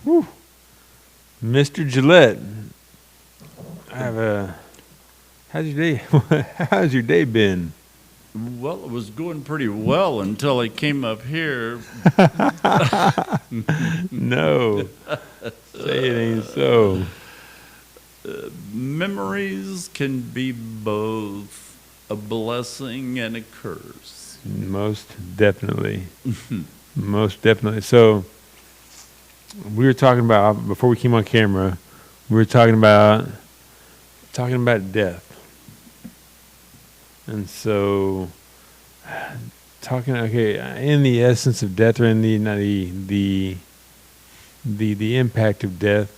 Whew. Mr. Gillette, I have a. How's your day? How's your day been? Well, it was going pretty well until I came up here. No, say it ain't so. Memories can be both a blessing and a curse. Most definitely, most definitely. So we were talking about before we came on camera. We were talking about death, and so talking. Okay, in the essence of death, or in the not the impact of death.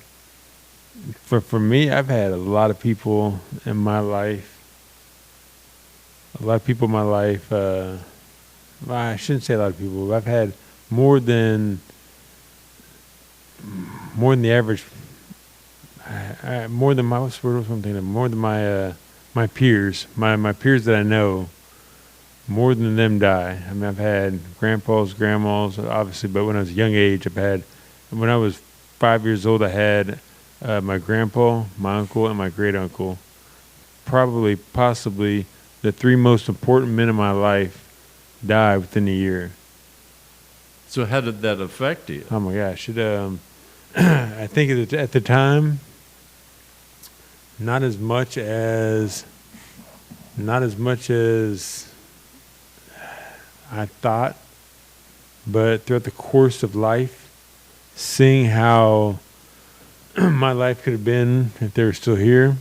For me, I've had a lot of people in my life. A lot of people in my life. Well, I shouldn't say a lot of people. But I've had more than more than the average. More than my what's the word I'm thinking of? More than my peers. My peers that I know. More than them die. I mean, I've had grandpas, grandmas, obviously, but when I was a young age, when I was 5 years old, I had my grandpa, my uncle, and my great uncle. Possibly, the three most important men in my life died within a year. So, how did that affect you? Oh my gosh! I think at the time, not as much as, not as much as I thought, but throughout the course of life, seeing how my life could have been if they were still here,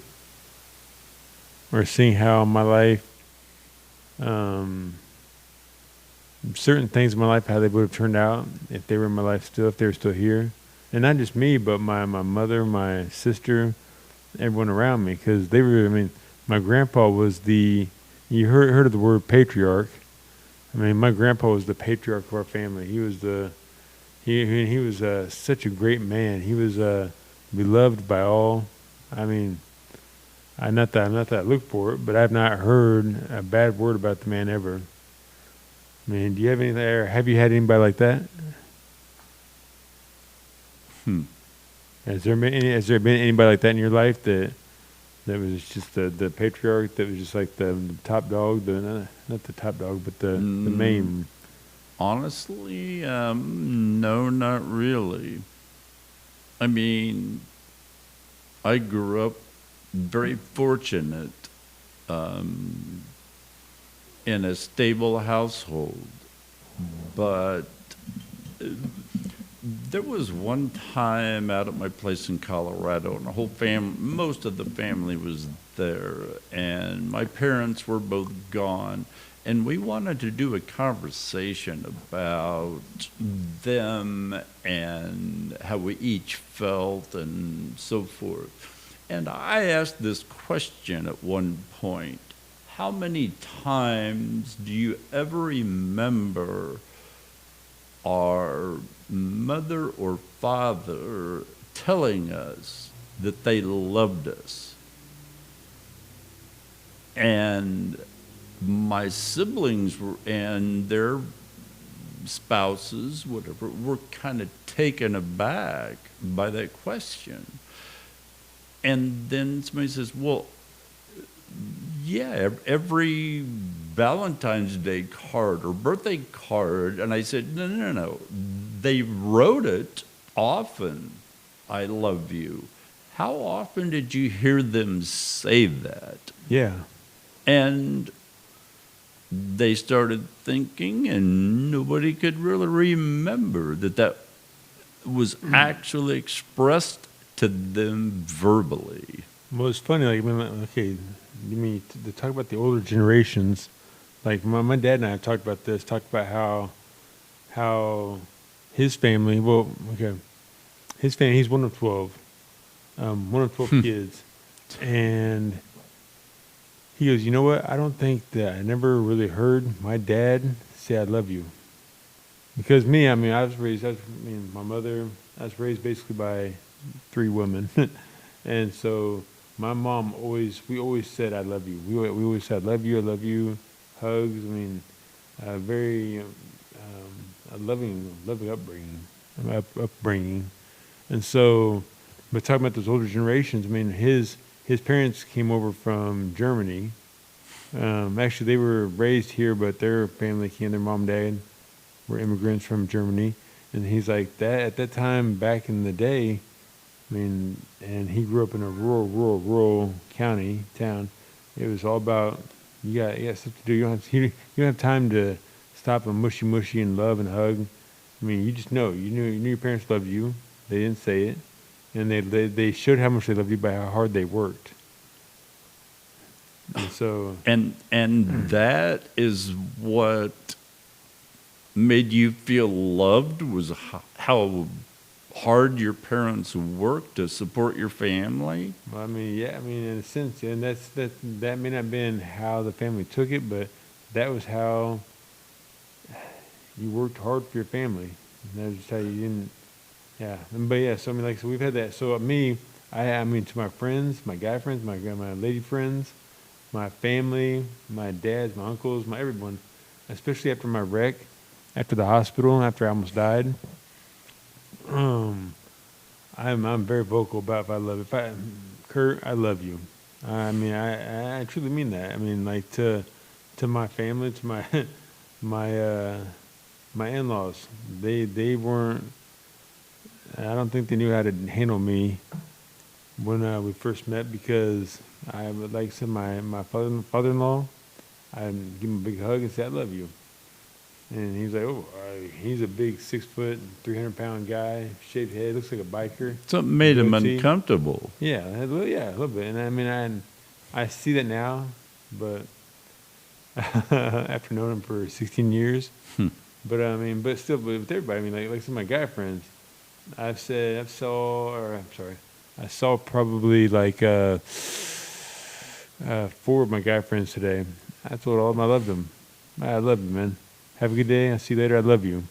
or seeing how my life, um, certain things in my life, how they would have turned out if they were in my life still, if they were still here. And not just me, but my mother, my sister, everyone around me, because they were, I mean, my grandpa was you heard of the word patriarch. I mean, my grandpa was the patriarch of our family. He was such a great man. He was beloved by all. I mean, not that I look for it, but I've not heard a bad word about the man ever. I mean, do you have anything there? Have you had anybody like that? Hmm. Has there been anybody like that in your life that was just the patriarch, that was just like the top dog, not the top dog, but the main? Honestly, no, not really. I mean, I grew up very fortunate um, in a stable household, but there was one time out at my place in Colorado, and the whole most of the family was there, and my parents were both gone, and we wanted to do a conversation about them and how we each felt and so forth. And I asked this question at one point: how many times do you ever remember our mother or father telling us that they loved us? And my siblings and their spouses, whatever, were kind of taken aback by that question. And then somebody says, well, yeah, every Valentine's Day card or birthday card. And I said, no. They wrote it often. I love you. How often did you hear them say that? Yeah. And they started thinking, and nobody could really remember that was actually expressed to them verbally. Well, it's funny. Like, I mean, okay, you mean to talk about the older generations? Like my dad and I have talked about this. Talked about how his family. Well, okay, his family. He's one of 12. One of 12 kids, and he goes, you know what? I don't think that I never really heard my dad say "I love you," because me. I mean, my mother. I was raised basically by three women, and so my mom we always said "I love you." We always said I love you," hugs. I mean, very a loving upbringing. And so, but talking about those older generations, I mean, his parents came over from Germany. Actually, they were raised here, but their family came. Their mom and dad were immigrants from Germany, and he's like that at that time back in the day. I mean, and he grew up in a rural county town. It was all about you got stuff to do. You don't have time to stop and mushy and love and hug. I mean, you just know you knew your parents loved you. They didn't say it, and they showed how much they loved you by how hard they worked. And so, And that is what made you feel loved, was how hard your parents worked to support your family? well, I mean, yeah, I mean, in a sense, and that may not have been how the family took it, but that was how you worked hard for your family. And that was just how you didn't. Yeah, but yeah. So I mean, like, so we've had that. So I mean, to my friends, my guy friends, my lady friends, my family, my dads, my uncles, my everyone, especially after my wreck, after the hospital, after I almost died. I'm very vocal about if I love. Kurt, I love you. I mean, I truly mean that. I mean, like to my family, to my my in-laws. They weren't. I don't think they knew how to handle me when we first met, because I would, like I said, my father-in-law, I'd give him a big hug and say I love you. And he's like, he's a big 6 foot, 300-pound guy, shaved head, looks like a biker. Something made him Goatee. uncomfortable. Yeah, a little bit. And I mean, I see that now, but after knowing him for 16 years. But I mean, but still, with everybody, I mean, like some of my guy friends, I saw probably like 4 of my guy friends today. I told all of them I loved them. I love you, man. Have a good day. I'll see you later. I love you.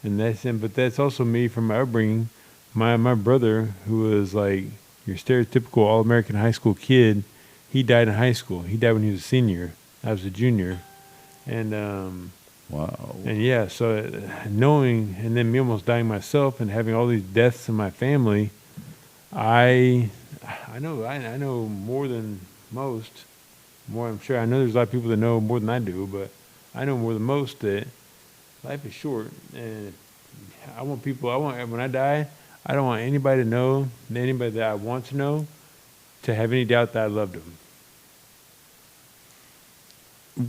And but that's also me from my upbringing. My brother, who was like your stereotypical all-American high school kid, he died in high school. He died when he was a senior. I was a junior. And Wow. and yeah, so knowing, and then me almost dying myself and having all these deaths in my family, I know more than most. More, I'm sure. I know there's a lot of people that know more than I do, but I know more than most that life is short, and when I die, I don't want anybody to know, anybody that I want to know, to have any doubt that I loved them.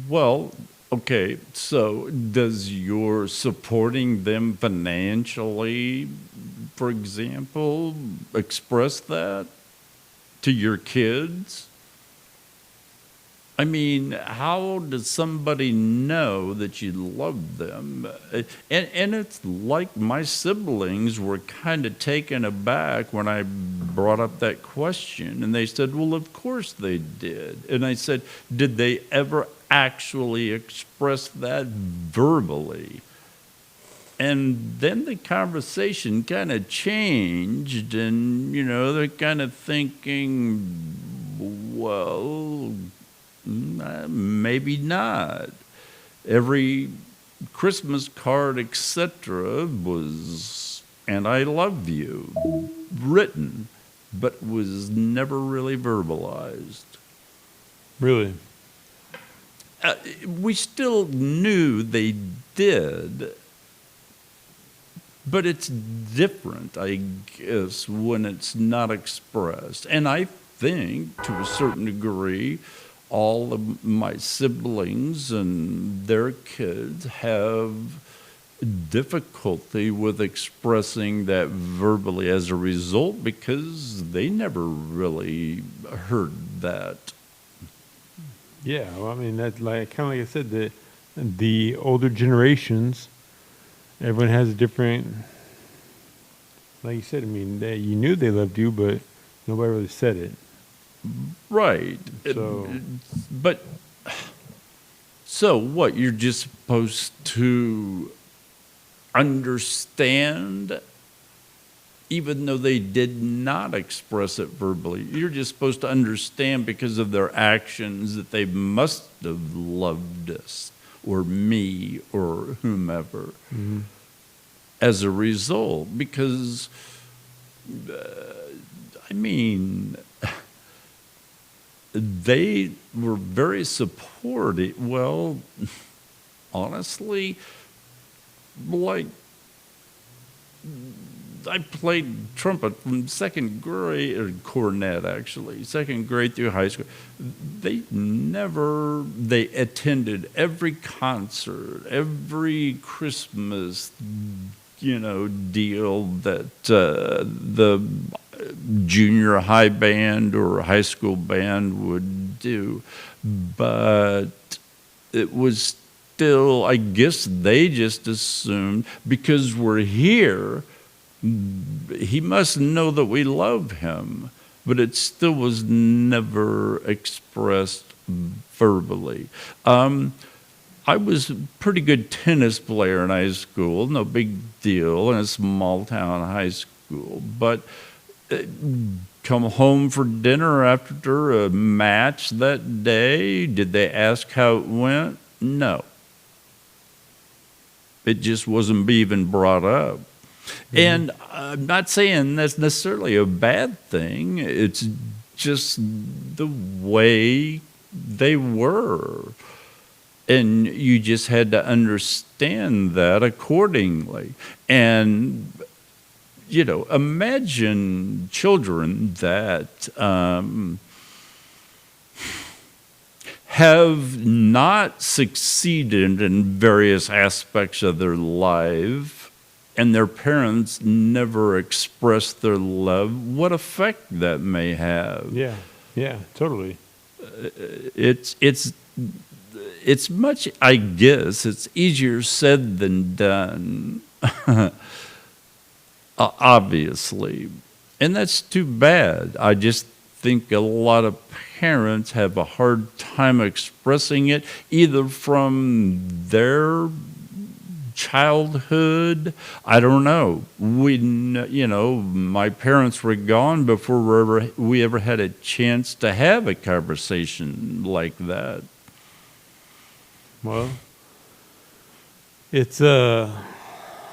Well, okay, so does your supporting them financially, for example, express that to your kids? I mean, how does somebody know that you love them? And it's like my siblings were kind of taken aback when I brought up that question. And they said, well, of course they did. And I said, did they ever actually express that verbally? And then the conversation kind of changed, and, they're kind of thinking, well, maybe not. Every Christmas card, etc., was "and I love you" written, but was never really verbalized. Really? We still knew they did, but it's different, I guess, when it's not expressed. And I think, to a certain degree, all of my siblings and their kids have difficulty with expressing that verbally as a result, because they never really heard that. Yeah, well, I mean, that's like I said, the older generations, everyone has a different. Like you said, I mean, you knew they loved you, but nobody really said it. Right. So what? You're just supposed to understand, even though they did not express it verbally. You're just supposed to understand because of their actions that they must have loved us or me or whomever. Mm-hmm. As a result, because I mean, they were very supportive. Well, honestly, like, I played trumpet from second grade, or cornet actually, second grade through high school. They attended every concert, every Christmas, deal that the junior high band or high school band would do. But it was still, I guess they just assumed because we're here, he must know that we love him, but it still was never expressed verbally. I was a pretty good tennis player in high school, no big deal, in a small town high school, but come home for dinner after a match that day, did they ask how it went? No. It just wasn't even brought up. Mm-hmm. And I'm not saying that's necessarily a bad thing. It's just the way they were. And you just had to understand that accordingly. And, imagine children that have not succeeded in various aspects of their life, and their parents never expressed their love, what effect that may have. Yeah, totally. It's much, I guess, it's easier said than done, obviously. And that's too bad. I just think a lot of parents have a hard time expressing it, either from their childhood. I don't know. My parents were gone before we ever had a chance to have a conversation like that. Well, it's I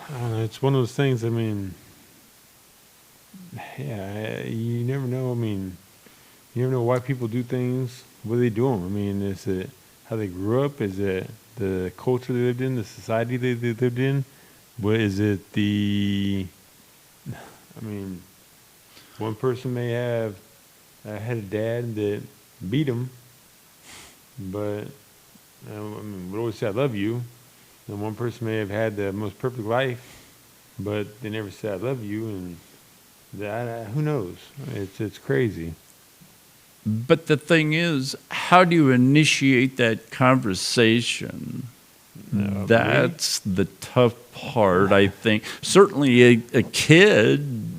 don't know, it's one of those things. I mean, yeah, you never know. I mean, you never know why people do things. What they do them. I mean, is it how they grew up? Is it the culture they lived in, the society they lived in? What is it? I mean, one person may have had a dad that beat him, but would always say, I love you. And one person may have had the most perfect life, but they never said, I love you. And who knows? It's crazy. But the thing is, how do you initiate that conversation? That's the tough part, I think. Certainly a kid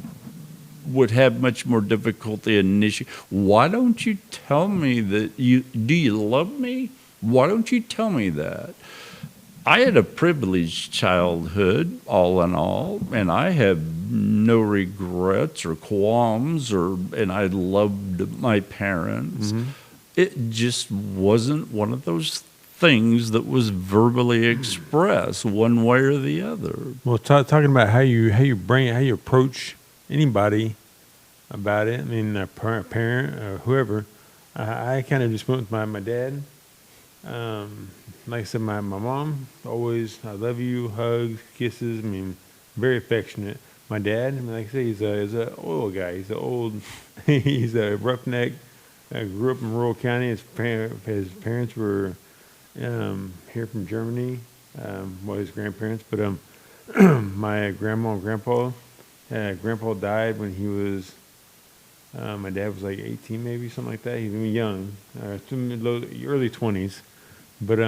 would have much more difficulty initiating. Why don't you tell me that do you love me? Why don't you tell me that? I had a privileged childhood, all in all, and I have no regrets or qualms, and I loved my parents. Mm-hmm. It just wasn't one of those things that was verbally expressed one way or the other. Well, talking about how you approach anybody about it. I mean, a parent or whoever. I kind of just went with my dad. Like I said, my mom always, I love you, hugs, kisses. I mean, very affectionate. My dad, I mean, like I say, he's a old guy. He's a roughneck. I grew up in rural county. His parents were here from Germany. His grandparents, but my grandma and grandpa. Grandpa died when he was. My dad was like 18, maybe something like that. He was young, early 20s. But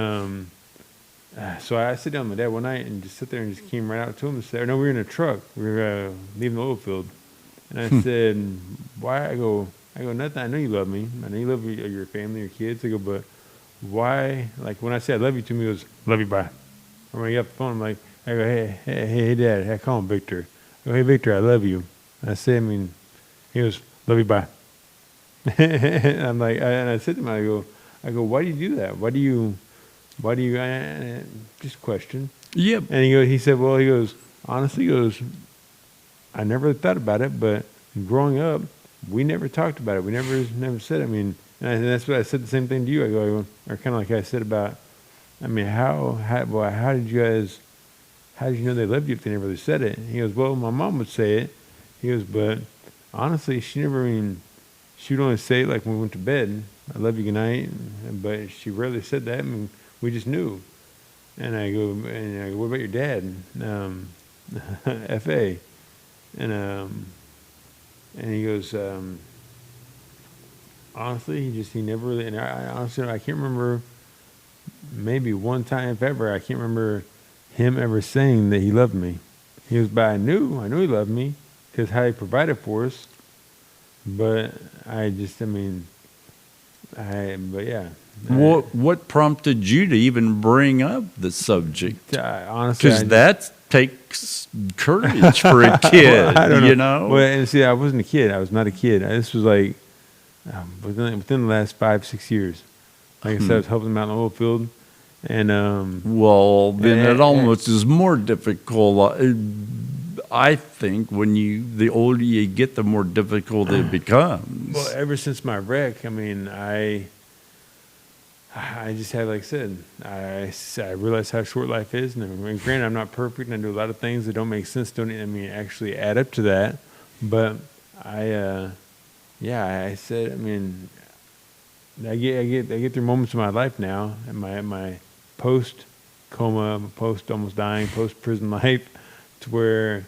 so I sit down with my dad one night and just sit there and just came right out to him and said, "No, we were in a truck. We were leaving the oil field." And I said, "Why?" I go, "Nothing. I know you love me. I know you love your family, your kids." I go, "But why?" Like when I say I love you to me, he goes, "Love you, bye." Or when I get off the phone, I go, "Hey, Dad. I call him Victor. I go, "Hey, Victor, I love you." And I say, he goes, "Love you, bye." And I'm like, and I said to him, I go, "Why do you do that? Why do you just question?" Yep. And he said, "Well," he goes, "honestly," he goes, "I never thought about it, but growing up, we never talked about it. We never said it. I mean, and that's what I said the same thing to you. I go, or kind of like I said about, I mean, how did you guys, how did you know they loved you if they never really said it? He goes, well, my mom would say it. He goes, but honestly, she never, I mean, she would only say it like when we went to bed, I love you, good night. But she rarely said that. I mean, we just knew. And I go, what about your dad? F.A. And he goes, honestly, he never really, and I honestly, I can't remember, maybe one time, if ever, I can't remember him ever saying that he loved me. He goes, but I knew he loved me because how he provided for us. But but yeah. What prompted you to even bring up the subject? Honestly, because that takes courage for a kid, I don't you know? Well, and see, I wasn't a kid. I was not a kid. This was like within the last 5-6 years. Like I said, I was helping them out in the oil field. And well, then it almost is more difficult. I think the older you get, the more difficult it becomes. Well, ever since my wreck, I mean, I just had, like I said, I realized how short life is. And granted, I'm not perfect, and I do a lot of things that don't make sense. Actually add up to that. But I said, I mean, I get through moments of my life now, and my post coma, post almost dying, post prison life, to where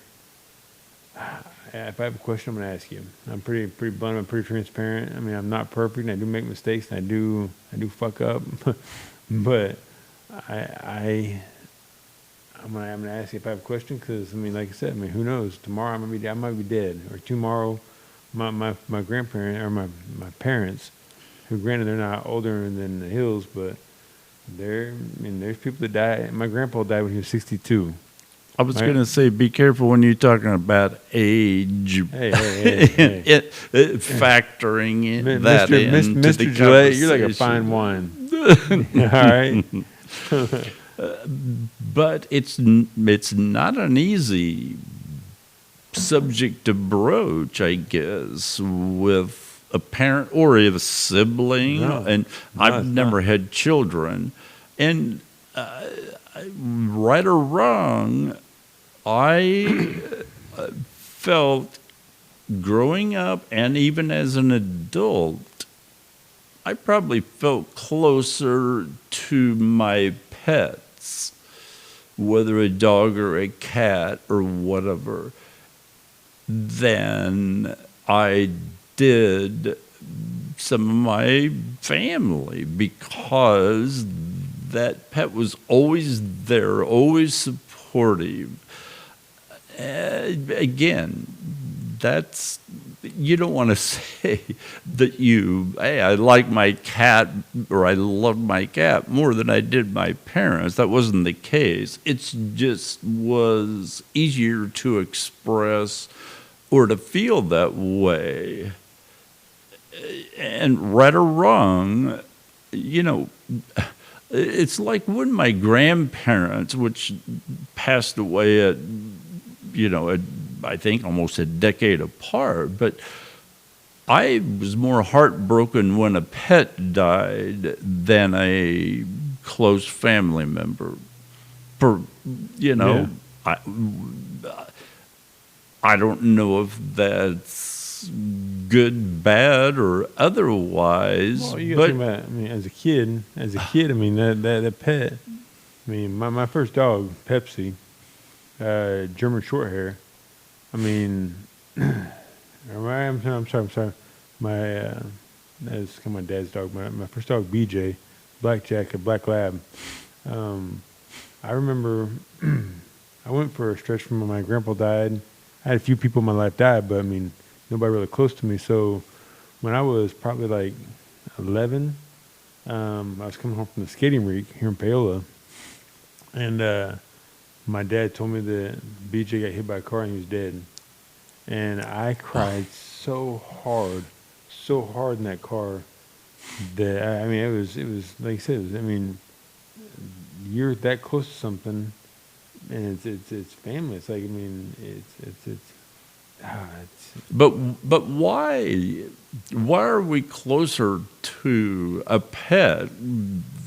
if I have a question, I'm going to ask you. I'm pretty blunt. I'm pretty transparent. I mean, I'm not perfect, and I do make mistakes, and I do fuck up. But I'm gonna ask you if I have a question, because I mean, like I said, I mean, who knows? Tomorrow I might be dead, or tomorrow my grandparent or my parents, who granted they're not older than the hills, but there's people that die. My grandpa died when he was 62. I was going to say, be careful when you're talking about age. Hey. Factoring that into Mr. the Gillette, you're like a fine wine. All right. But it's not an easy subject to broach, I guess, with a parent or a sibling. No, and I've never had children. And right or wrong, I felt growing up and even as an adult, I probably felt closer to my pets, whether a dog or a cat or whatever, than I did some of my family, because that pet was always there, always supportive. Again, you don't want to say that hey, I like my cat or I love my cat more than I did my parents. That wasn't the case. It just was easier to express or to feel that way. And right or wrong, it's like when my grandparents, which passed away at I think almost a decade apart, but I was more heartbroken when a pet died than a close family member. I don't know if that's good, bad, or otherwise. Well, you got to think about, I mean, as a kid, I mean, that pet, I mean, my first dog, Pepsi, German short hair. I mean, I'm sorry. That's my dad's dog. My first dog, BJ, Blackjack, a black lab. I remember I went for a stretch from when my grandpa died. I had a few people in my life die, but I mean, nobody really close to me. So when I was probably like 11, I was coming home from the skating rink here in Paola, and my dad told me that BJ got hit by a car and he was dead. And I cried so hard in that car that, I mean, it was like I said, I mean, you're that close to something, and it's family. It's like, I mean, it's But why are we closer to a pet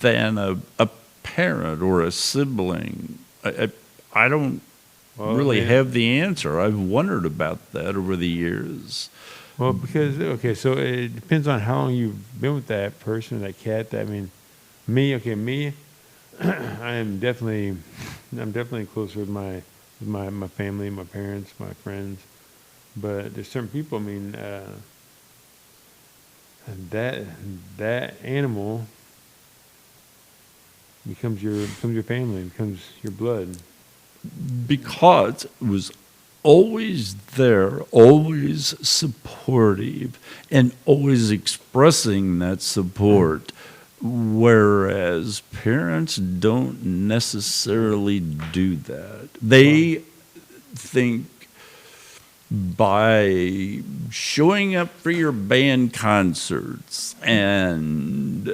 than a parent or a sibling? I don't really have the answer. I've wondered about that over the years. Well, because okay, so it depends on how long you've been with that person, that cat. I mean, me, I'm definitely closer with my family, my parents, my friends. But there's certain people. I mean, that animal becomes your family, becomes your blood. Because it was always there, always supportive, and always expressing that support. Whereas parents don't necessarily do that. They think by showing up for your band concerts and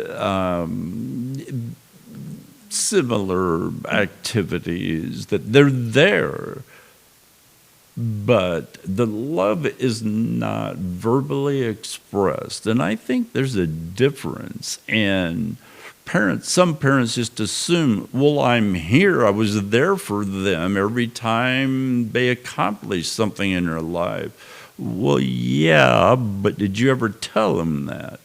similar activities that they're there, but the love is not verbally expressed. And I think there's a difference. And some parents just assume, well, I'm here. I was there for them every time they accomplished something in their life. Well, yeah, but did you ever tell them that?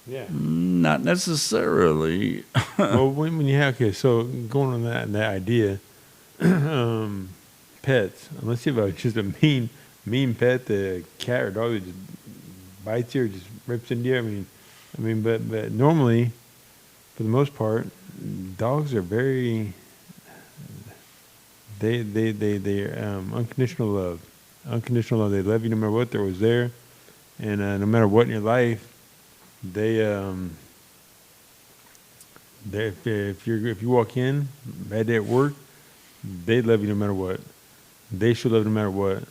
Yeah. Not necessarily. Well, when you have, okay, so going on that idea, pets, unless you have just a mean pet, the cat or dog that just bites you or just rips into you. I mean, but normally, for the most part, dogs are very, they unconditional love. Unconditional love. They love you no matter what. They're always there, and no matter what in your life, if you walk in bad day at work, they love you no matter what. They should love you no matter what.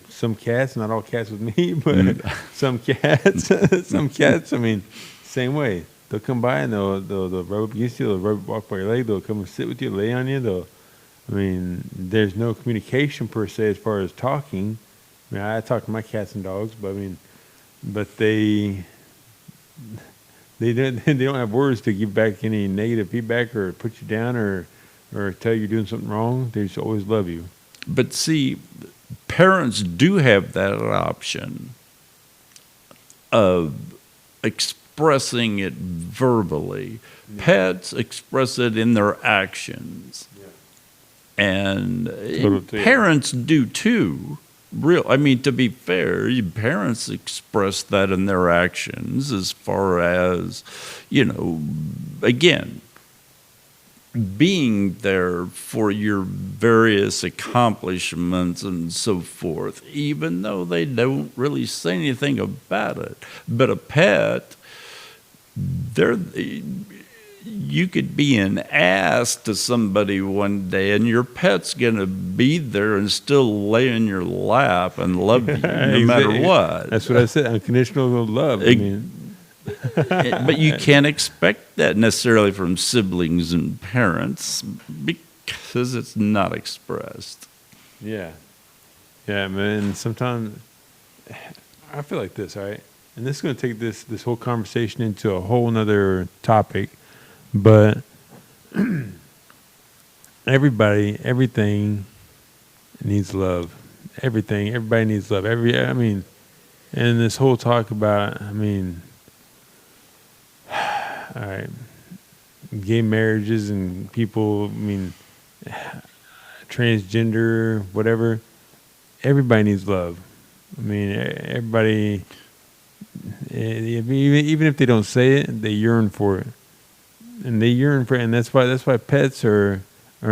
Some cats, not all cats with me, but some cats. I mean, same way. They'll come by and they'll rub up against you. They'll walk by your leg. They'll come and sit with you, lay on you. There's no communication per se as far as talking. I mean, I talk to my cats and dogs, but they don't have words to give back any negative feedback or put you down or tell you you're doing something wrong. They just always love you. But see, parents do have that option of expressing it verbally. Yeah. Pets express it in their actions. Yeah. And parents do too. To be fair, parents express that in their actions as far as, again, being there for your various accomplishments and so forth, even though they don't really say anything about it. But a pet, you could be an ass to somebody one day and your pet's going to be there and still lay in your lap and love you no matter what. That's what I said, unconditional love. But you can't expect that necessarily from siblings and parents because it's not expressed. Yeah. Yeah, man. Sometimes I feel like this, all right? And this is going to take this whole conversation into a whole nother topic. But everything needs love. Everybody needs love. And this whole talk about, all right, gay marriages and people, transgender, whatever. Everybody needs love. Everybody, even if they don't say it, they yearn for it. And they yearn for it, and that's why pets are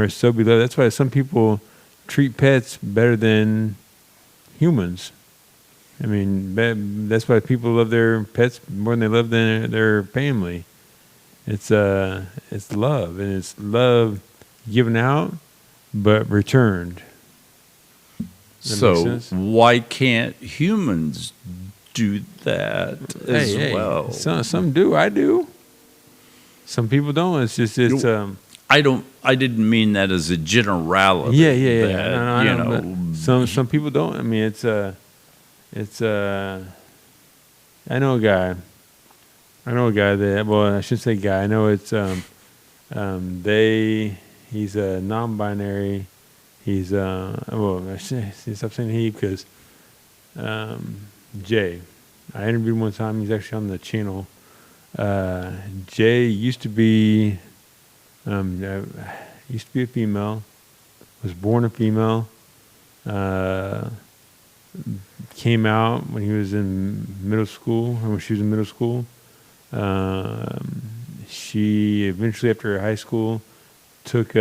so beloved. That's why some people treat pets better than humans. That's why people love their pets more than they love their family. It's love, and it's love given out but returned. So why can't humans do that as well? Some do. I do. Some people don't. I didn't mean that as a generality. Yeah. That, No, I know. But some people don't. I mean, it's I know a guy. That. Well, I shouldn't say guy. I know it's He's a non-binary. He's well, I should stop saying he because Jay. I interviewed him one time. He's actually on the channel. Jay used to be a female. Was born a female. Came out when he was in middle school, or when she was in middle school. She eventually, after high school, took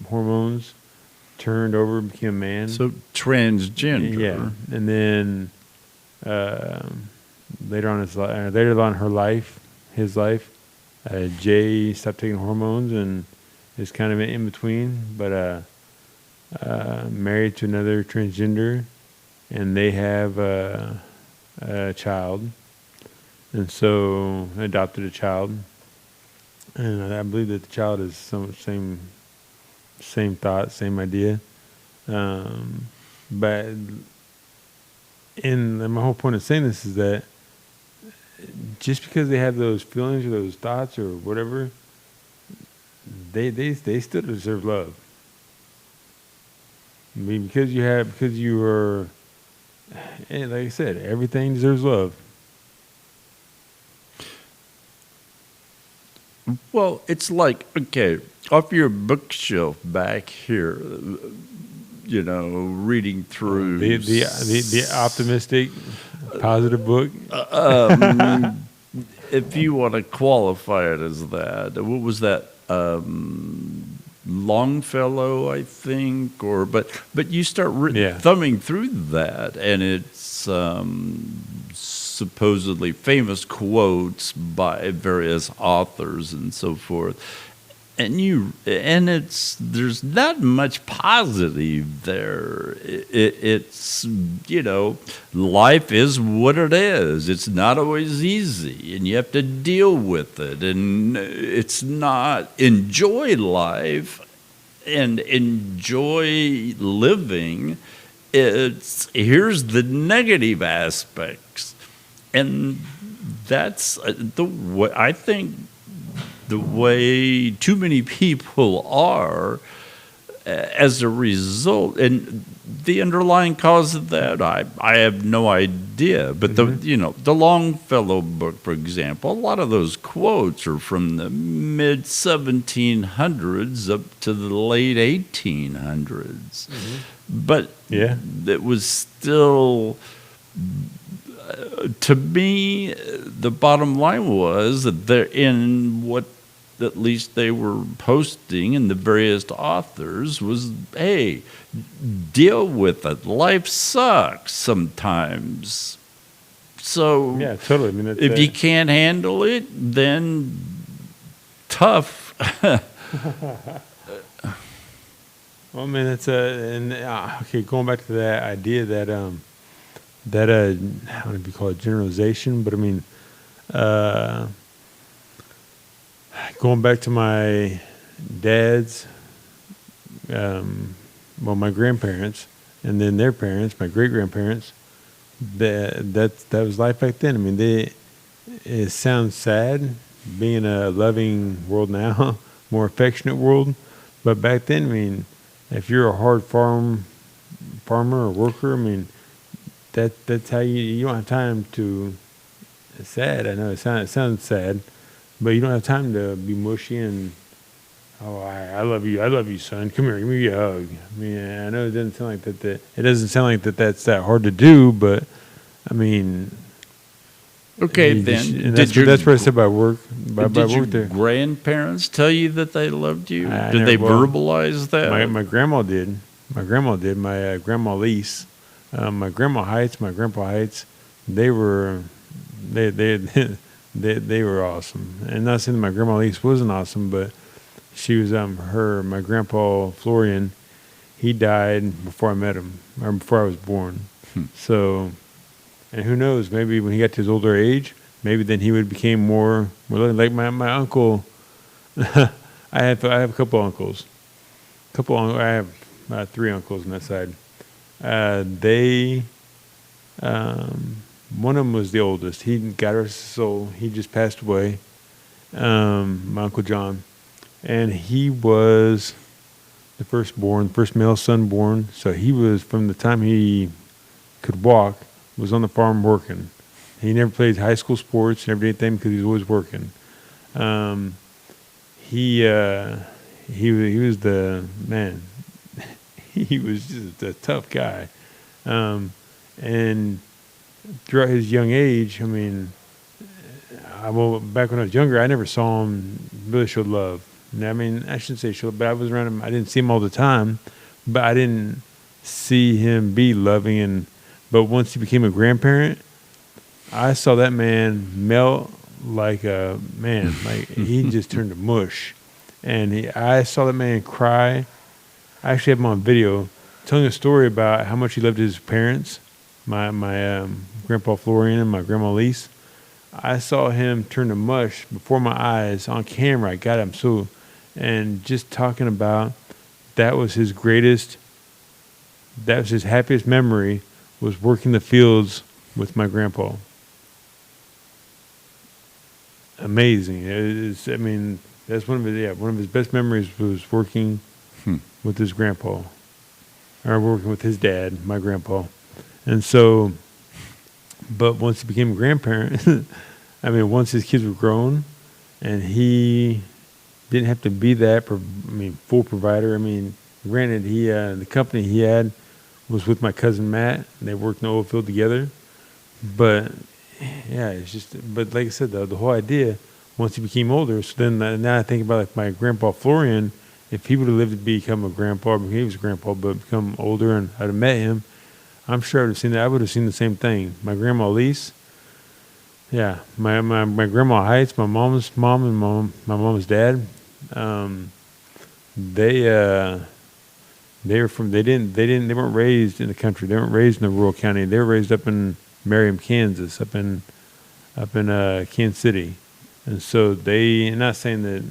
hormones, turned over, became a man. So transgender. Yeah, and then later on his life, Jay stopped taking hormones and is kind of in between, but married to another transgender, and they have a child, and so adopted a child, and I believe that the child is same thought, same idea, but my whole point of saying this is that just because they have those feelings or those thoughts or whatever, they still deserve love. I mean, because you are, like I said, everything deserves love. Well, it's like, okay, off your bookshelf back here, reading through The optimistic, positive book. If you want to qualify it as that, what was that? Longfellow, I think, but you start thumbing through that, and it's supposedly famous quotes by various authors and so forth, and there's not much positive there. It's life is what it is. It's not always easy, and you have to deal with it, and it's not enjoy life and enjoy living. It's here's the negative aspects, and that's the way I think. The way too many people are as a result, and the underlying cause of that, I have no idea. But the Longfellow book, for example, a lot of those quotes are from the mid 1700s up to the late 1800s. But it was still. To me, the bottom line was that they're in what at least they were posting, and the various authors was, hey, deal with it. Life sucks sometimes. So yeah, totally. I mean, if you can't handle it, then tough. Well, I mean, okay. Going back to that idea that I don't know if you call it generalization, but I mean, going back to my dad's, my grandparents, and then their parents, my great grandparents. That was life back then. I mean, it sounds sad being in a loving world now, more affectionate world, but back then, I mean, if you're a hard farmer or worker, I mean. That's how you don't have time to. It's sad. I know it sounds sad, but you don't have time to be mushy and. Oh, I love you, son. Come here, give me a hug. I mean, I know it doesn't sound like that. It doesn't sound like that's that hard to do, but I mean. Okay, then. That's what I said by work. Did your grandparents tell you that they loved you? Did they verbalize that? My grandma did. My grandma Lise. My grandpa Heights, they were awesome. And not saying that my grandma Lise wasn't awesome, but she was my grandpa Florian, he died before I met him, or before I was born. So, and who knows, maybe when he got to his older age, maybe then he would become more like my uncle. I have a couple uncles. I have 3 uncles on that side. They one of them was the oldest. He got his soul. He just passed away. My Uncle John, and he was the firstborn, first male son born. So he was, from the time he could walk, was on the farm working. He never played high school sports, never did anything because he was always working. He was the man. He was just a tough guy, and throughout his young age, I mean, back when I was younger, I never saw him really show love. And I mean, I shouldn't say show, but I was around him. I didn't see him all the time, but I didn't see him be loving. But once he became a grandparent, I saw that man melt like a man. Like he just turned to mush. And I saw that man cry. I actually have him on video telling a story about how much he loved his parents, my Grandpa Florian and my Grandma Lise. I saw him turn to mush before my eyes on camera. I got him so, and just talking about that was his happiest memory, was working the fields with my grandpa. Amazing. I mean, that's one of his best memories was working with his grandpa, or working with his dad, my grandpa. And so, but once he became a grandparent, I mean, once his kids were grown, and he didn't have to be that, full provider. I mean, granted, the company he had was with my cousin Matt, and they worked in the oil field together. But yeah, it's just. But like I said, the whole idea, once he became older. So then now I think about like my Grandpa Florian. If he would have lived to become a grandpa, he was a grandpa, but become older, and I'd have met him, I'm sure I would have seen that. I would have seen the same thing. My Grandma Lise. Yeah, my Grandma Heights, my mom's mom and my mom's dad, they weren't raised in the country. They weren't raised in the rural county. They were raised up in Merriam, Kansas, up in Kansas City, and so I'm not saying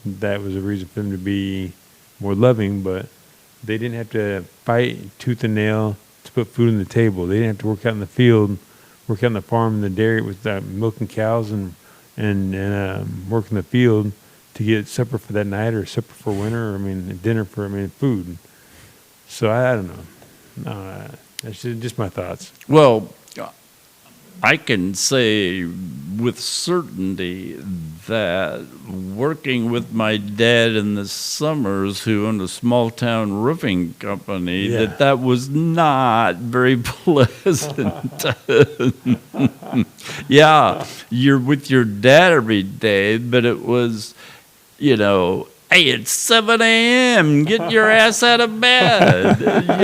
that was a reason for them to be more loving, but they didn't have to fight tooth and nail to put food on the table. They didn't have to work out in the field, work out on the farm and the dairy with milking cows and work in the field to get supper for that night, or supper for winter, or dinner for food. So I don't know. That's just my thoughts. Well, I can say with certainty that working with my dad in the summers, who owned a small town roofing company, that was not very pleasant. Yeah, you're with your dad every day, but it was, hey, it's 7 a.m. Get your ass out of bed.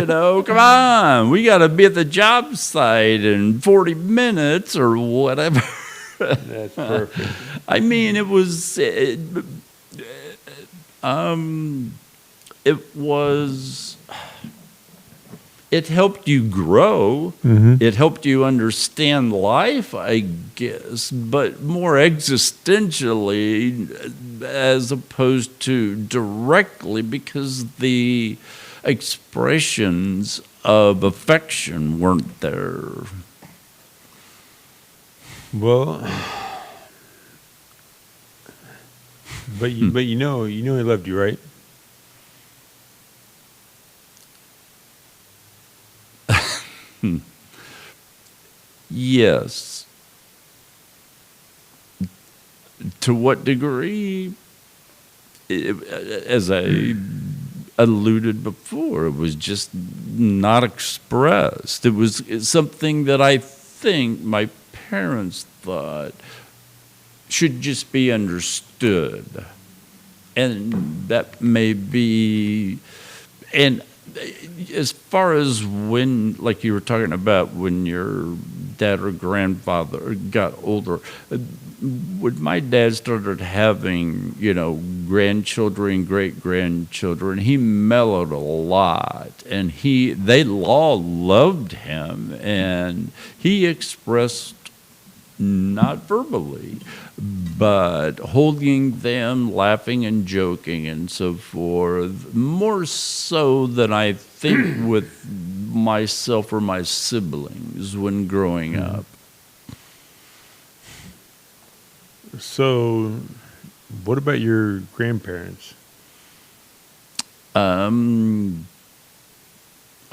Come on. We got to be at the job site in 40 minutes or whatever. That's perfect. I mean, it was it helped you grow. Mm-hmm. It helped you understand life, I guess, but more existentially as opposed to directly, because the expressions of affection weren't there. Well, but he loved you, right? Yes. To what degree? As I alluded before, it was just not expressed. It was something that I think my parents thought should just be understood. And that may be, and as far as when, like you were talking about, when your dad or grandfather got older, when my dad started having, grandchildren, great-grandchildren, he mellowed a lot, and they all loved him, and he expressed not verbally, but holding them, laughing and joking and so forth, more so than I think with myself or my siblings when growing up. So, what about your grandparents? I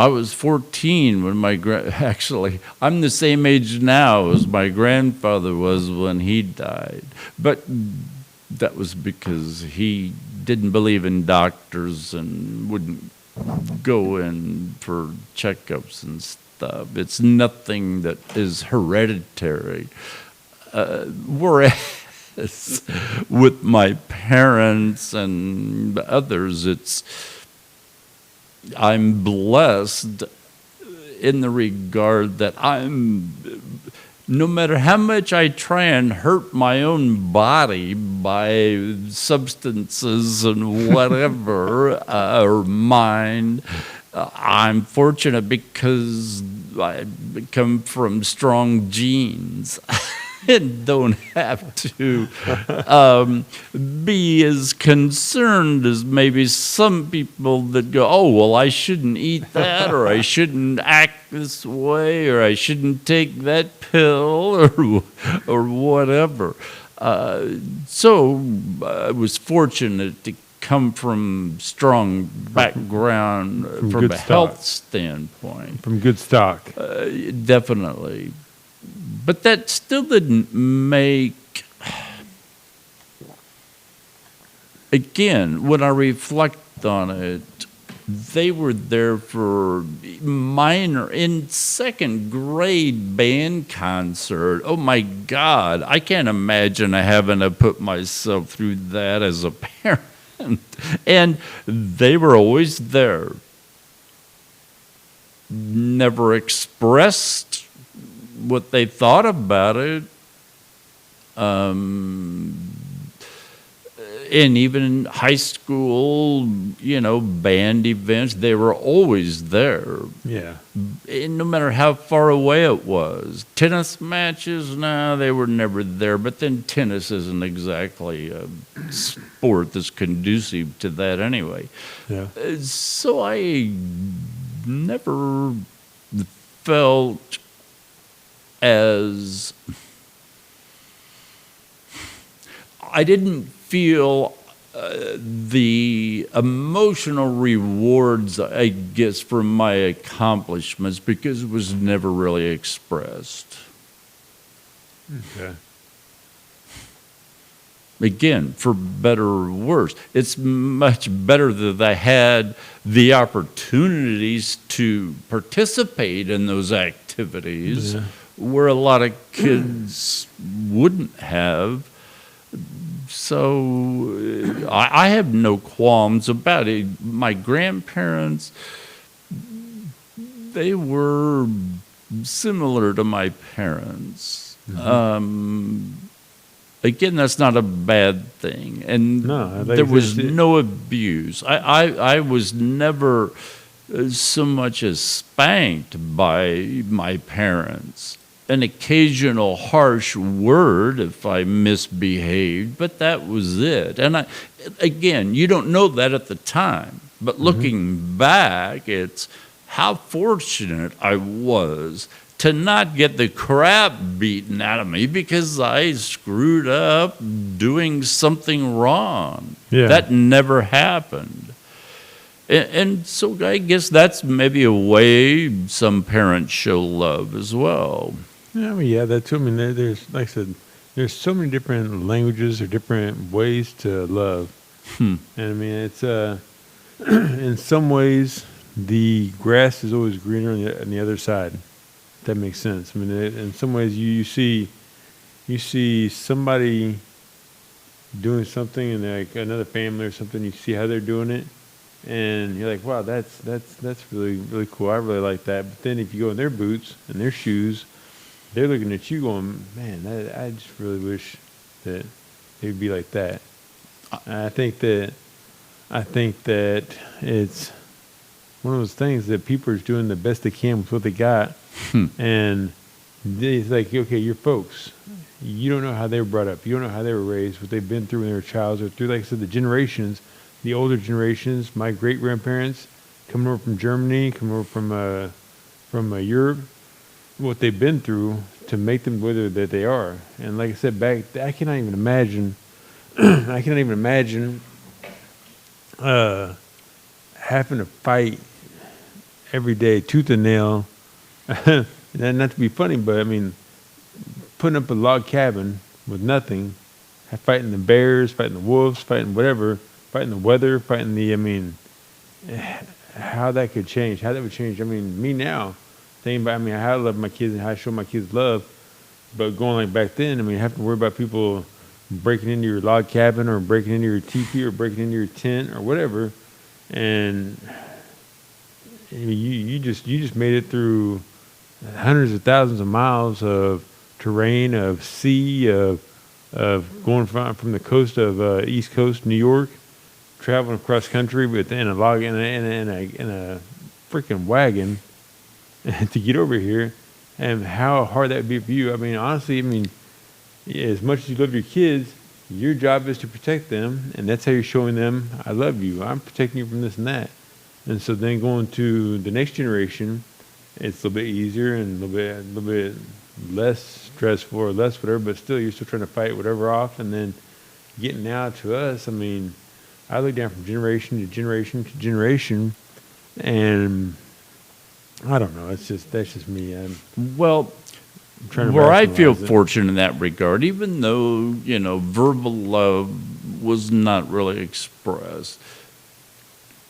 was 14 when actually, I'm the same age now as my grandfather was when he died. But that was because he didn't believe in doctors and wouldn't go in for checkups and stuff. It's nothing that is hereditary. Whereas with my parents and others, I'm blessed in the regard that no matter how much I try and hurt my own body by substances and whatever, or mind, I'm fortunate because I come from strong genes. And don't have to be as concerned as maybe some people that go, oh, well, I shouldn't eat that, or I shouldn't act this way, or I shouldn't take that pill, or whatever. So I was fortunate to come from strong background from a health standpoint. From good stock. Definitely. But that still didn't make, again, when I reflect on it, they were there for minor, in second grade band concert. Oh my God, I can't imagine having to put myself through that as a parent. And they were always there. Never expressed what they thought about it, and even in high school, band events, they were always there. Yeah. And no matter how far away it was. Tennis matches, no, they were never there. But then tennis isn't exactly a sport that's conducive to that anyway. Yeah. So I never felt I didn't feel the emotional rewards I guess from my accomplishments because it was never really expressed. Okay. Again, for better or worse, it's much better that I had the opportunities to participate in those activities. Yeah. Where a lot of kids wouldn't have. So I have no qualms about it. My grandparents, they were similar to my parents. Mm-hmm. Again, that's not a bad thing. And there was no abuse. I was never so much as spanked by my parents. An occasional harsh word if I misbehaved, but that was it. And again, you don't know that at the time, but looking back, it's how fortunate I was to not get the crap beaten out of me because I screwed up doing something wrong. Yeah. That never happened. And so I guess that's maybe a way some parents show love as well. Yeah, that's. There's, like I said, there's so many different languages or different ways to love, and it's in some ways the grass is always greener on the other side. If that makes sense. In some ways you see somebody doing something in like another family or something. You see how they're doing it, and you're like, wow, that's really really cool. I really like that. But then if you go in their boots and their shoes, they're looking at you going, man, I just really wish that they'd be like that. I think that it's one of those things that people are doing the best they can with what they got. And it's like, okay, your folks, you don't know how they were brought up. You don't know how they were raised, what they've been through when they were child, or through, like I said, the generations, the older generations, my great-grandparents coming over from Germany, coming over from Europe, what they've been through to make them whether that they are. And like I said, I cannot even imagine, I cannot even imagine having to fight every day, tooth and nail. And not to be funny, but I mean, putting up a log cabin with nothing, fighting the bears, fighting the wolves, fighting whatever, fighting the weather, fighting the, I mean, how that could change, how that would change. I mean, me now, thinking about, I mean, how I love my kids and how I show my kids love, but going like back then, I mean, have to worry about people breaking into your log cabin or breaking into your teepee or breaking into your tent or whatever, and I mean, you just made it through hundreds of thousands of miles of terrain, of sea, of going from the coast of East Coast New York, traveling across country in a log in a freaking wagon to get over here, and how hard that would be for you. I mean, honestly, I mean, as much as you love your kids, your job is to protect them, and that's how you're showing them, I love you. I'm protecting you from this and that. And so then going to the next generation, it's a little bit easier and a little bit less stressful or less whatever, but still you're still trying to fight whatever off. And then getting now to us, I mean, I look down from generation to generation to generation, and I don't know. That's just me. Well, I'm trying to where I feel rationalize it. fortunate in that regard, even though, you know, verbal love was not really expressed,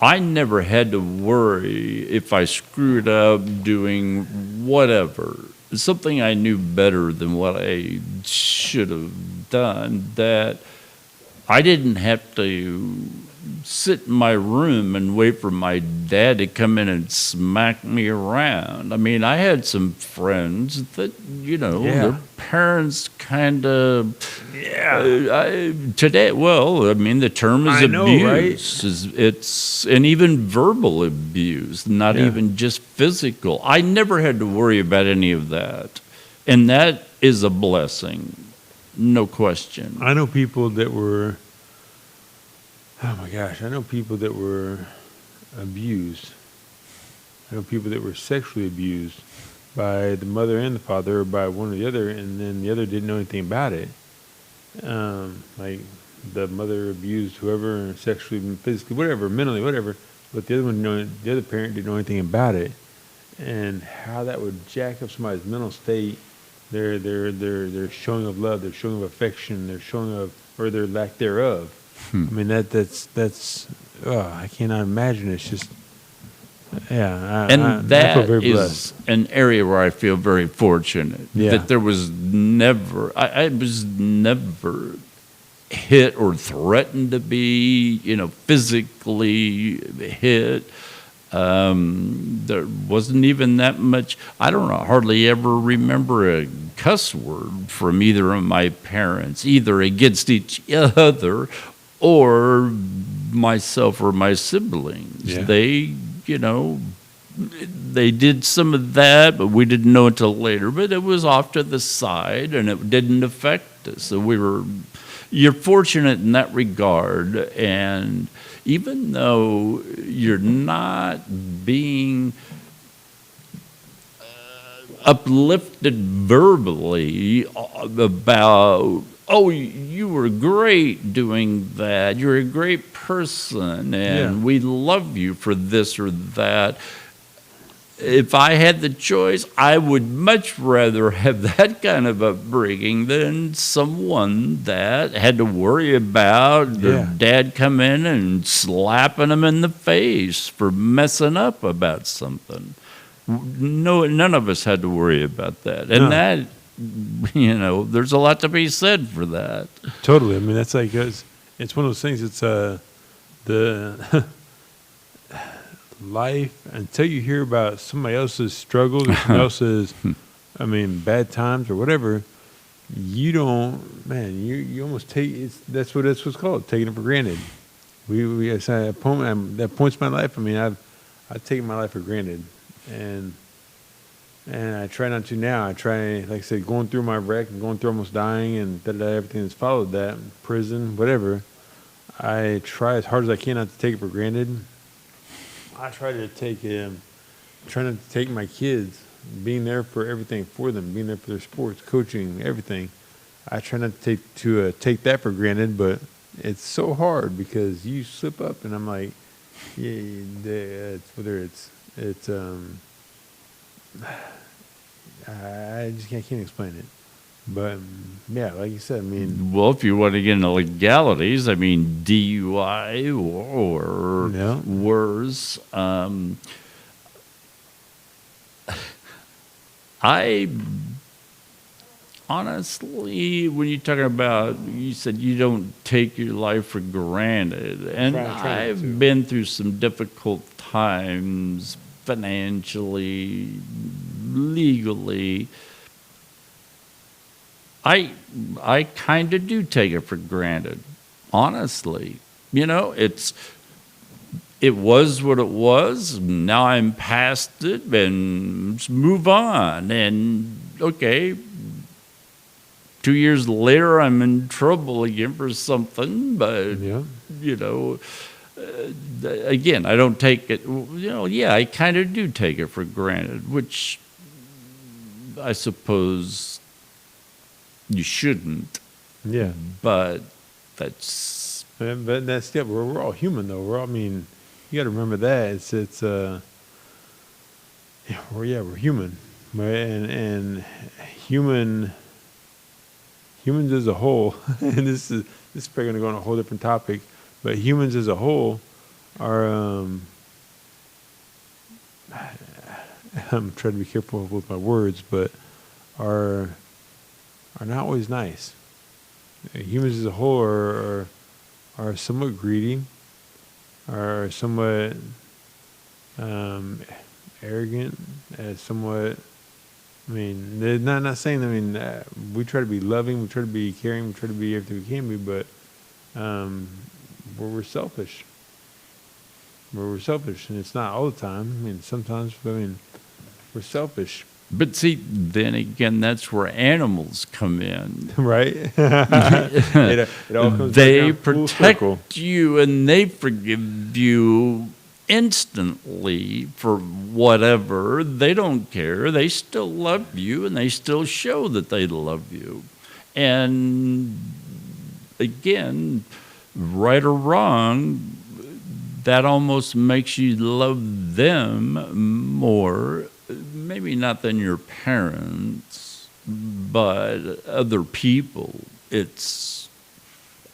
I never had to worry if I screwed up doing whatever. Something I knew better than what I should have done, that I didn't have to sit in my room and wait for my dad to come in and smack me around. I mean, I had some friends that, you know, their parents kind of, today, well, I mean, the term is abuse. Right? It's, and even verbal abuse, not even just physical. I never had to worry about any of that. And that is a blessing, no question. I know people that were, oh my gosh, I know people that were abused. I know people that were sexually abused by the mother and the father, or by one or the other, and then the other didn't know anything about it. Like the mother abused whoever, sexually, physically, whatever, mentally, whatever, but the other parent didn't know anything about it, and how that would jack up somebody's mental state, their showing of love, their showing of affection, their showing of, or their lack thereof. I mean, that's I cannot imagine. It's just, I feel very blessed. An area where I feel very fortunate that there was never, I was never hit or threatened to be, you know, physically hit. There wasn't even that much, I don't know, hardly ever remember a cuss word from either of my parents, either against each other or myself or my siblings. Yeah. They, you know, they did some of that, but we didn't know until later. But it was off to the side, and it didn't affect us. So you're fortunate in that regard. And even though you're not being uplifted verbally about, oh, you were great doing that, you're a great person, and we love you for this or that. If I had the choice, I would much rather have that kind of upbringing than someone that had to worry about their dad come in and slapping them in the face for messing up about something. No, none of us had to worry about that. And that, you know, there's a lot to be said for that. Totally. I mean, that's like, it's one of those things, it's the life, until you hear about somebody else's struggles or somebody else's, I mean, bad times or whatever, you don't, man, you almost take, that's what's called, taking it for granted. That points in my life, I mean, I've taken my life for granted. And And I try not to now. I try, like I said, going through my wreck and going through almost dying and everything that's followed that, prison, whatever. I try as hard as I can not to take it for granted. I try to try not to take my kids, being there for everything for them, being there for their sports, coaching, everything. I try not to take that for granted, but it's so hard because you slip up, and I'm like, yeah, it's whether it's I just can't explain it. But yeah, like you said, I mean, Well, if you want to get into legalities, I mean, DUI or Yeah. worse. I honestly, when you're talking about, you said you don't take your life for granted, and Try not to. I've been through some difficult times financially, legally. I kind of do take it for granted, honestly. You know, it was what it was. Now I'm past it, and let's move on. And okay, 2 years later, I'm in trouble again for something. But yeah, you know, again, I don't take it. You know, yeah, I kind of do take it for granted, which I suppose you shouldn't. yeah. But that's But that's still we're all human though. We're all, I mean, you got to remember that yeah, we're human, right? And humans as a whole, and this is probably going to go on a whole different topic, but humans as a whole are I'm trying to be careful with my words, but are not always nice. Humans as a whole are somewhat greedy, are somewhat arrogant, somewhat. I mean, they're not saying. I mean, we try to be loving, we try to be caring, we try to be everything we can be, but we're selfish. We're selfish, and it's not all the time. I mean, sometimes. I mean, we're selfish. But see, then again, that's where animals come in. Right? It all comes They back around full circle. protect you and they forgive you instantly for whatever. They don't care. They still love you and they still show that they love you. And again, right or wrong, that almost makes you love them more. Maybe not than your parents, but other people.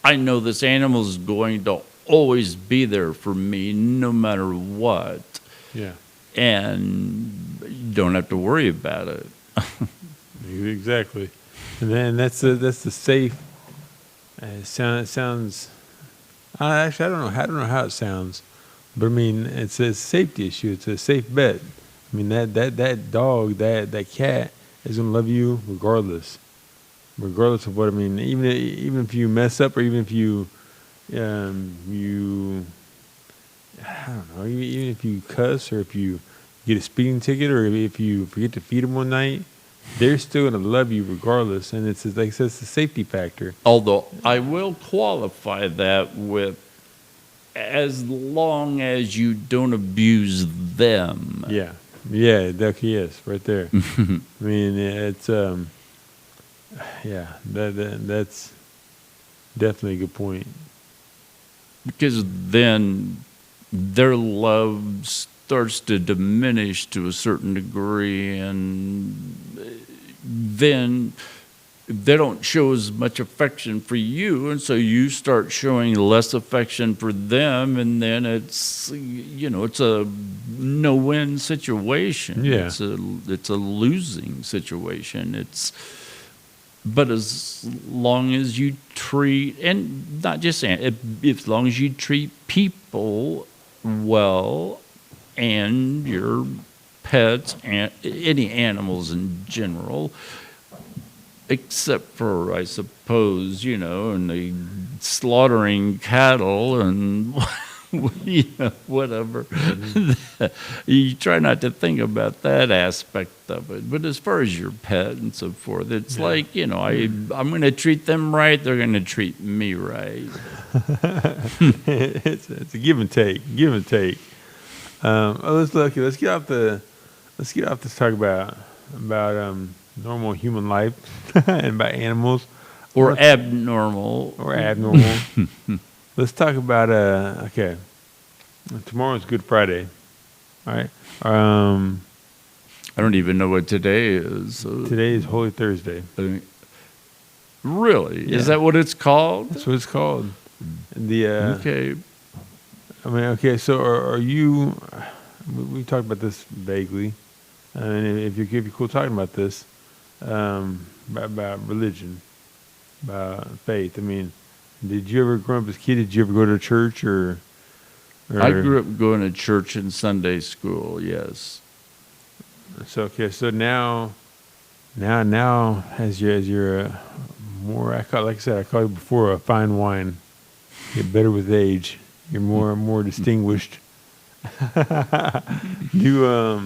I know this animal is going to always be there for me no matter what. Yeah. And you don't have to worry about it. Exactly. And then that's the safe. It sounds. Actually, I don't know how it sounds, but I mean, it's a safety issue. It's a safe bet. I mean, that dog, that cat is gonna love you regardless of what. I mean, even if you mess up, or even if you I don't know, even if you cuss, or if you get a speeding ticket, or if you forget to feed them one night, they're still gonna love you regardless. And it's like I said, it's a safety factor. Although I will qualify that with as long as you don't abuse them. Yeah. Yeah, yes, right there. I mean, it's yeah, that's definitely a good point. Because then their love starts to diminish to a certain degree, and then they don't show as much affection for you, and so you start showing less affection for them, and then it's a no-win situation. Yeah. It's a losing situation. But as long as you treat, and not just as long as you treat people well, and your pets and any animals in general, except for, I suppose, and the slaughtering cattle and whatever. You try not to think about that aspect of it. But as far as your pet and so forth, it's like, I'm going to treat them right. They're going to treat me right. It's a give and take. Let's get off this talk about normal human life and about animals Or abnormal. Let's talk about okay. Tomorrow's Good Friday, all right? I don't even know what today is. Today is Holy Thursday. Really? Yeah. Is that what it's called? That's what it's called. Okay. Okay. So are you? We talked about this vaguely, and if you're cool talking about this, about religion, about faith. I mean, did you ever grow up as a kid? Did you ever go to church or? I grew up going to church and Sunday school. Yes. So now, as you're more, like I said, I called you before a fine wine. Get better with age. You're more distinguished. Do you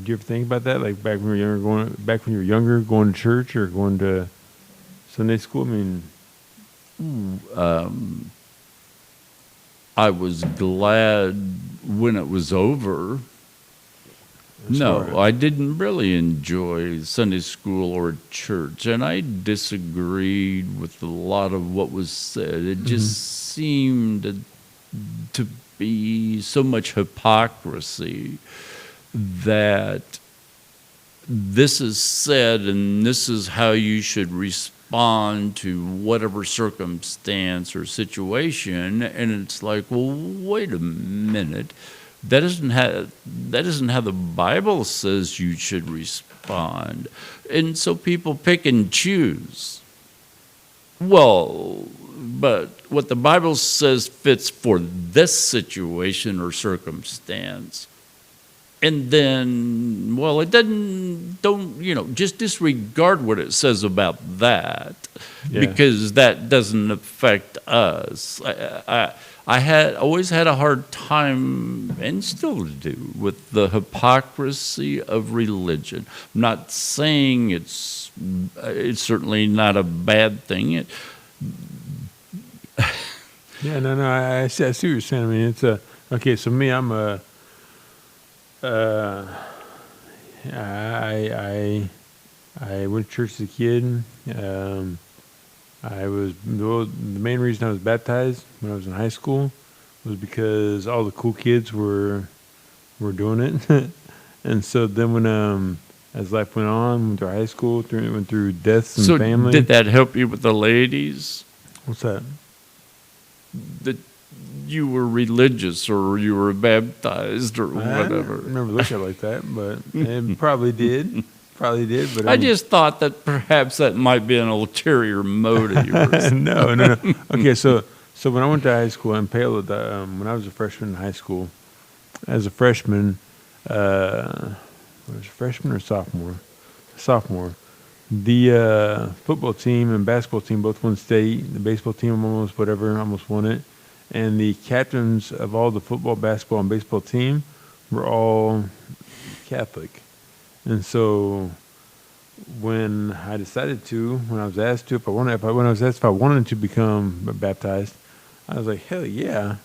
ever think about that? Like back when you were younger, going to church or going to Sunday school? I mean, I was glad when it was over. No, I didn't really enjoy Sunday school or church, and I disagreed with a lot of what was said. It just seemed to be so much hypocrisy that this is said and this is how you should respond to whatever circumstance or situation, and it's like, well, wait a minute. That isn't how the Bible says you should respond. And so people pick and choose. Well, but what the Bible says fits for this situation or circumstance. And then, well, it don't just disregard what it says about that, because that doesn't affect us. I always had a hard time, and still do, with the hypocrisy of religion. I'm not saying it's certainly not a bad thing. I see what you're saying. I mean, it's okay. So me, I'm a. I went to church as a kid. The main reason I was baptized when I was in high school was because all the cool kids were doing it, and so then when as life went on, went through high school, went through deaths and family. So did that help you with the ladies? What's that? That you were religious or you were baptized or whatever. I never looked at it like that, but it probably did. But I just thought that perhaps that might be an ulterior motive. No. Okay, so when I went to high school in Palo, when I was a freshman in high school, as a freshman, was it freshman or sophomore? Sophomore. The football team and basketball team both won state. The baseball team almost won it. And the captains of all the football, basketball, and baseball team were all Catholic. And so when I decided to, when I was asked to, when I was asked if I wanted to become baptized, I was like, hell yeah,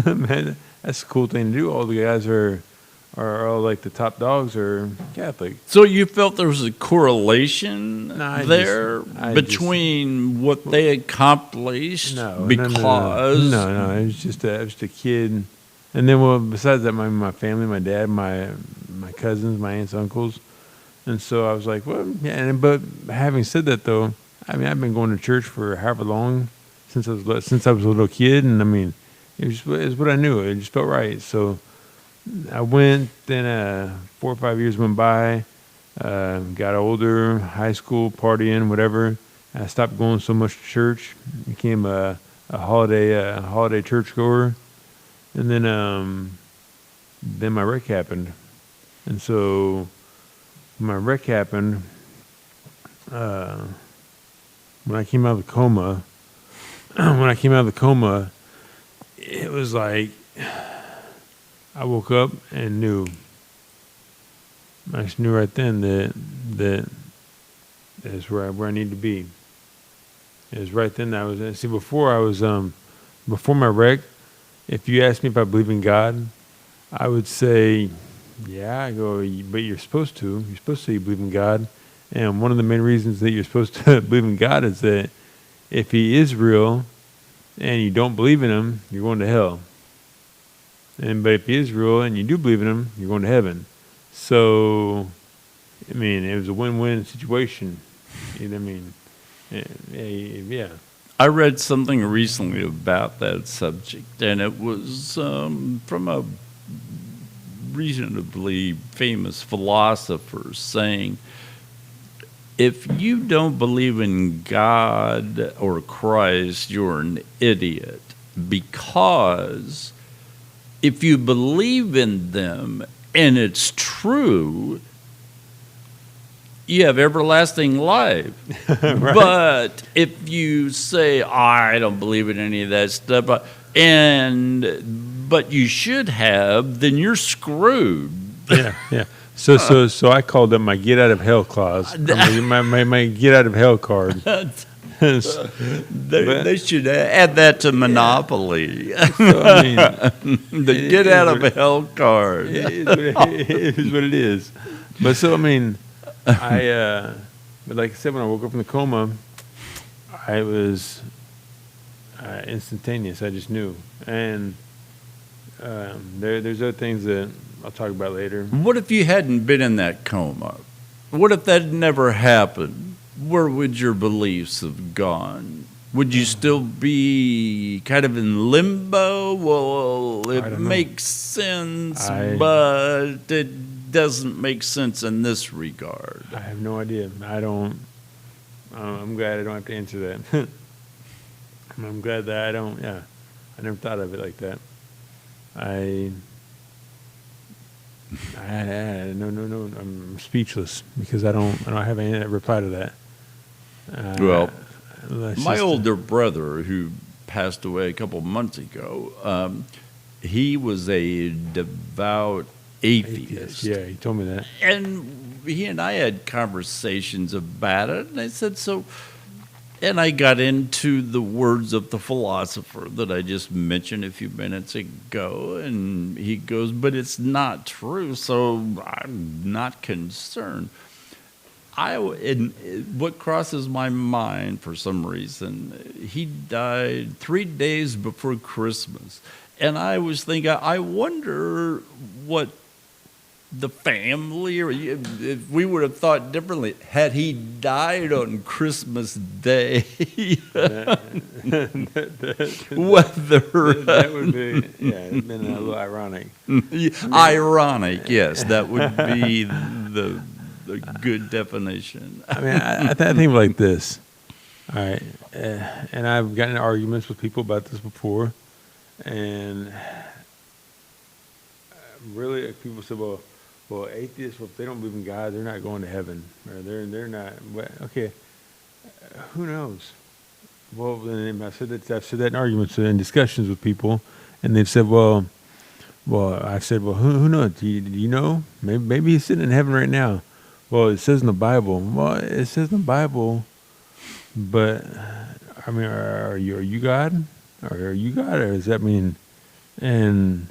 man, that's a cool thing to do. All the guys are all like the top dogs are Catholic. So you felt there was a correlation between what they accomplished? No. It was just a kid. And then, besides that, my family, my dad, my cousins, my aunts, uncles. And so I was like, well, yeah. But having said that, though, I mean, I've been going to church for however long since I was a little kid, and I mean, it's what I knew. It just felt right. So I went. Then 4 or 5 years went by. Got older, high school, partying, whatever. I stopped going so much to church. Became a holiday churchgoer, and then my wreck happened, and so. My wreck happened. when I came out of the coma, it was like I woke up and knew. I just knew right then that that's where I need to be. It was right then that I was. See, before my wreck, if you asked me if I believe in God, I would say, yeah. I go, but you're supposed to. You're supposed to say you believe in God. And one of the main reasons that you're supposed to believe in God is that if He is real and you don't believe in Him, you're going to hell. But if He is real and you do believe in Him, you're going to heaven. So, I mean, it was a win-win situation. You know what I mean? Yeah. I read something recently about that subject, and it was from a reasonably famous philosopher saying, if you don't believe in God or Christ, you're an idiot, because if you believe in them and it's true, you have everlasting life. Right. But if you say, I don't believe in any of that stuff, but you should have, then you're screwed. Yeah. So I called that my get out of hell clause. My get out of hell card. They should add that to Monopoly. So, I mean, The get out of hell card. It is what it is. But so, I mean, but like I said, when I woke up from the coma, I was instantaneous. I just knew. And there's other things that I'll talk about later. What if you hadn't been in that coma? What if that never happened? Where would your beliefs have gone? Would you still be kind of in limbo? Well, it makes sense, but it doesn't make sense in this regard. I have no idea. I'm glad I don't have to answer that. I'm glad that I don't. Yeah, I never thought of it like that. No. I'm speechless because I don't have any reply to that. Well, my older brother, who passed away a couple months ago, he was a devout atheist. Yeah, he told me that. And he and I had conversations about it, and I said, and I got into the words of the philosopher that I just mentioned a few minutes ago, and he goes, but it's not true, so I'm not concerned. What crosses my mind for some reason, he died 3 days before Christmas, and I was thinking, I wonder what the family, or if we would have thought differently had he died on Christmas Day. Whether that would be, it'd been a little ironic. Ironic, yes, that would be the good definition. I mean, I think like this. All right, and I've gotten in arguments with people about this before, and really, people say, well, atheists, if they don't believe in God, they're not going to heaven, or they're not. Okay, who knows? Well, then I've said that in arguments and discussions with people, and they've said, well, I've said, well, who knows? Do you know? Maybe he's sitting in heaven right now. Well, it says in the Bible. Well, it says in the Bible, but I mean, are you God? Or are you God? Or does that mean? And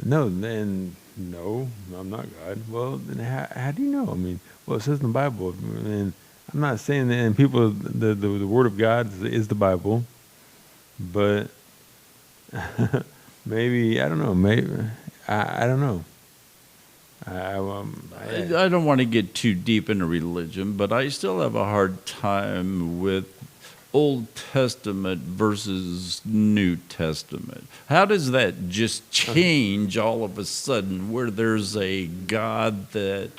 no, I'm not God. Well, then how do you know? I mean, well, it says in the Bible, and I'm not saying that. And people, the Word of God is the Bible, but maybe I don't know. Maybe I don't know. I don't want to get too deep into religion, but I still have a hard time with Old Testament versus New Testament. How does that just change all of a sudden, where there's a God that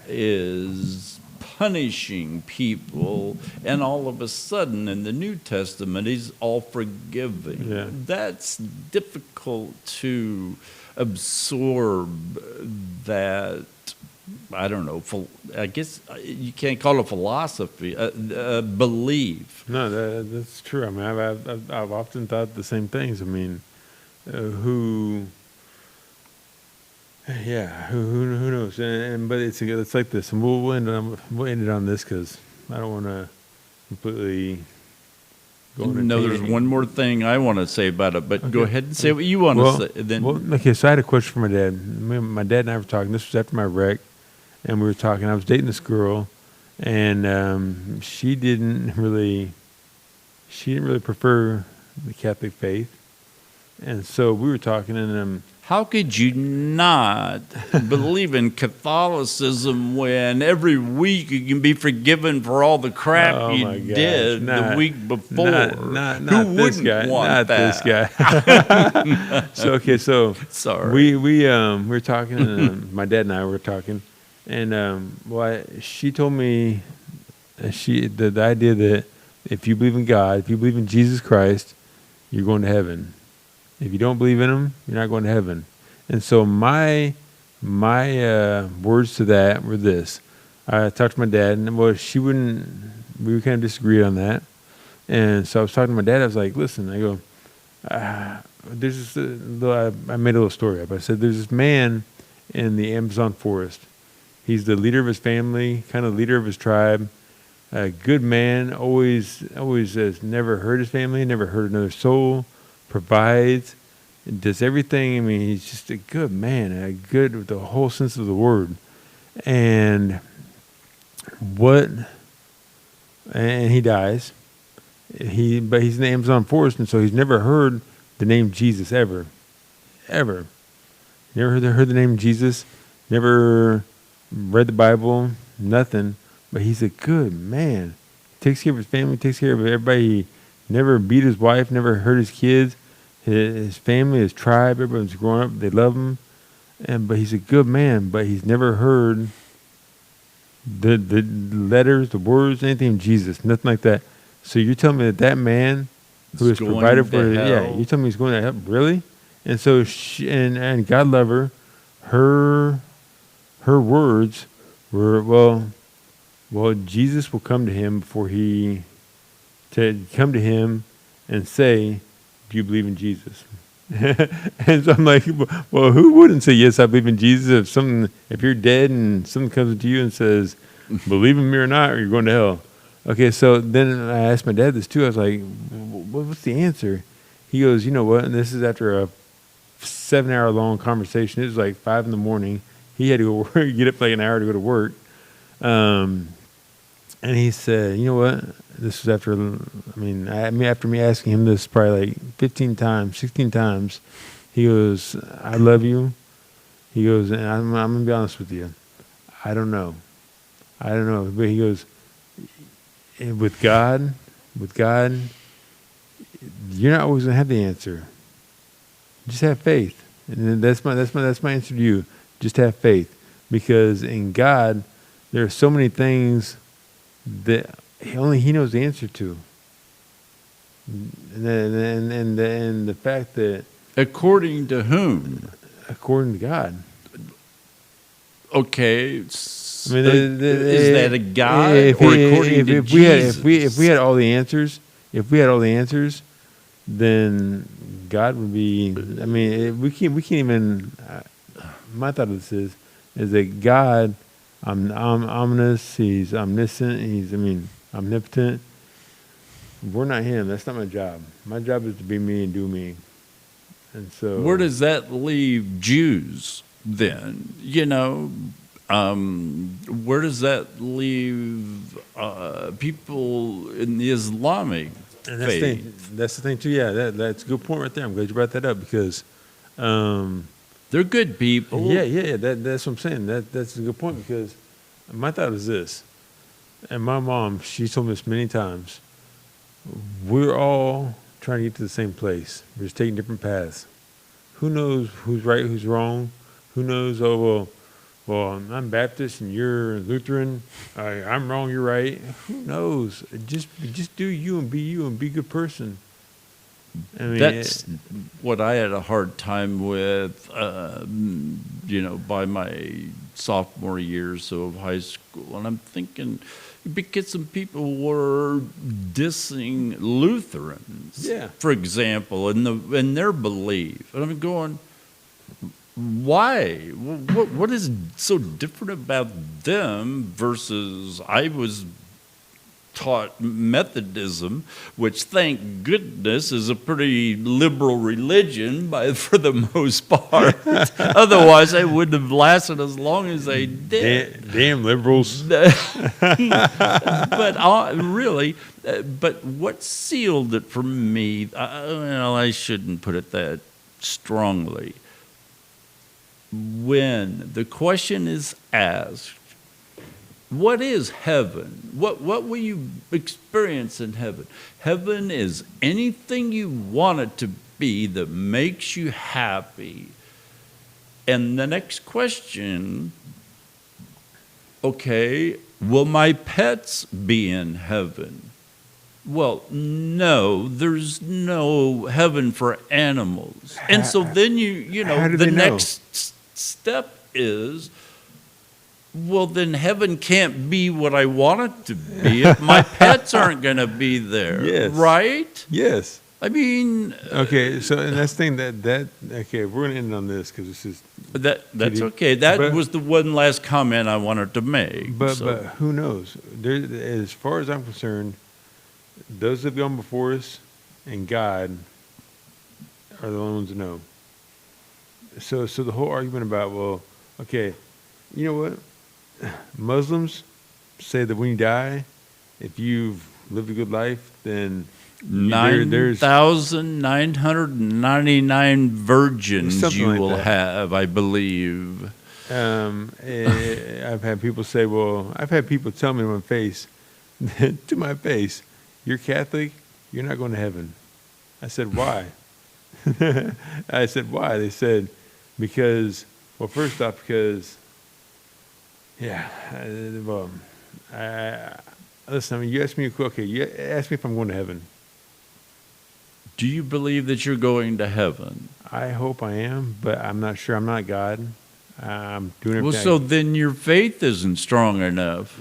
is punishing people, and all of a sudden in the New Testament he's all forgiving? Yeah. That's difficult to absorb, that I don't know, I guess you can't call it philosophy, belief. No, that's true. I mean, I've often thought the same things. I mean, who, yeah, who knows? But it's like this, and we'll end it on this because I don't want to completely go on a No, there's tangent. one more thing I want to say about it, but go Okay. ahead and say what you want to say. Then Okay, so I had a question for my dad. My dad and I were talking. This was after my wreck, and we were talking. I was dating this girl, and she didn't really prefer the Catholic faith, and so we were talking, and how could you not believe in Catholicism when every week you can be forgiven for all the crap oh you my gosh, did the week before? not Who this wouldn't guy, want not that? this guy. So Sorry. we were talking, and my dad and I were talking, and she told me the idea that if you believe in God, if you believe in Jesus Christ, you're going to heaven. If you don't believe in him, you're not going to heaven. And so my words to that were this. I talked to my dad, and we kind of disagreed on that. And so I was talking to my dad. I was like, listen, I go, there's this, I made a little story up. I said, there's this man in the Amazon forest. He's the leader of his family, kind of leader of his tribe. A good man, always has never hurt his family, never hurt another soul, provides, does everything. I mean, he's just a good man, good with the whole sense of the word. And he dies. But he's in the Amazon forest, and so he's never heard the name Jesus ever. Never heard the name Jesus, never read the Bible, nothing. But he's a good man. Takes care of his family, takes care of everybody. He never beat his wife, never hurt his kids. His family, his tribe, everyone's growing up. They love him. But he's a good man, but he's never heard the letters, the words, anything of Jesus, nothing like that. So you're telling me that man who has provided for, you're telling me he's going to hell, really? And so she, and God love her, her words were, well, Jesus will come to him to come to him and say, do you believe in Jesus? And so I'm like, well, who wouldn't say, yes, I believe in Jesus? If you're dead and something comes to you and says, believe in me or not, or you're going to hell. Okay, so then I asked my dad this too. I was like, what's the answer? He goes, you know what? And this is after a 7-hour long conversation. It was like 5 a.m. He had to go work, get up like an hour to go to work. And he said, you know what? This was after me asking him this probably like 15 times, 16 times. He goes, I love you. He goes, and I'm going to be honest with you. I don't know. But he goes, with God, you're not always going to have the answer. Just have faith. And that's my answer to you. Just have faith. Because in God, there are so many things that only He knows the answer to. And the fact that... According to whom? According to God. Okay. I mean, is that a God or according to Jesus? If we had all the answers, then God would be... I mean, we can't even... my thought of this is that God... I'm ominous. He's omniscient. He's, omnipotent. We're not him. That's not my job. My job is to be me and do me. And so, where does that leave Jews then? Where does that leave people in the Islamic faith? That's the thing too. Yeah, that's a good point right there. I'm glad you brought that up because. They're good people. Yeah. That's what I'm saying. That's a good point because my thought is this, and my mom, she told me this many times. We're all trying to get to the same place. We're just taking different paths. Who knows who's right, who's wrong? Who knows? Oh well, I'm Baptist and you're Lutheran. I'm wrong, you're right. Who knows? Just do you and be a good person. I mean, that's what I had a hard time with, by my sophomore year or so of high school, and I'm thinking, because some people were dissing Lutherans, Yeah. for example, in their belief, and I'm going, why? What is so different about them versus I was taught Methodism, which thank goodness is a pretty liberal religion for the most part. Otherwise, I wouldn't have lasted as long as I did. Damn liberals. But really, but what sealed it for me, well, I shouldn't put it that strongly. When the question is asked, what is heaven? What will you experience in heaven? Heaven is anything you want it to be that makes you happy. And the next question, okay, will my pets be in heaven? Well, no, there's no heaven for animals. And so then you know, the next step is, well, then heaven can't be what I want it to be if my pets aren't going to be there. Yes. Right? Yes. I mean... Okay, so and that's the thing okay, we're going to end on this because this is... That's okay. That was the one last comment I wanted to make. But who knows? As far as I'm concerned, those that have gone before us and God are the only ones that know. So the whole argument about, well, okay, you know what? Muslims say that when you die, if you've lived a good life, then 9,999 virgins you like will that. have, I believe. I've had people say, well, I've had people tell me to my face, you're Catholic, you're not going to heaven. I said, why? I said, why? They said, because, well, first off, because, yeah, listen, I mean, you asked me, okay, you asked me if I'm going to heaven. Do you believe that you're going to heaven? I hope I am, but I'm not sure. I'm not God. I'm doing everything. Well, so then your faith isn't strong enough.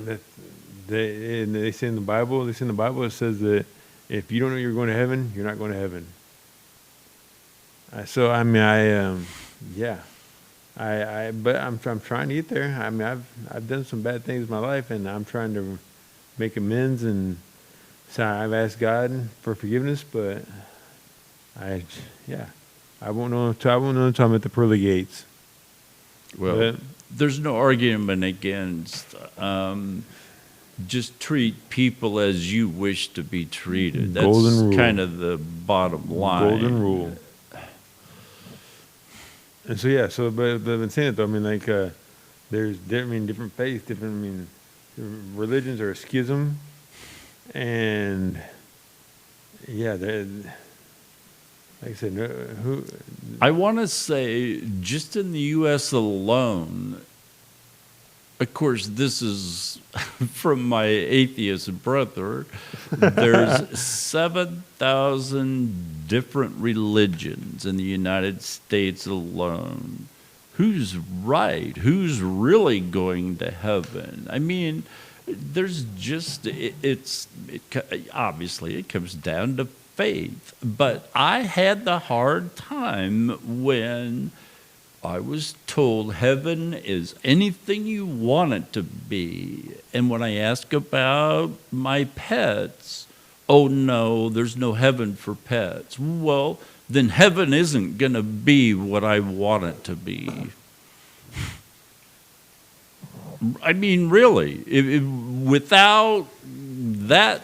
They say in the Bible, it says that if you don't know you're going to heaven, you're not going to heaven. So I mean, but I'm trying to get there. I mean, I've done some bad things in my life, and I'm trying to make amends. And so I've asked God for forgiveness, but I won't know until I'm at the pearly gates. Well, there's no argument against just treat people as you wish to be treated. That's Golden rule. Kind of the bottom line. Golden rule. And so but I've been saying it though. I mean, like there's different faiths, religions are a schism, and like I said, I want to say, just in the U.S. alone, of course, this is from my atheist brother, there's 7,000 different religions in the United States alone. Who's right? Who's really going to heaven? I mean, there's just, obviously it comes down to faith. But I had the hard time when I was told heaven is anything you want it to be. And when I ask about my pets, oh no, there's no heaven for pets. Well, then heaven isn't going to be what I want it to be. I mean, really, without that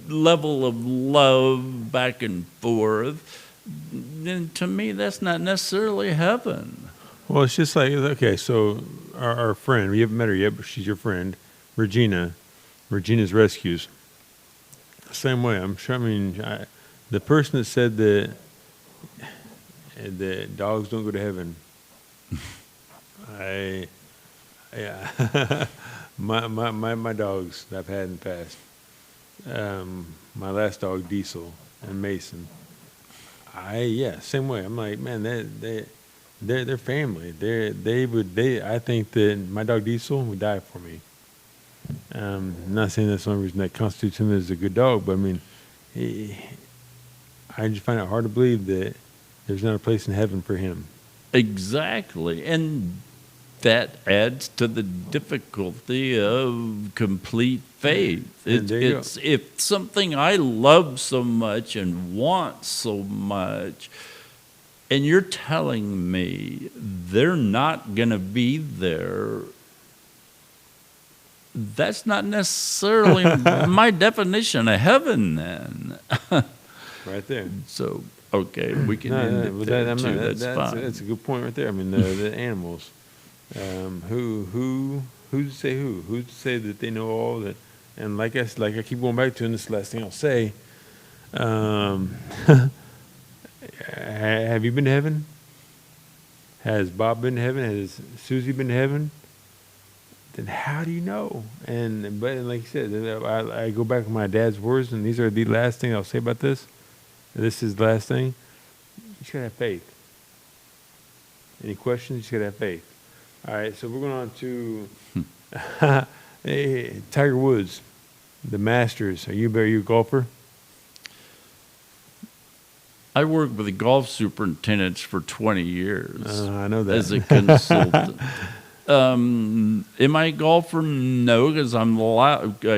level of love back and forth, then to me, that's not necessarily heaven. Well, it's just like, okay, so our friend, you haven't met her yet, but she's your friend, Regina's Rescues. Same way, I'm sure, the person that said that dogs don't go to heaven, my dogs that I've had in the past, my last dog, Diesel, and Mason, same way. I'm like, man, they're family. I think that my dog Diesel would die for me. I'm not saying that's the only reason that constitutes him as a good dog, but I mean, he, I just find it hard to believe that there's not a place in heaven for him. Exactly. And that adds to the difficulty of complete faith. And there you It's if something I love so much and want so much, and you're telling me they're not going to be there, that's not necessarily my definition of heaven then. Right there. So, okay, we can end it there too. That's fine. That's a good point right there. I mean, the animals. Who's to say who? Who's to say that they know all that? And like I keep going back to, and this is the last thing I'll say. Have you been to heaven? Has Bob been to heaven? Has Susie been to heaven? Then how do you know? But like you said, I go back to my dad's words, and these are the last thing I'll say about this. This is the last thing. You just gotta have faith. Any questions? You just gotta have faith. All right, so we're going on to Tiger Woods, the Masters. Are you a golfer? I worked with the golf superintendents for 20 years. I know that. As a consultant. Am I a golfer? No, because I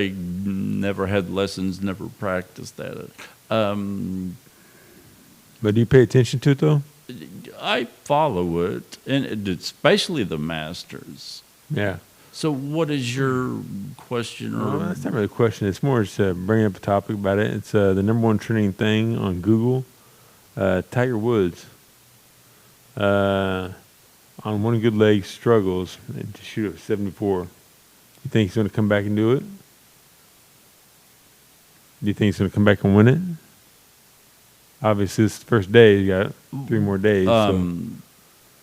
never had lessons, never practiced at it. But do you pay attention to it, though? I follow it, and especially the Masters. Yeah. So what is your question? No, that's not really a question. It's more just bringing up a topic about it. It's the number one trending thing on Google. Tiger Woods, on one good leg, struggles to shoot at 74. You think he's going to come back and do it? Do you think he's going to come back and win it? Obviously, this is the first day. He's got 3 more days.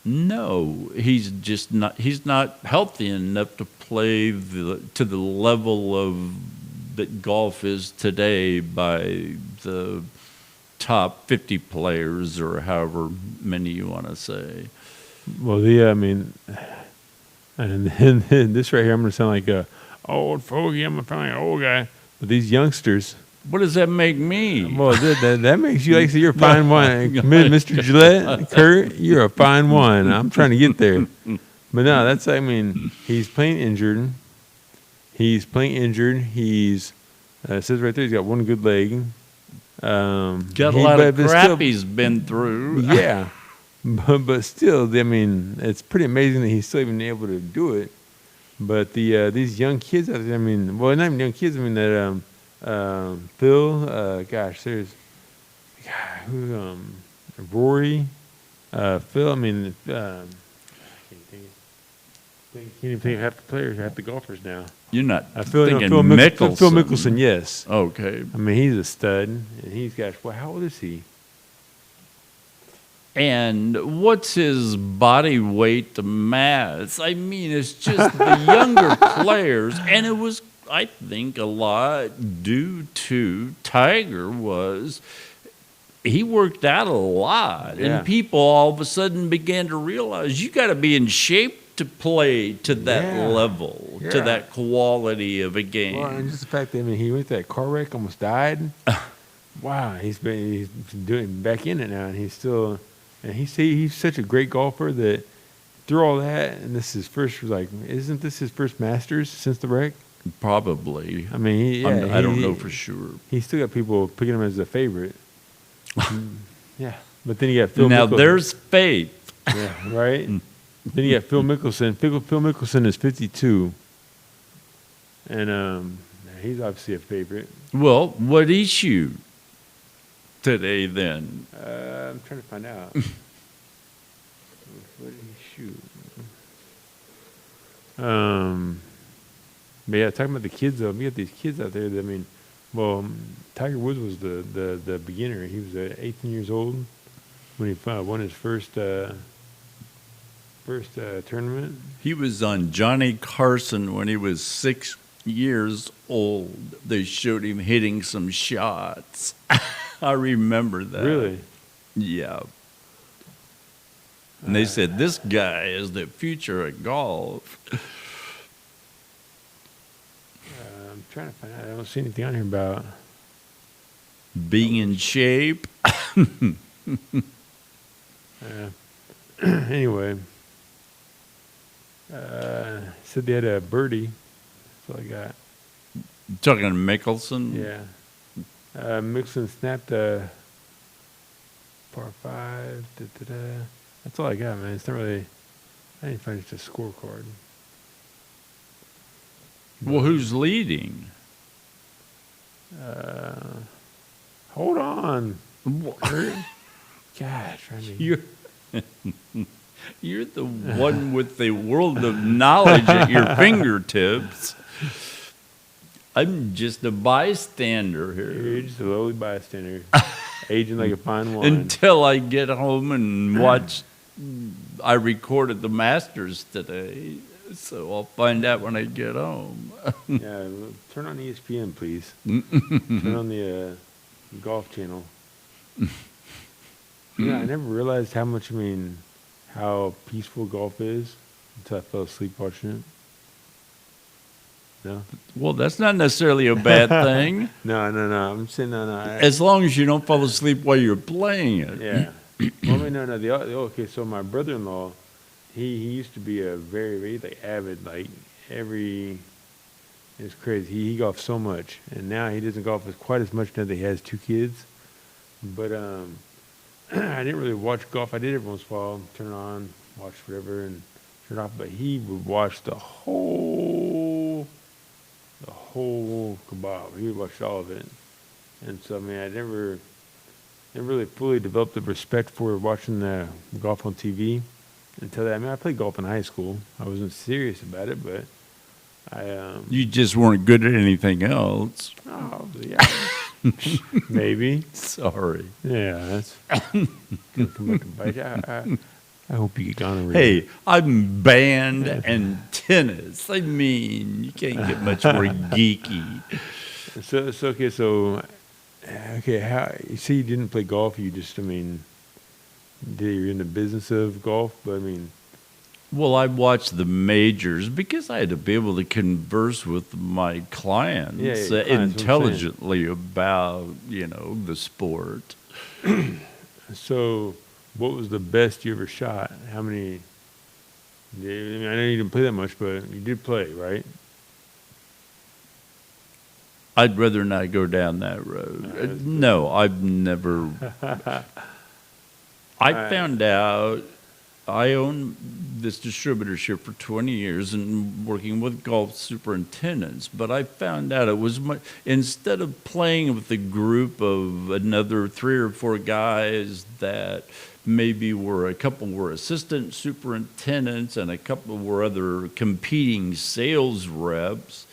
No, he's just not. He's not healthy enough to play to the level of that golf is today by the top 50 players or however many you want to say. Well, and this right here, I'm going to sound like a old fogey. I'm going to sound like an old guy. But these youngsters. What does that make me? Well, that makes you like, you're a fine wine. Mr. Gillette, Kurt, you're a fine wine. I'm trying to get there. But no, he's playing injured. It says right there, he's got one good leg. Got a lot of crap he's been through. Yeah. But still, it's pretty amazing that he's still even able to do it. But these young kids out there, not even young kids, that Phil, Rory, Phil, I can't even think of half the players, half the golfers now. You're not Phil Mickelson. Phil Mickelson, yes. Okay. He's a stud, and he's got, how old is he? And what's his body weight to mass? It's just the younger players, and it was, I think, a lot due to Tiger he worked out a lot, and people all of a sudden began to realize you got to be in shape to play to that level, to that quality of a game. Well, and just the fact that he went through that car wreck, almost died. Wow, he's doing back in it now, and he's still, and he's such a great golfer that through all that, and this is his first, isn't this his first Masters since the wreck? Probably. I don't know for sure. He's still got people picking him as a favorite. Yeah, but then you got Phil. Now Mickelson. There's faith. Yeah, right. Then you got Phil Mickelson. Phil Mickelson is 52, and he's obviously a favorite. Well, what did he shoot today then? I'm trying to find out. What did he shoot? But yeah, talking about the kids though, we got these kids out there that Tiger Woods was the beginner. He was 18 years old when he won his first tournament. He was on Johnny Carson when he was 6 years old. They showed him hitting some shots. I remember that. Really? Yeah. And they said, this guy is the future of golf. I'm trying to find out. I don't see anything on here about Being in shape. anyway. Said they had a birdie. That's all I got. Talking to Mickelson. Yeah. Mixon snapped a par 5. Da-da-da. That's all I got, man. It's not really. I didn't find just a scorecard. Well, who's leading? Hold on. Gosh, You're, you're the one with the world of knowledge at your fingertips. I'm just a bystander you're here. just a lowly bystander, aging like a fine wine. Until I get home and watch. I recorded the Masters today, so I'll find out when I get home. Yeah, turn on ESPN, please. Turn on the golf channel. Yeah, I never realized how much, how peaceful golf is until I fell asleep watching it. No? Well, that's not necessarily a bad thing, No. I'm saying no. as long as you don't fall asleep while you're playing it. Yeah. Well, no. Okay, so my brother-in-law, he used to be a very, very avid, it's crazy. He golfed so much, and now he doesn't golf quite as much now that he has 2 kids. But I didn't really watch golf. I did every once in a while, turn it on, watch whatever, and turn it off. But he would watch the whole kebab. He would watch all of it. And so, I never really fully developed the respect for watching the golf on TV until that. I played golf in high school. I wasn't serious about it, but You just weren't good at anything else. Oh, yeah. Maybe. Sorry. Yeah, that's gonna come back and bite you. I hope you get gonorrhea. Hey, I'm band and tennis. You can't get much more geeky. Okay, how you see you didn't play golf, you just you're in the business of golf, but Well, I watched the majors because I had to be able to converse with my clients, Yeah, your clients, intelligently about, the sport. So what was the best you ever shot? How many? I know you didn't play that much, but you did play, right? I'd rather not go down that road. No, I've never. I found out I owned this distributorship for 20 years and working with golf superintendents, but I found out it was instead of playing with a group of another 3 or 4 guys that maybe a couple were assistant superintendents and a couple were other competing sales reps,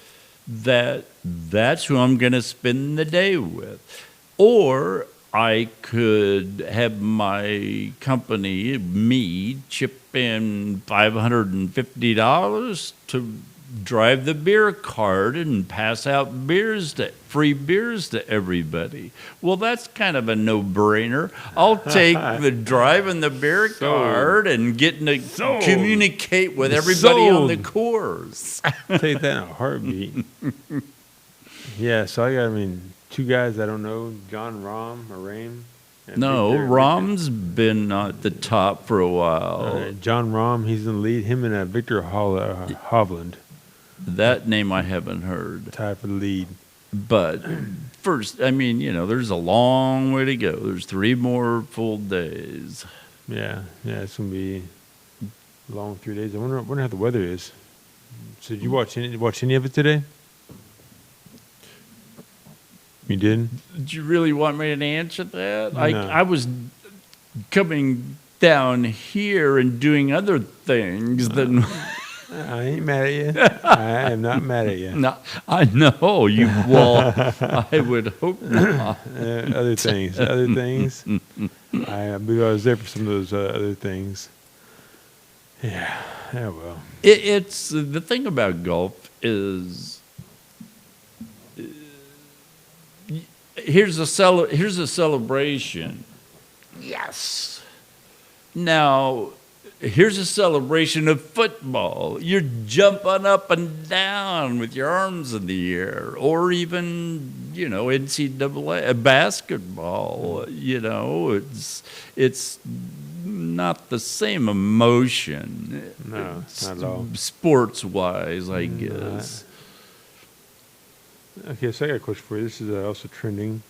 that's who I'm going to spend the day with. Or I could have my company, me, chip in $550 to drive the beer cart and pass out free beers to everybody. Well, that's kind of a no-brainer. I'll take the driving the beer cart and getting to communicate with everybody on the course. Take that in a heartbeat. Yeah, so I got, 2 guys I don't know, John Rahm or Rahm. No, Rahm's been at the top for a while. John Rahm, he's in the lead. Him and Victor Hovland. That name I haven't heard. Tied for the lead. But first, there's a long way to go. There's 3 more full days. Yeah, it's going to be a long 3 days. I wonder how the weather is. So did you watch any of it today? You did? Did you really want me to answer that? No. I was coming down here and doing other things than... I ain't mad at you. I am not mad at you. No, I know you. Well, I would hope not. Other things. I believe I was there for some of those other things. Yeah. Well. It's the thing about golf is here's a celebration. Yes. Now, here's a celebration of football. You're jumping up and down with your arms in the air, or even, NCAA basketball. It's not the same emotion. No, not at all. Sports wise, I guess. Okay, so I got a question for you. This is also trending.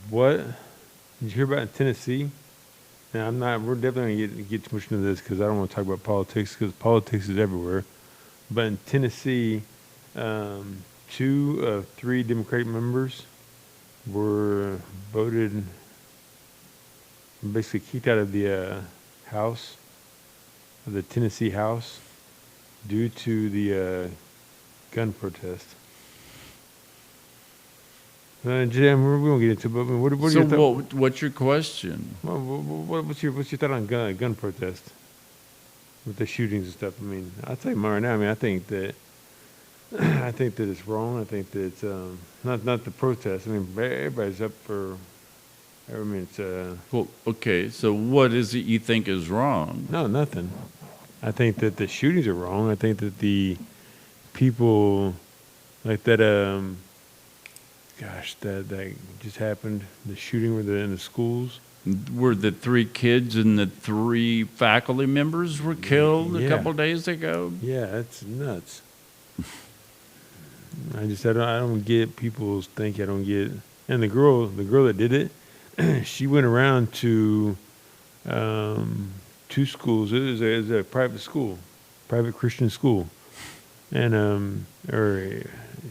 What did you hear about in Tennessee? Now, we're definitely going to get too much into this because I don't want to talk about politics because politics is everywhere. But in Tennessee, 2 of 3 Democratic members were voted, basically kicked out of the House, of the Tennessee House, due to the gun protest. Jim, we won't get into it, but what are your thoughts? What's your question? What's your thought on gun protest with the shootings and stuff? I mean, I'll tell you more right now. I mean, I think that it's wrong. I think that it's not the protest. I mean, everybody's up for. I mean, it's Well, okay. So what is it you think is wrong? no, nothing. I think that the shootings are wrong. I think that the people like that. Gosh, that just happened. The shooting in the schools. Were the 3 kids and the 3 faculty members were killed a couple days ago? Yeah, that's nuts. I don't get people's thinking. I don't get. And the girl that did it, she went around to 2 schools. It was a private school, private Christian school, and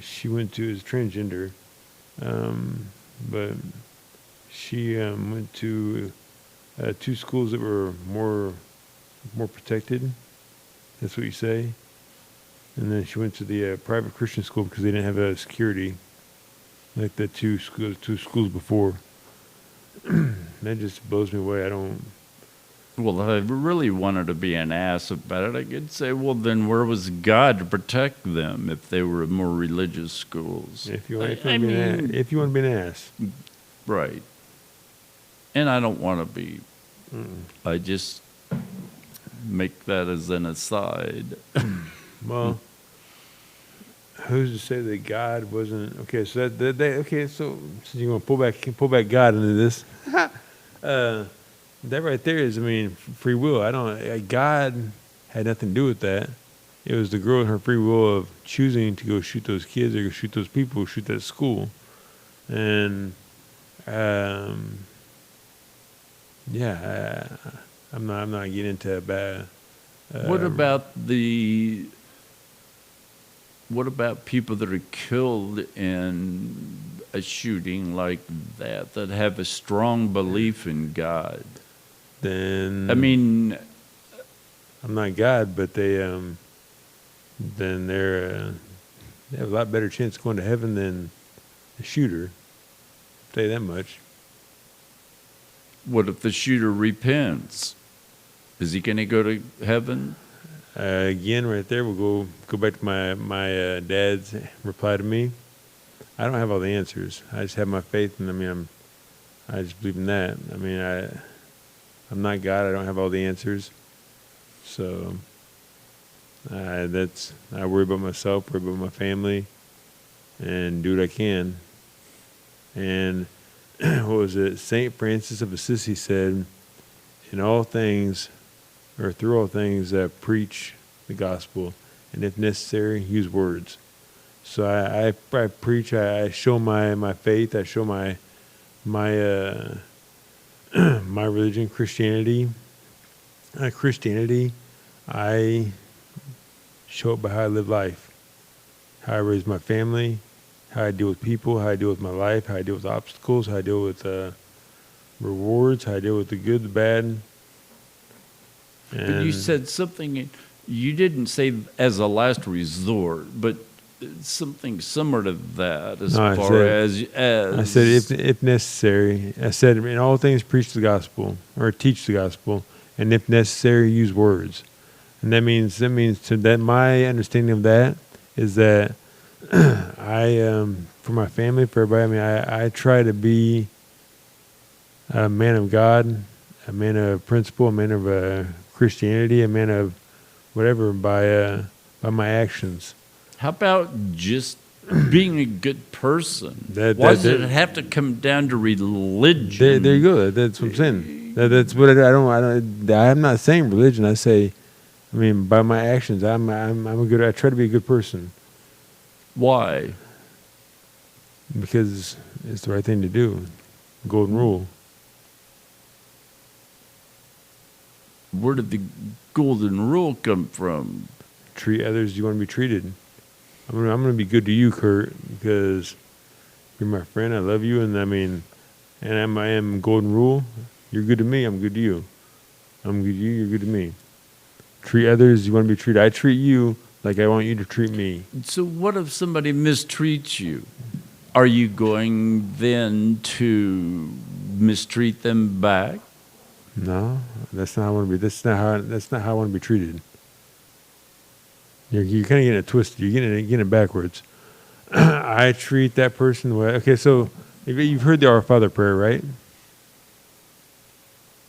she went to as transgender. But she went to 2 schools that were more protected. That's what you say. And then she went to the private Christian school because they didn't have security like the 2 schools before. That just blows me away. I don't. Well, if I really wanted to be an ass about it, I could say, well, then where was God to protect them if they were more religious schools? If you want to be an ass. Right. And I don't want to be. I just make that as an aside. Well, who's to say that God wasn't okay? So so since you're gonna pull back God into this, that right there is, I mean, free will. God had nothing to do with that. It was the girl and her free will of choosing to go shoot those kids or go shoot those people, shoot that school, and I'm not getting into bad. What about people that are killed in a shooting like that have a strong belief in God? Then I mean, I'm not God, but they have a lot better chance of going to heaven than the shooter. I'll tell you that much. What if the shooter repents? Is he going to go to heaven? Again, right there, we'll go back to my dad's reply to me. I don't have all the answers. I just have my faith, and I just believe in that. I mean, I'm not God. I don't have all the answers. So I worry about myself, worry about my family, and do what I can. And what was it? Saint Francis of Assisi said, "In all things, or through all things, preach the gospel, and if necessary, use words." So I preach. I show my faith. I show my my religion, Christianity. I show it by how I live life, how I raise my family, how I deal with people, how I deal with my life, how I deal with obstacles, how I deal with rewards, how I deal with the good, the bad. But you said something, you didn't say as a last resort, but something similar to that I said if necessary. I said in all things preach the gospel or teach the gospel, and if necessary use words. And that means my understanding of that is that I for my family, for everybody, I try to be a man of God, a man of principle, a man of Christianity, a man of whatever by my actions. How about just being a good person? That- Why that- does it that- have to come down to religion? There you go. That's what I'm saying. That's what I'm not saying religion. I say, I mean, by my actions, I try to be a good person Why? because it's the right thing to do. Golden rule. Where did the golden rule come from? Treat others as you want to be treated. I'm gonna be good to you, Kurt, because you're my friend. I love you, and I am golden rule. You're good to me. I'm good to you. I'm good to you. You're good to me. Treat others as you want to be treated. I treat you like I want you to treat me. So what if somebody mistreats you? Are you going then to mistreat them back? No, that's not how I want to be. That's not how I want to be treated. You're kind of getting it twisted. You're getting it backwards. I treat that person well. Okay, so you've heard the Our Father prayer, right?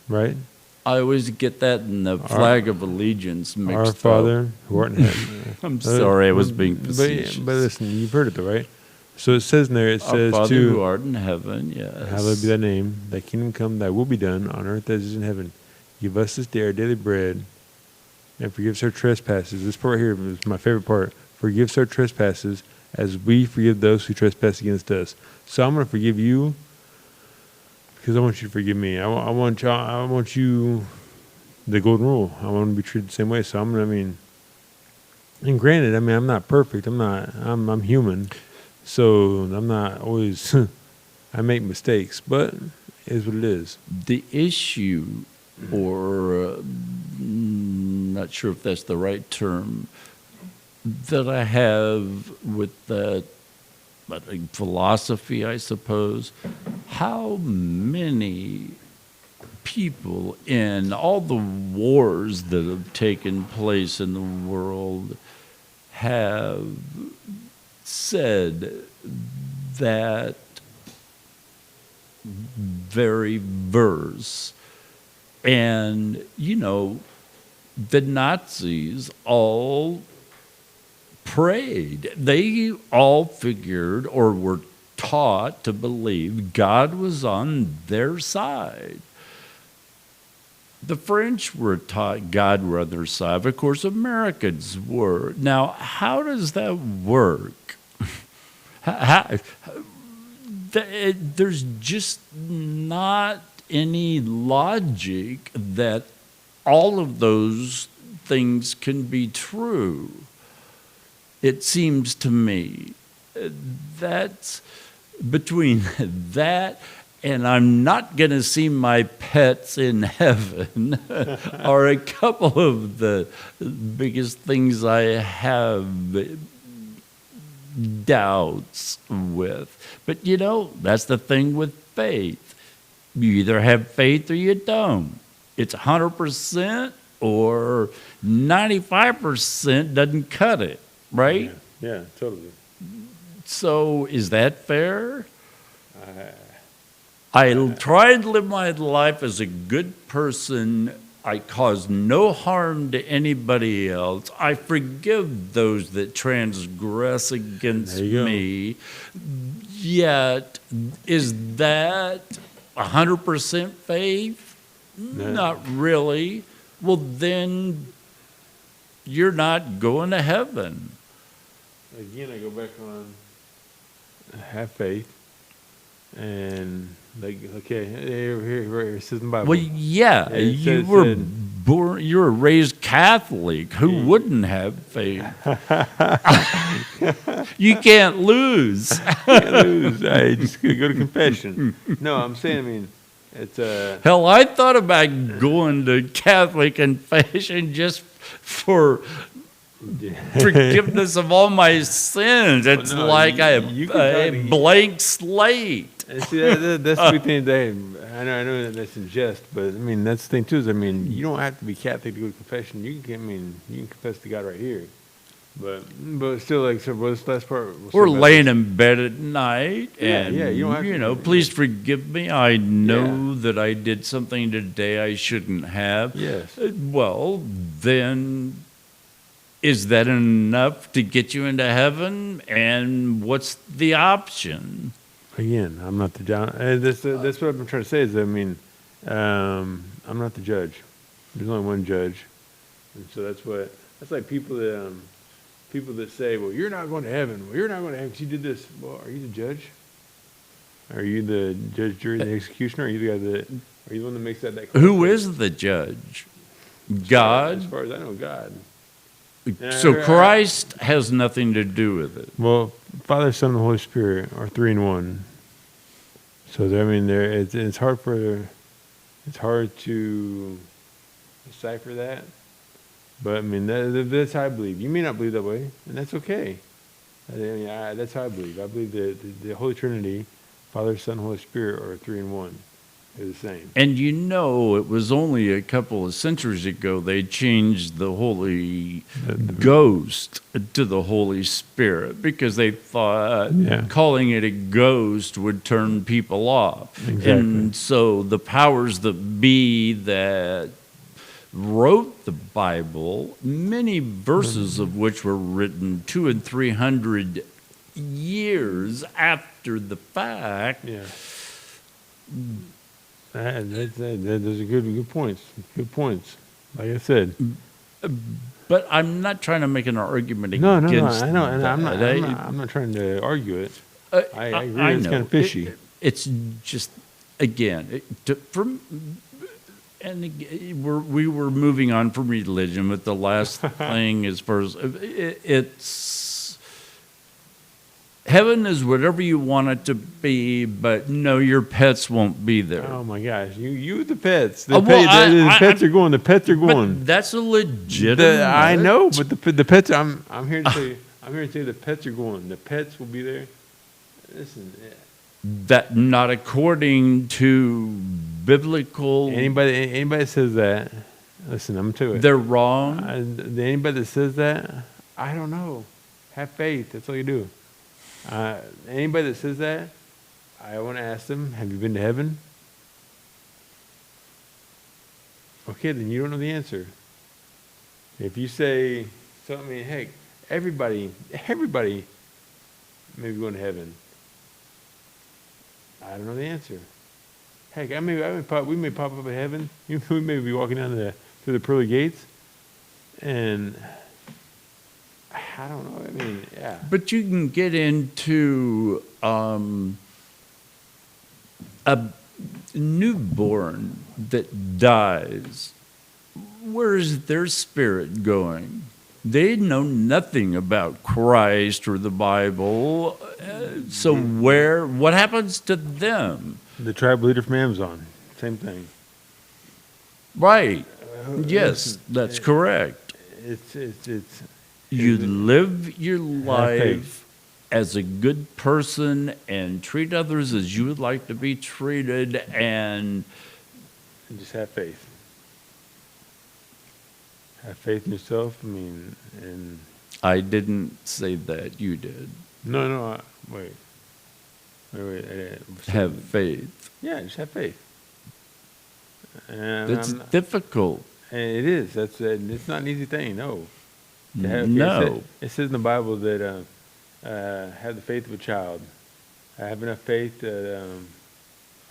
Right? I always get that in the flag of allegiance mixed Our up. Father who art in heaven. I'm sorry, I was being But facetious. listen, you've heard it though, right? So it says in there, it Our says Father who to art in heaven, yes. hallowed be thy name, thy kingdom come, thy will be done on earth as it is in heaven. Give us this day our daily bread, and forgive us our trespasses. This part right here is my favorite part. Forgive us our trespasses as we forgive those who trespass against us. So I'm going to forgive you because I want you to forgive me. I want you, the golden rule. I want to be treated the same way. So and granted, I'm not perfect. I'm human. So I'm not always, I make mistakes, but it is what it is. The issue, or not sure if that's the right term, that I have with that philosophy, I suppose, how many people in all the wars that have taken place in the world have said that very verse. And, the Nazis all prayed. They all figured or were taught to believe God was on their side. The French were taught God were on their side. Of course, Americans were. Now, how does that work? There's just not any logic that all of those things can be true. It seems to me that's between that and I'm not going to see my pets in heaven are a couple of the biggest things I have doubts with. But that's the thing with faith. You either have faith or you don't. It's 100% or 95% doesn't cut it, right? Yeah, totally. So is that fair? I try to live my life as a good person. I cause no harm to anybody else. I forgive those that transgress against me. Yet, is that 100% faith? No. Not really. Well, then you're not going to heaven. Again, I go back on have faith. And okay, here it says in the Bible. Well, yeah, you were raised Catholic. Who wouldn't have faith? You can't lose. I just go to confession. No, I'm saying, it's Hell, I thought about going to Catholic confession just for forgiveness of all my sins. It's like I have a blank slate. See, that's the big thing today. I know that's in jest, but that's the thing too. Is you don't have to be Catholic to go to confession. You can confess to God right here. But still, like, so what's the last part? What's Or the laying message? in bed at night Yeah, and, yeah, you don't have to- please forgive me. I know that I did something today I shouldn't have. Yes. Well, then, is that enough to get you into heaven? And what's the option? Again, I'm not the John. That's what I'm trying to say. Is I mean, I'm not the judge. There's only one judge, and so that's like people that say, "Well, you're not going to heaven. Well, you're not going to heaven because you did this." Well, are you the judge? Are you the judge, jury, and the executioner? Are you the guy that? Are you the one that makes that call? Who is the judge? God? As far as I know, God. So Christ has nothing to do with it. Well, Father, Son, and the Holy Spirit are 3 in 1. So I mean, it's hard to decipher that. But I mean, that's how I believe. You may not believe that way, and that's okay. I mean, that's how I believe. I believe that the Holy Trinity, Father, Son, Holy Spirit, are 3 in 1. They're the same. And it was only a couple of centuries ago they changed the Holy Ghost to the Holy Spirit because they thought calling it a ghost would turn people off. Exactly. And so the powers that be that wrote the Bible, many verses of which were written 200 and 300 years after the fact. Yeah. Those are good points. Good points. Like I said. But I'm not trying to make an argument No, against I know, and that. I'm not trying to argue it. I agree. It's kind of fishy. It's just again, we were moving on from religion, but the last thing as far as it's. Heaven is whatever you want it to be, but no, your pets won't be there. Oh my gosh, you the pets. The pets are going. The pets are going. But that's a legitimate. I know, but the pets. I'm here to tell you. I'm here to tell you the pets are going. The pets will be there. Listen. That not according to biblical. Anybody that says that, listen, I'm to it. They're wrong. Anybody that says that, I don't know. Have faith. That's all you do. Anybody that says that, I want to ask them, have you been to heaven? Okay, then you don't know the answer. If you say something, heck, everybody may be going to heaven. I don't know the answer. Heck, we may pop up in heaven. We may be walking down through the pearly gates, and I don't know. I mean, yeah. But you can get into a newborn that dies. Where is their spirit going? They know nothing about Christ or the Bible. So what happens to them? The tribe leader from Amazon, same thing. Right. Yes, that's correct. You live your life as a good person and treat others as you would like to be treated, and just have faith. Have faith in yourself. I mean, and I didn't say that. You did. No. Wait. Have faith. Yeah, just have faith. It's difficult. And it is. It's not an easy thing. No. No. It says in the Bible that have the faith of a child. Have enough faith to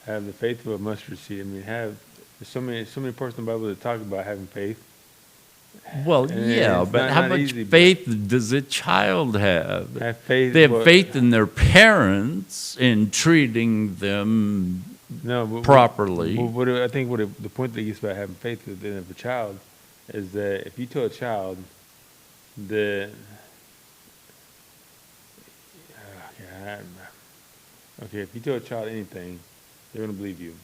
have the faith of a mustard seed. I mean, there's so many parts in the Bible that talk about having faith. Well, yeah, but how much faith does a child have? Have faith. They have faith in their parents in treating them properly. I think the point that he gets about having faith of a child is that if you tell a child that, if you tell a child anything, they're going to believe you.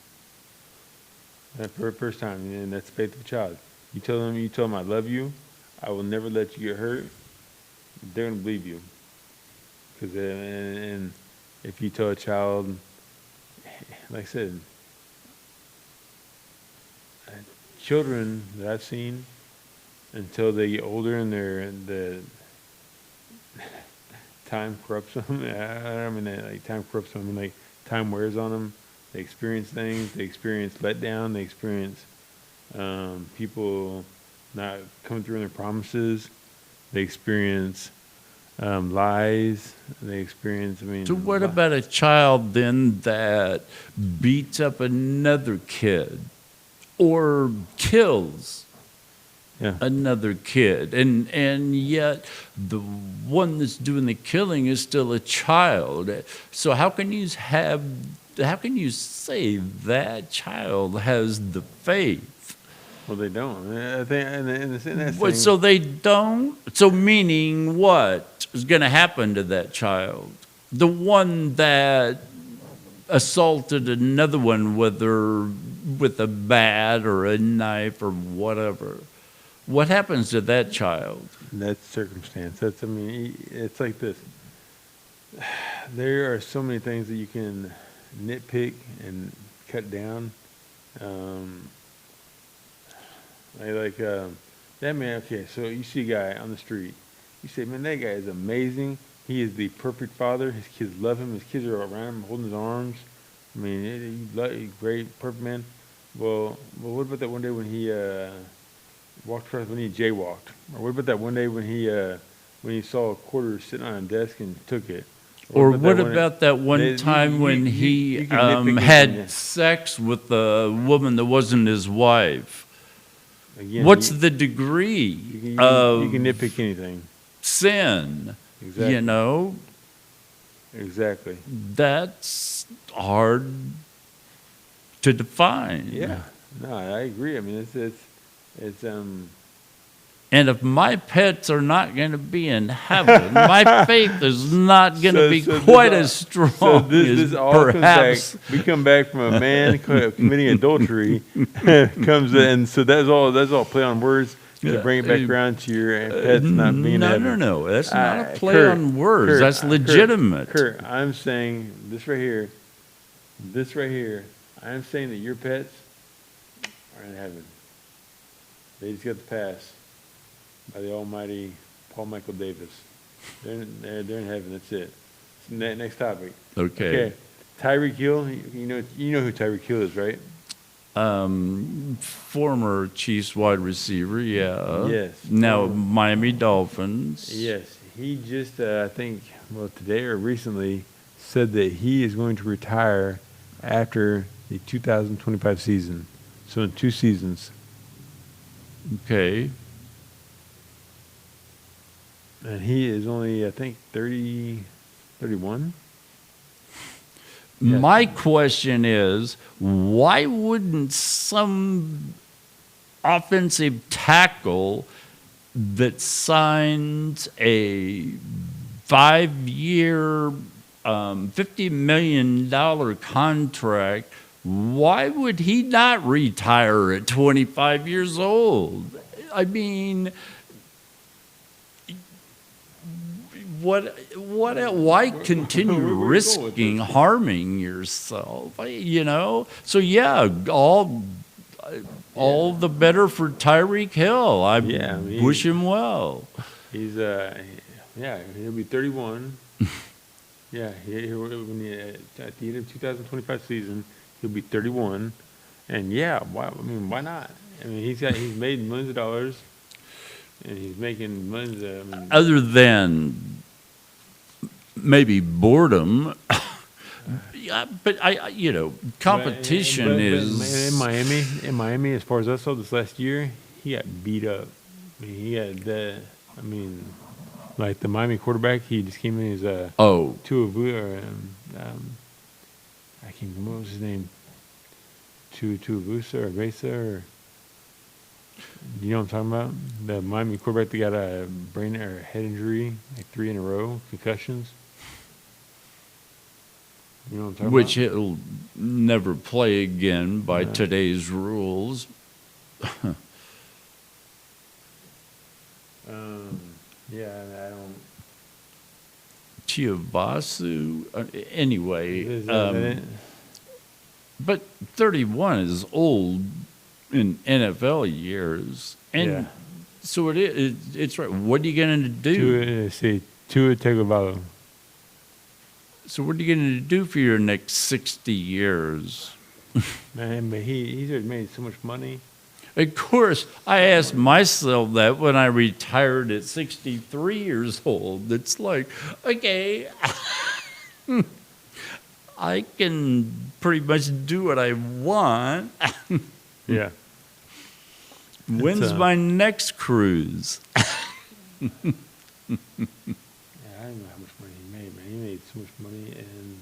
That first time, and that's the faith of a child. You tell them, I love you, I will never let you get hurt, they're going to believe you. And if you tell a child, like I said, children that I've seen, until they get older and time corrupts them. I don't mean that like time corrupts them. I mean like time wears on them. They experience things. They experience letdown. They experience people not coming through on their promises. They experience lies. They experience. I mean. So what about a child then that beats up another kid or kills Yeah. another kid, and yet the one that's doing the killing is still a child? So how can you say that child has the faith? Well, they don't. I think, and that's What, so they don't? So meaning what is going to happen to that child? The one that assaulted another one, whether with a bat or a knife or whatever. What happens to that child? that's circumstance. That's. I mean, it's like this. There are so many things that you can nitpick and cut down. That man. Okay, so you see a guy on the street. You say, man, that guy is amazing. He is the perfect father. His kids love him. His kids are around him, holding his arms. I mean, he's great, perfect man. Well, what about that one day when he walked across, when he jaywalked? Or what about that one day when he saw a quarter sitting on a desk and took it? Or what about that one time when he had sex with a woman that wasn't his wife? Again, What's the degree of you can nitpick anything. sin? Exactly. You know, Exactly. that's hard to define. Yeah. No, I agree. I mean, it's And if my pets are not going to be in heaven, my faith is not going to be quite as strong So this as all perhaps. comes back. We come back from a man committing adultery, comes in. So that's all play on words to bring it back around to your pets not being in heaven. No. That's not a play Kurt, on words. Kurt, That's legitimate. Kurt, I'm saying this right here. I'm saying that your pets are in heaven. They just got the pass by the almighty Paul Michael Davis. They're in heaven. That's it. Next topic. Okay. Tyreek Hill. You know who Tyreek Hill is, right? Former Chiefs wide receiver, yeah. Yes. Now Miami Dolphins. Yes. He just I think today or recently said that he is going to retire after the 2025 season. So in 2 seasons. Okay. And he is only, I think, 31. Yeah. My question is, why wouldn't some offensive tackle that signs a 5-year, $50 million contract, why would he not retire at 25 years old? I mean, why continue risking harming yourself? You know? So yeah, all the better for Tyreek Hill. I wish him well. He's he'll be 31. Yeah, at the end of 2025 season, he'll be 31. And why not? I mean, he's made millions of dollars, and he's making millions. Other than maybe boredom, yeah, but competition is in Miami. As far as I saw this last year, he got beat up. I mean, he had like the Miami quarterback. He just came in as Tua or I can't remember what was his name. Tuavusa or Vesa or. You know what I'm talking about? The Miami quarterback that got a brain or head injury, like 3 in a row, concussions. You know what I'm talking which about? he'll never play again by today's rules. I don't. Chiavasu, anyway. Is that it? But 31 is old in NFL years, and so it's right. What are you going to do? Tua Tagovailoa. So what are you going to do for your next 60 years? Man, but he's already made so much money. Of course, I asked myself that when I retired at 63 years old. It's like, okay, I can pretty much do what I want. Yeah. When's my next cruise? Yeah, I don't know how much money he made, man. He made so much money, and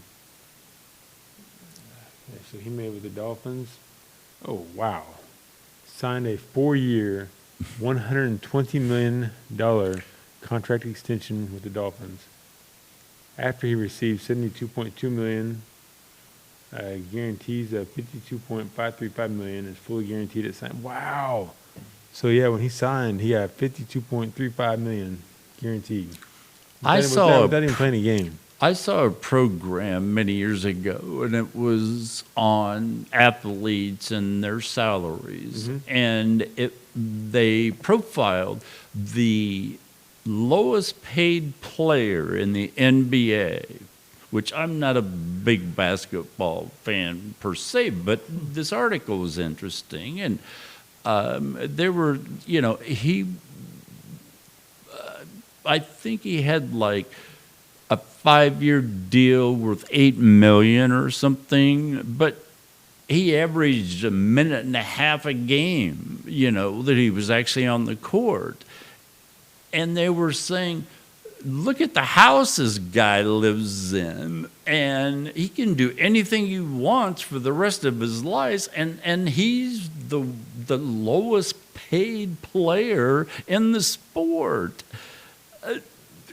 so he made with the Dolphins. Oh wow! Signed a 4-year, $120 million contract extension with the Dolphins. After he received $72.2 million, guarantees of $52.535 million is fully guaranteed at sign. Wow! So yeah, when he signed, he got $52.35 million guaranteed. Without even playing a game. I saw a program many years ago, and it was on athletes and their salaries, and they profiled the lowest paid player in the NBA, which I'm not a big basketball fan per se, but this article was interesting, and there were, I think he had like a 5-year deal worth $8 million or something, but he averaged a minute and a half a game, that he was actually on the court. And they were saying, look at the house this guy lives in, and he can do anything he wants for the rest of his life, and he's the lowest paid player in the sport.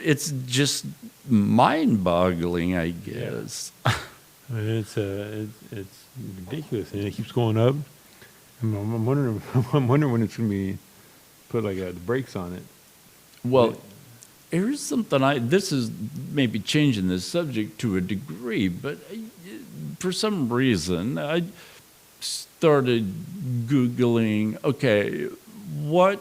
It's just mind-boggling, I guess. I mean, it's ridiculous, and it keeps going up. I'm wondering when it's going to be put like the brakes on it. Well, here's something this is maybe changing the subject to a degree, but for some reason I started Googling, okay, what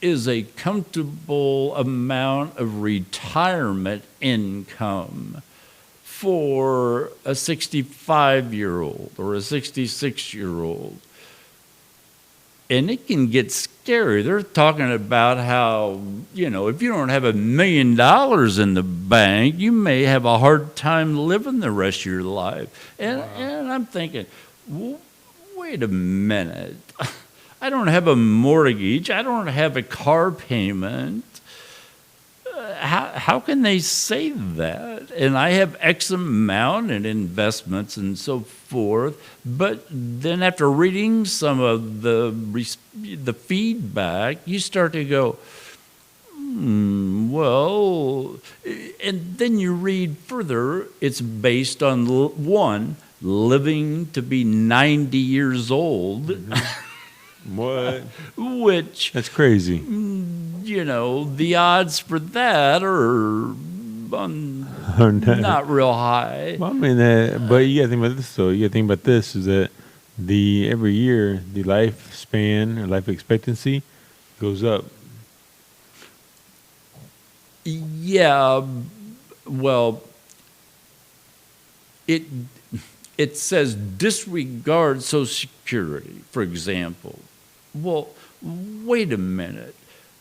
is a comfortable amount of retirement income for a 65-year-old or a 66-year-old? And it can get scary. They're talking about how, if you don't have $1 million in the bank, you may have a hard time living the rest of your life. And I'm thinking, wait a minute. I don't have a mortgage. I don't have a car payment. How can they say that? And I have X amount in investments and so forth. But then after reading some of the feedback, you start to go, well, and then you read further. It's based on, one, living to be 90 years old. Mm-hmm. What? Which... That's crazy. The odds for that are not real high. Well, I mean, but you got to think about this, though. You got to think about this, is that every year, the lifespan or life expectancy goes up. Yeah, well, it says disregard Social Security, for example. Well, wait a minute.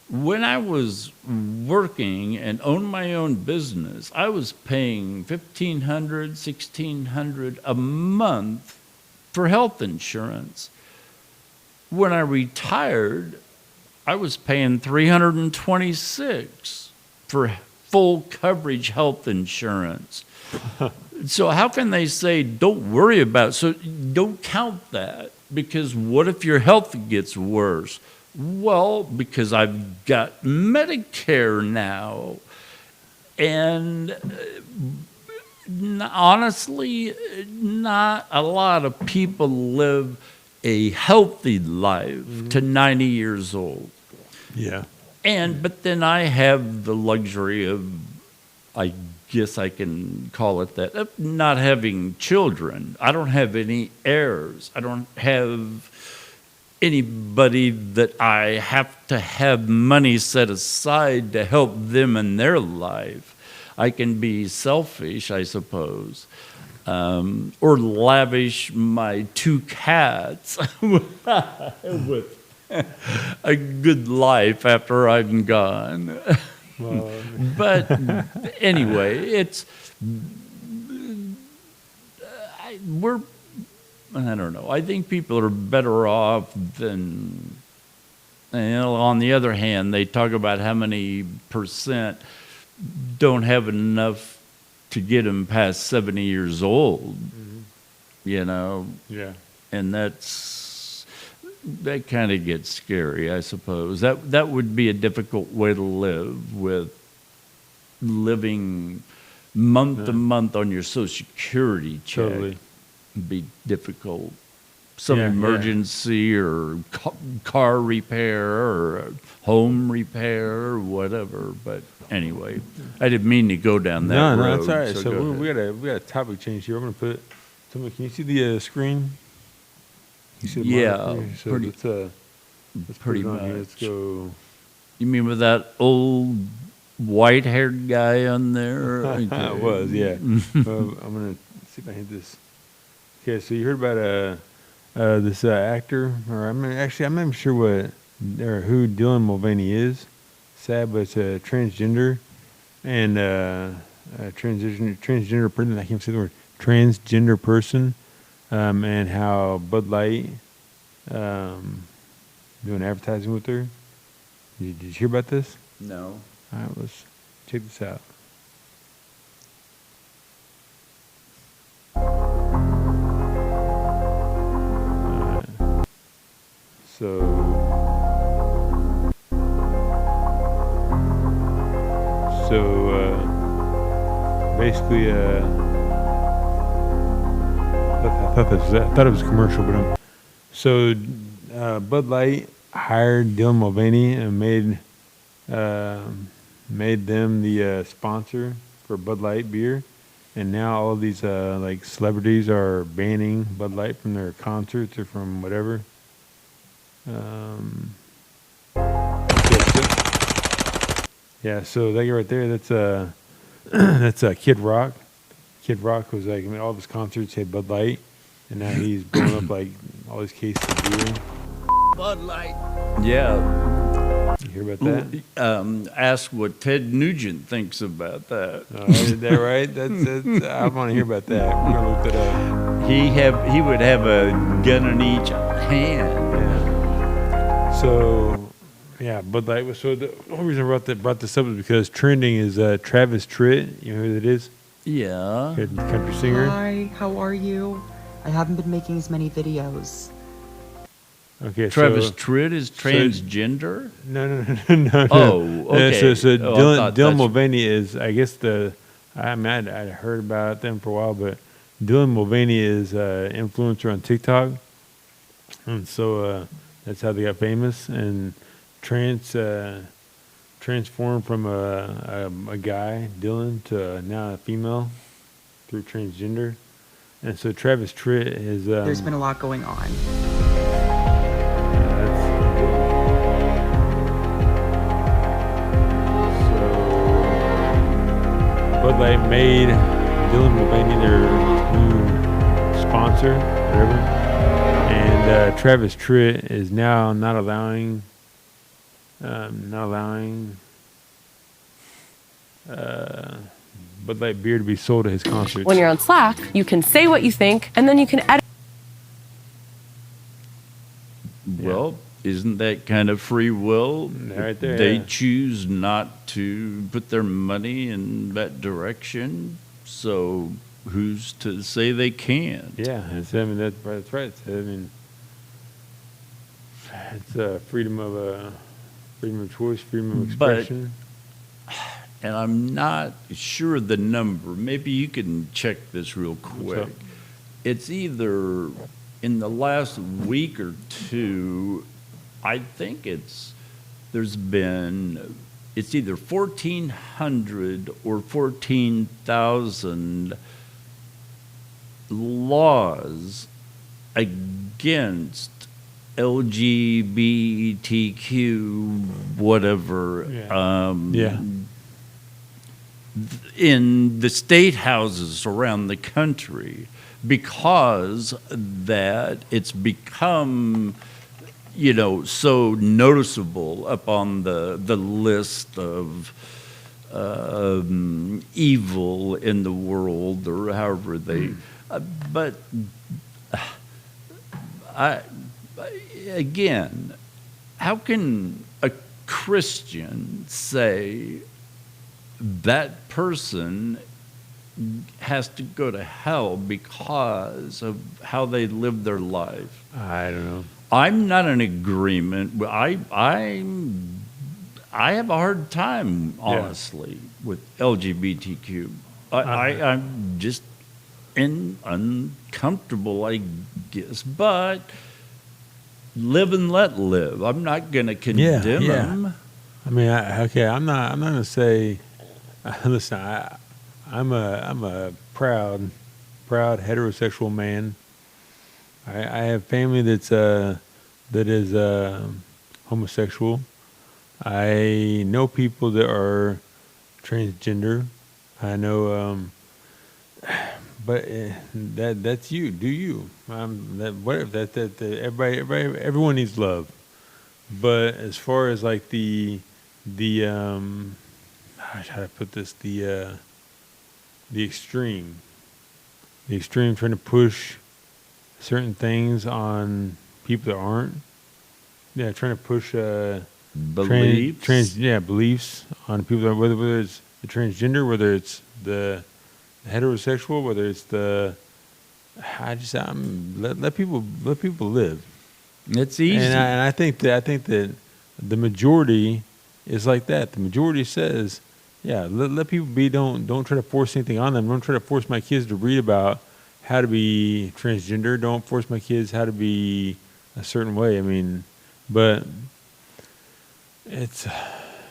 When I was working and owned my own business, I was paying $1,500, $1,600 a month for health insurance. When I retired, I was paying $326 for full coverage health insurance. So how can they say, don't worry about it? So don't count that, because what if your health gets worse? Well, because I've got Medicare now. And honestly, not a lot of people live a healthy life to 90 years old. Yeah. But then I have the luxury of, I guess I can call it that, of not having children. I don't have any heirs. I don't have anybody that I have to have money set aside to help them in their life. I can be selfish, I suppose, or lavish my 2 cats with a good life after I'm gone. Well, But anyway, I don't know. I think people are better off than, on the other hand, they talk about how many percent don't have enough to get them past 70 years old, yeah. and that kind of gets scary, I suppose. That would be a difficult way to live, with living month to month on your Social Security check. Totally. Be difficult. Some Yeah, emergency or car repair or home repair or whatever. But anyway, I didn't mean to go down that road. No, that's all right. go So we ahead. got a topic change here. I'm gonna put. Can you see the screen? You see the Yeah, monitor? So pretty- let's put pretty it on here. much. Let's go. You mean with that old white-haired guy on there? It was, yeah. I'm gonna see if I hit this. Okay, so you heard about this actor, or I'm not even sure what or who Dylan Mulvaney is. Sad, but it's a transgender and a transgender person. I can't say the word transgender person, and how Bud Light doing advertising with her. Did you hear about this? No. All right, let's check this out. Basically, I thought it was a commercial, but Bud Light hired Dylan Mulvaney and made them the sponsor for Bud Light beer, and now all these like celebrities are banning Bud Light from their concerts or from whatever. Yeah, so that guy right there, that's Kid Rock. Kid Rock was like, all of his concerts had Bud Light, and now he's blowing up like all these cases of beer. Bud Light. Yeah. You hear about that? Ask what Ted Nugent thinks about that. Is that right? That's I want to hear about that. We're gonna look that up. He would have a gun in each hand. Yeah. So, yeah, Bud Light was. So the only reason I brought this up is because trending is Travis Tritt. You know who that is? Yeah. Good country singer. Hi, how are you? I haven't been making as many videos. Okay, Travis Tritt is transgender? No. Oh, okay. So I Dylan Mulvaney is, I guess I'd heard about them for a while, but Dylan Mulvaney is an influencer on TikTok, and so that's how they got famous and transformed from a guy, Dylan, to now a female through transgender, and so Travis Tritt is. There's been a lot going on. Bud Light made Dylan Mulvaney their new sponsor, whatever. And Travis Tritt is now not allowing Bud Light beer to be sold at his concerts. When you're on Slack, you can say what you think, and then you can edit. Well, isn't that kind of free will? Right there, They yeah. choose not to put their money in that direction, so who's to say they can't? Yeah, that's right. It's freedom of choice, freedom of But- expression. And I'm not sure the number. Maybe you can check this real quick. up? It's either in the last week or two, I think it's either 1,400 or 14,000 laws against LGBTQ whatever. Yeah. in the state houses around the country because that it's become, so noticeable up on the list of evil in the world, or however they. But again, how can a Christian say that person has to go to hell because of how they live their life? I don't know. I'm not in agreement. I have a hard time, honestly, with LGBTQ. I'm just uncomfortable, I guess. But live and let live. I'm not going to condemn them. I mean, I'm not going to say. Listen, I'm a proud heterosexual man. I have family that is homosexual. I know people that are transgender. I know, but that's you. Do you? Everyone needs love. But as far as like how to put this, the extreme trying to push certain things on people that aren't. Yeah, trying to push Beliefs. beliefs on people that, whether it's the transgender, whether it's the heterosexual, whether it's let people live. It's easy. And I think that the majority is like that. The majority says, yeah, let people be. Don't try to force anything on them. Don't try to force my kids to read about how to be transgender. Don't force my kids how to be a certain way. I mean, but it's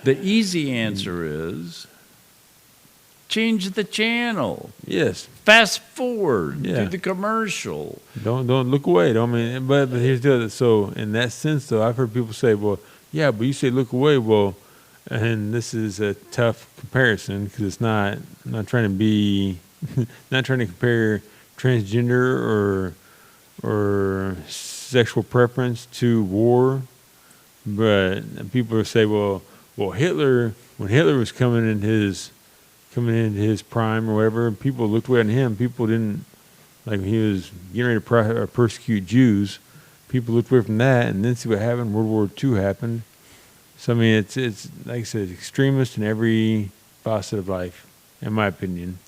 the easy answer is change the channel. Yes. Fast forward Yeah. to the commercial. Don't look away. Don't mean. But here's the other. So in that sense, though, I've heard people say, well, yeah, but you say look away. Well, and this is a tough comparison because it's not trying to be not trying to compare transgender or sexual preference to war, but people say, well, Hitler, when Hitler was coming into his prime or whatever, people looked away on him. People didn't, like, when he was getting ready to persecute Jews, people looked away from that, and then see what happened. World War II happened. So I mean, it's like I said, extremist in every facet of life, in my opinion.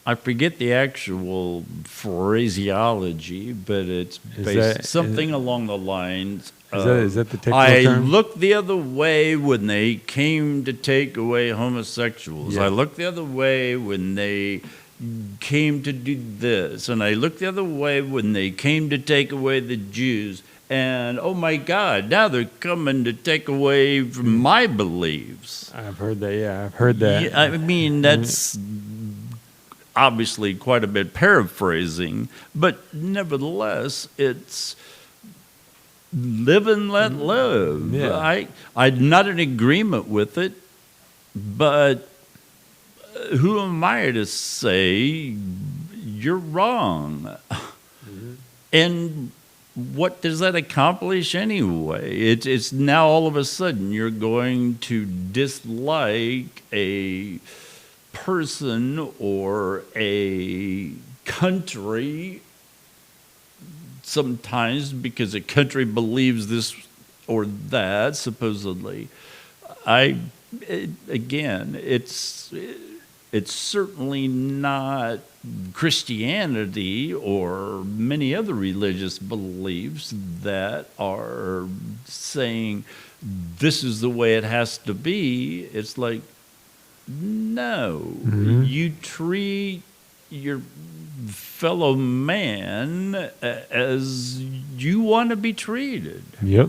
I forget the actual phraseology, but it's something along the lines of, is that the technical I term? looked the other way when they came to take away homosexuals. Yeah. I looked the other way when they came to do this. And I looked the other way when they came to take away the Jews. And, oh, my God, now they're coming to take away from my beliefs. I've heard that, yeah. I've heard that. Yeah, I mean, that's obviously quite a bit paraphrasing, but nevertheless, it's live and let live. Yeah. I'm not in agreement with it, but who am I to say you're wrong? And what does that accomplish anyway? It's now all of a sudden you're going to dislike a person or a country sometimes because a country believes this or that, supposedly. Again, it's certainly not Christianity or many other religious beliefs that are saying this is the way it has to be. It's like, no, you treat your fellow man as you want to be treated. Yep.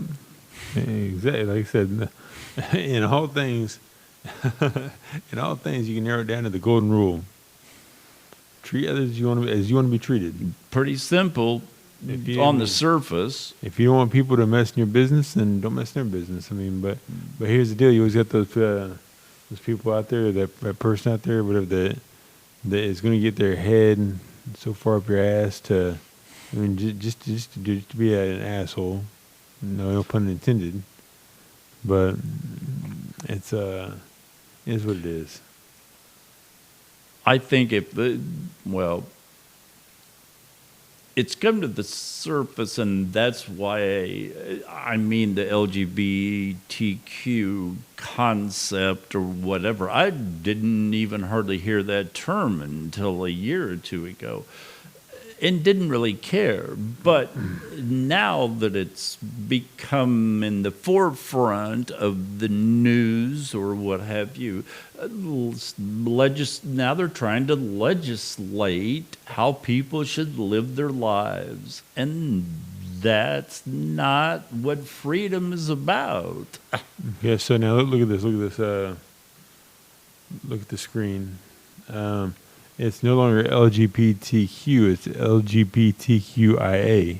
Exactly. Like I said, in all things, you can narrow it down to the golden rule. Treat others as you want to be treated. Pretty simple on the surface. If you don't want people to mess in your business, then don't mess in their business. I mean, but here's the deal: you always got those people out there, that person out there, whatever that is going to get their head so far up your ass to, I mean, just to be an asshole. No pun intended. But it's is what it is. I think it's come to the surface, and that's why I mean the LGBTQ concept or whatever. I didn't even hardly hear that term until a year or two ago, and didn't really care. But now that it's become in the forefront of the news or what have you, now they're trying to legislate how people should live their lives. And that's not what freedom is about. Yeah, so now look at this. Look at the screen. It's no longer LGBTQ, it's LGBTQIA.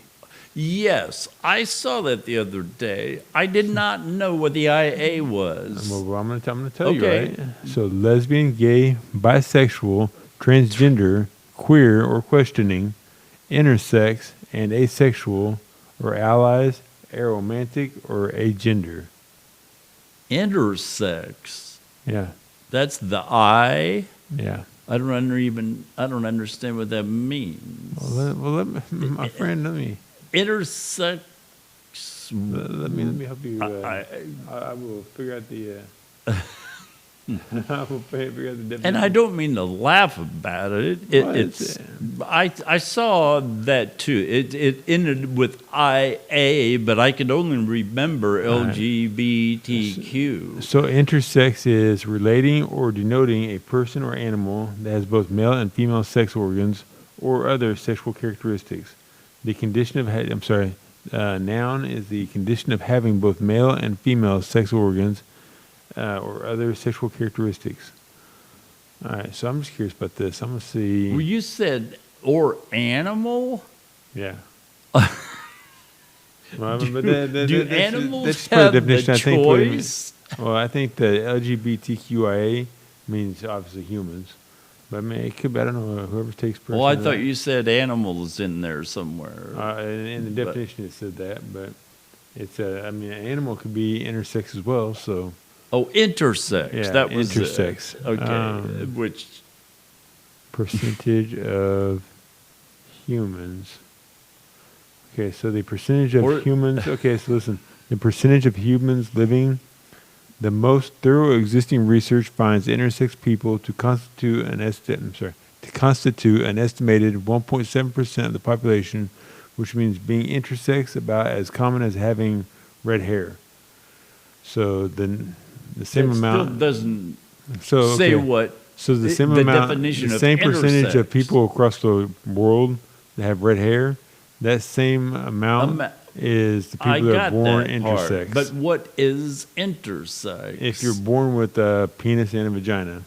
Yes, I saw that the other day. I did not know what the IA was. Well, I'm gonna tell you, Okay. right? So lesbian, gay, bisexual, transgender, queer or questioning, intersex, and asexual, or allies, aromantic, or agender. Intersex. Yeah, That's the I. yeah. I don't understand what that means. Let me, my friend, let me Intersex. let me help you. I I will figure out the. I will figure out the definition. and I don't mean to laugh about it. Well, It's I saw that too. It ended with IA, but I could only remember LGBTQ. So intersex is relating or denoting a person or animal that has both male and female sex organs or other sexual characteristics. The condition of noun is the condition of having both male and female sex organs or other sexual characteristics. All right, so I'm just curious about this. I'm gonna see. Well, you said or animal. Yeah. Well, but Do animals that's part of have definition, the I think, what it means. choice? Well, I think the LGBTQIA means obviously humans, but I mean, it could be, I don't know, whoever takes person. Well, I thought you said animals in there somewhere. In the definition it said that, but it's I mean, an animal could be intersex as well. So Oh, intersex. Yeah, That was intersex. Okay, which percentage of humans. Okay, so the percentage of Or- humans. Okay, so listen, the percentage of humans living. The most thorough existing research finds intersex people to constitute an estimated 1.7% of the population, which means being intersex about as common as having red hair. So the same that amount still doesn't so say okay. what. So the same the amount, definition the of same percentage of intersex. people across the world that have red hair, that same amount is the I people that got are born that part, intersex. but what is intersex? If you're born with a penis and a vagina.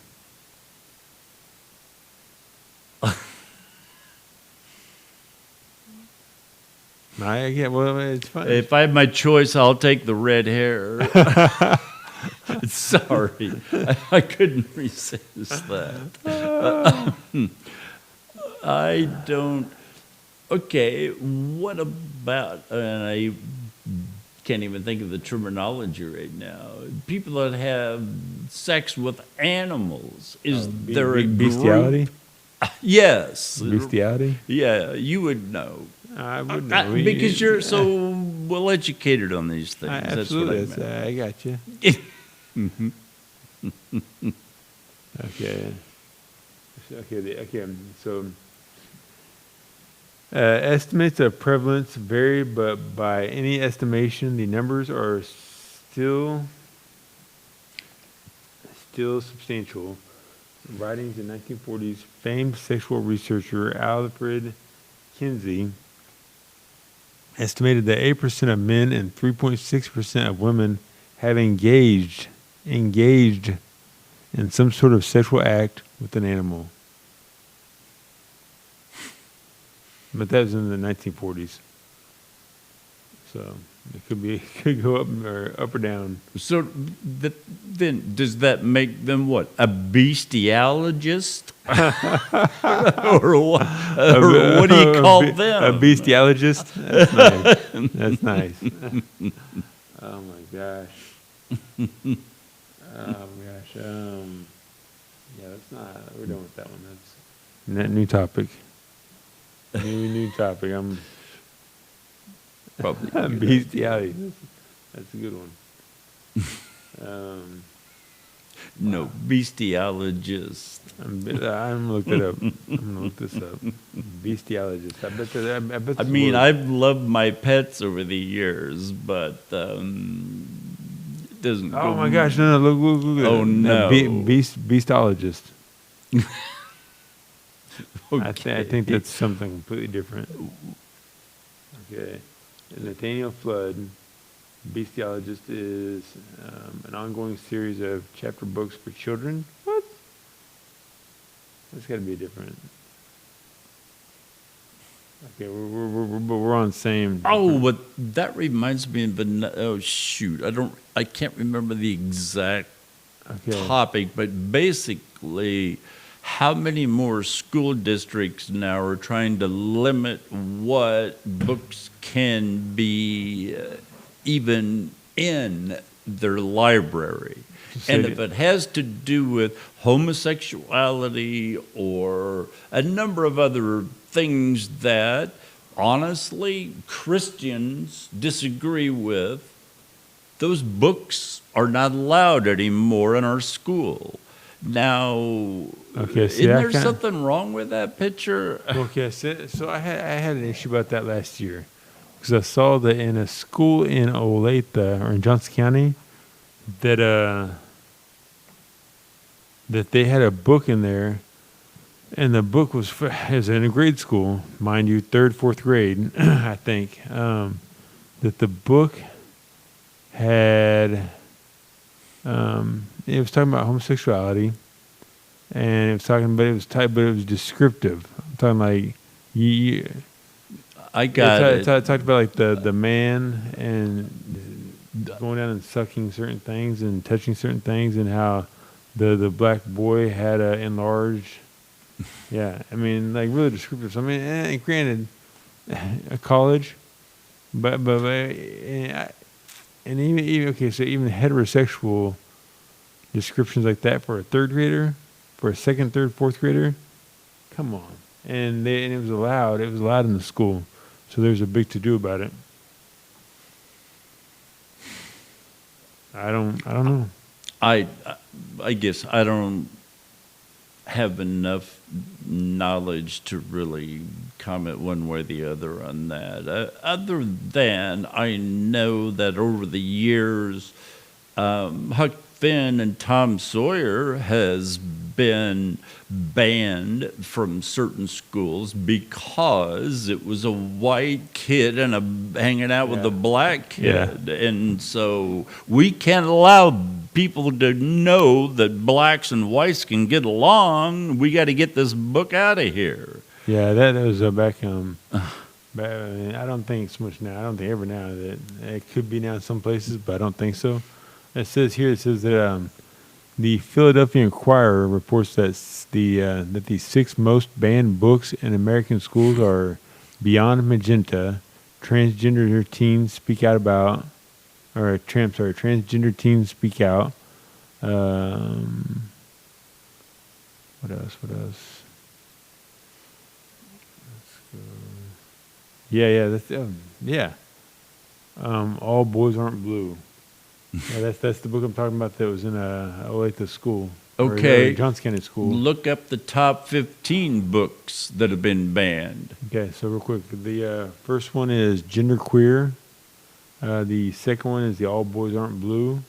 Well, it's fine. If I had my choice, I'll take the red hair. Sorry, I couldn't resist that. I don't. Okay, what about? And I can't even think of the terminology right now. People that have sex with animals. Is there a group? bestiality? Yes. Bestiality? Yeah, you would know. I would know. Because you're so well educated on these things. Absolutely. That's what I meant. I got you. Okay. Okay. So estimates of prevalence vary, but by any estimation, the numbers are still substantial. Writings in 1940s, famed sexual researcher Alfred Kinsey estimated that 8% of men and 3.6% of women have engaged in some sort of sexual act with an animal. But that was in the 1940s. So it could go up or down. So then, does that make them what? A bestiologist? or what do you call them? A bestiologist? That's nice. That's nice. Oh my gosh. Oh my gosh. Yeah, that's not. We're done with that one. That's new topic. New topic. I'm Probably. bestiality. That's a good one. No, bestiologist. I'm gonna look it up. I'm gonna look this up. Bestiologist. I bet. I mean, I've loved my pets over the years, but it doesn't. Oh my gosh! No! Look! Oh no! Beastologist. Okay. I think that's something completely different. Okay, Nathaniel Flood. Bestiologist is an ongoing series of chapter books for children. What? That's got to be different. Okay, we're on same. Oh, but that reminds me of oh shoot! I can't remember the exact topic, but basically, how many more school districts now are trying to limit what books can be even in their library? And if it has to do with homosexuality or a number of other things that, honestly, Christians disagree with, those books are not allowed anymore in our school. Now, isn't there something wrong with that picture? Okay, so I had an issue about that last year. Because I saw that in a school in Olathe, or in Johnson County, that they had a book in there, and the book was in a grade school, mind you, 3rd, 4th grade, I think, that the book had, it was talking about homosexuality, and it was descriptive. I'm talking like, I got it. It talked about like the man and going down and sucking certain things and touching certain things, and how the black boy had a enlarged. Yeah, I mean, like really descriptive. So, I mean, granted, a college, but and even okay, so even heterosexual descriptions like that for a 3rd grader, for a 2nd, 3rd, 4th grader, come on. And it was allowed. It was allowed in the school. So there's a big to do about it. I don't know. I guess I don't have enough knowledge to really comment one way or the other on that. Other than I know that over the years, Huck Finn and Tom Sawyer has been banned from certain schools because it was a white kid and hanging out with a black kid. And so we can't allow people to know that blacks and whites can get along. We got to get this book out of here. Yeah, that was back. I mean, I don't think so much now. I don't think ever now that it could be now in some places, but I don't think so. It says that the Philadelphia Inquirer reports that the 6 most banned books in American schools are Beyond Magenta, Transgender Teens Speak Out About, or Transgender Teens Speak Out. What else? Let's go. Yeah. All Boys Aren't Blue. Yeah, that's the book I'm talking about that was in Olathe school. Okay. Johnson County school. Look up the top 15 books that have been banned. Okay, so real quick. The first one is Genderqueer. The second one is The All Boys Aren't Blue.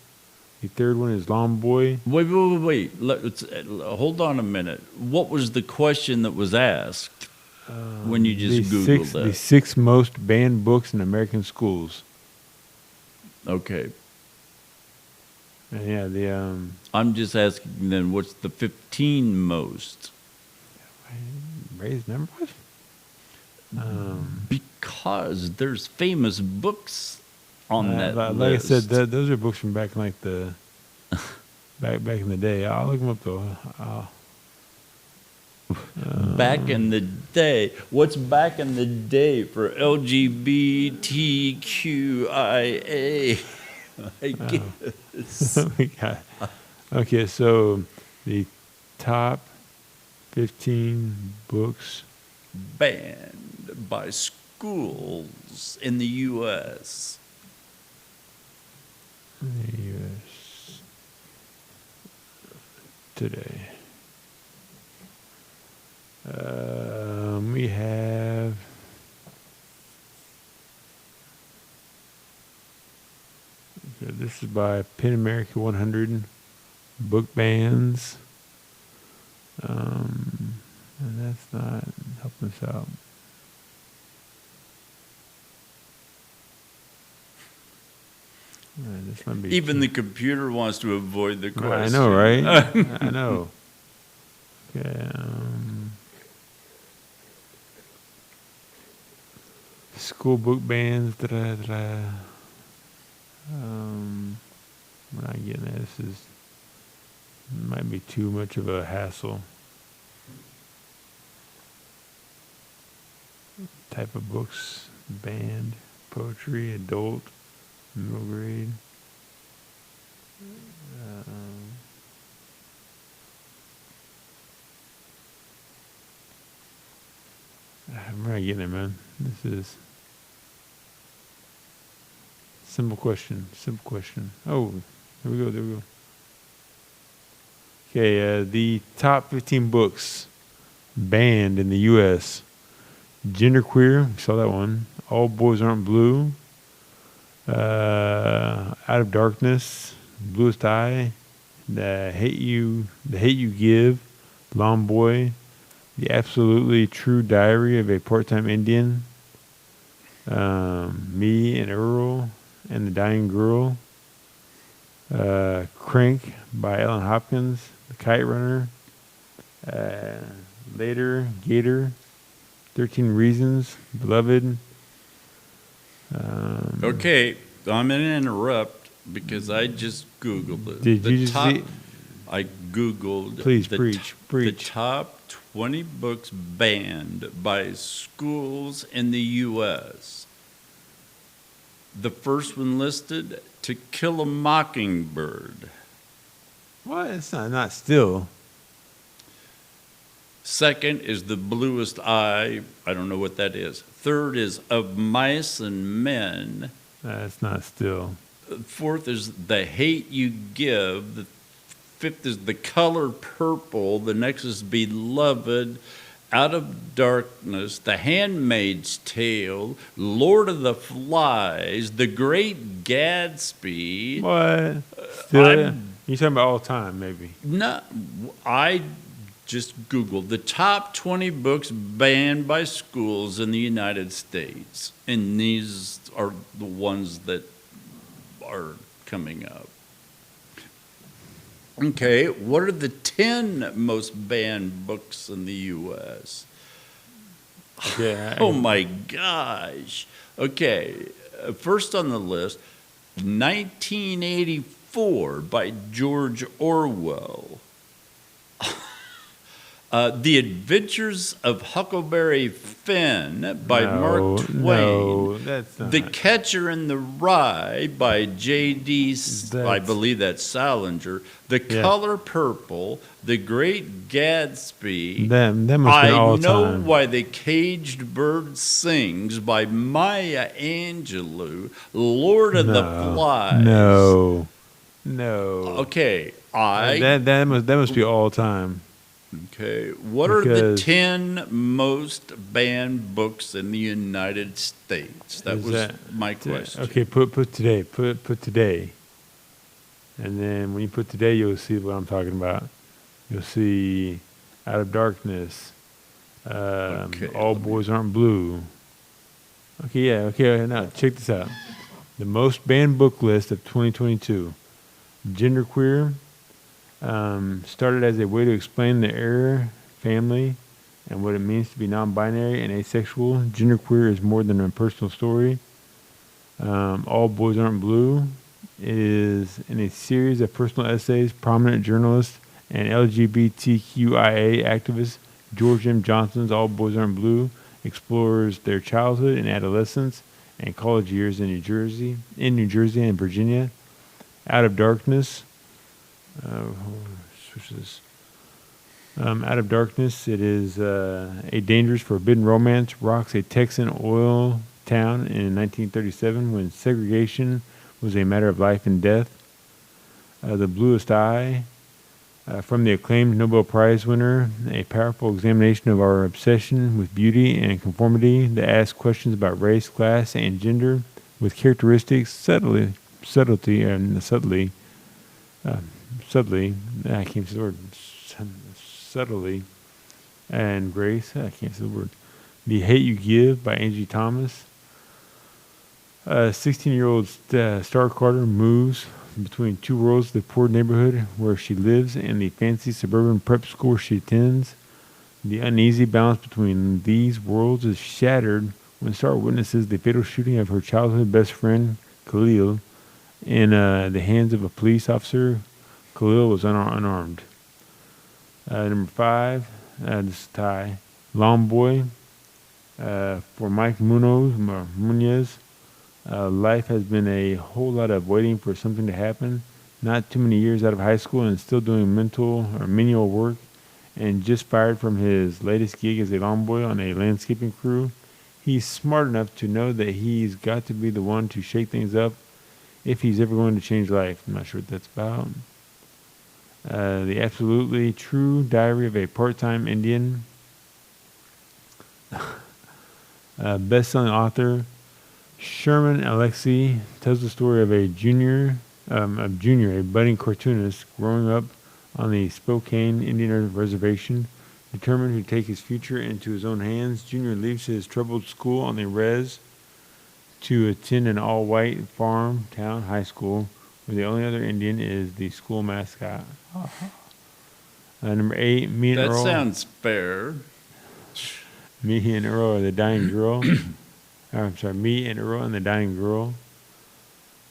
The third one is Long Boy. Wait. Hold on a minute. What was the question that was asked when you just Googled that? The 6 most banned books in American schools. Okay. And yeah, I'm just asking then, what's the 15 most? Raised numbers? Because there's famous books on that like list. I said, those are books from back in like the back in the day. I'll look them up though. Back in the day. What's back in the day for LGBTQIA? I guess. Okay, so the top 15 books. Banned by schools in the U.S. In the U.S. today. We have this is by Pen America 100 book bans. And that's not helping us out. This might be Even the computer wants to avoid the question. I know, right? I know. Okay. School book bans. We're not getting that. This might be too much of a hassle. Type of books banned: poetry, adult, middle grade. I'm not getting it, man. This is simple question. Simple question. Oh, there we go. There we go. Okay, the top 15 books banned in the U.S. Genderqueer, we saw that one. All Boys Aren't Blue. Out of Darkness, Bluest Eye, The Hate You Give, Long Boy, The Absolutely True Diary of a Part-Time Indian, Me and Earl and the Dying Girl, Crank by Ellen Hopkins, The Kite Runner, Later, Gator, 13 Reasons, Beloved. Okay, I'm going to interrupt because I just Googled it. Did you just see? I Googled. Please, preach. The top 20 books banned by schools in the U.S. The first one listed, To Kill a Mockingbird. What? It's not still. Second is The Bluest Eye. I don't know what that is. Third is Of Mice and Men. It's not still. Fourth is The Hate You Give. The fifth is The Color Purple. The next is Beloved, Out of Darkness, The Handmaid's Tale, Lord of the Flies, The Great Gatsby. What? Still? You're talking about all time, maybe. No, I just Googled the top 20 books banned by schools in the United States. And these are the ones that are coming up. Okay, what are the 10 most banned books in the U.S.? Yeah. Oh my gosh. Okay, first on the list, 1984 by George Orwell. The Adventures of Huckleberry Finn by Mark Twain. No, that's not. The Catcher in the Rye by J.D. I believe that's Salinger. The Color Purple. The Great Gatsby. That must be all I Know time. Why the Caged Bird Sings by Maya Angelou. Lord of the Flies. No. Okay, that must be all time. Okay, what are the 10 most banned books in the United States? That was my question. Okay, put today. Put today. And then when you put today, you'll see what I'm talking about. You'll see Out of Darkness. All Boys Aren't Blue. Okay, yeah. Okay, now check this out. The most banned book list of 2022. Genderqueer. Started as a way to explain the Eyre family and what it means to be non-binary and asexual. Genderqueer is more than a personal story. All Boys Aren't Blue is in a series of personal essays. Prominent journalist and LGBTQIA activist George M. Johnson's All Boys Aren't Blue explores their childhood and adolescence and college years in New Jersey and Virginia. Out of Darkness. Switch this. Out of Darkness, it is a dangerous forbidden romance rocks a Texan oil town in 1937 when segregation was a matter of life and death. The Bluest Eye, from the acclaimed Nobel Prize winner, a powerful examination of our obsession with beauty and conformity that asks questions about race, class, and gender with characteristics subtly, I can't say the word, subtly, and grace, I can't say the word. The Hate You Give by Angie Thomas. 16-year-old Star Carter moves between two worlds, the poor neighborhood where she lives and the fancy suburban prep school she attends. The uneasy balance between these worlds is shattered when Star witnesses the fatal shooting of her childhood best friend, Khalil, in the hands of a police officer. Khalil was unarmed. Number 5, this is Ty. Long Boy, for Mike Munoz. Life has been a whole lot of waiting for something to happen. Not too many years out of high school and still doing menial work, and just fired from his latest gig as a lawn boy on a landscaping crew. He's smart enough to know that he's got to be the one to shake things up if he's ever going to change life. I'm not sure what that's about. The Absolutely True Diary of a Part-Time Indian. Best-selling author Sherman Alexie tells the story of a budding cartoonist growing up on the Spokane Indian Reservation. Determined to take his future into his own hands, Junior leaves his troubled school on the res to attend an all-white farm town high school where the only other Indian is the school mascot. Number 8, Me and Earl. That sounds fair. Me and Earl are the dying girl. Me and Earl and the Dying Girl.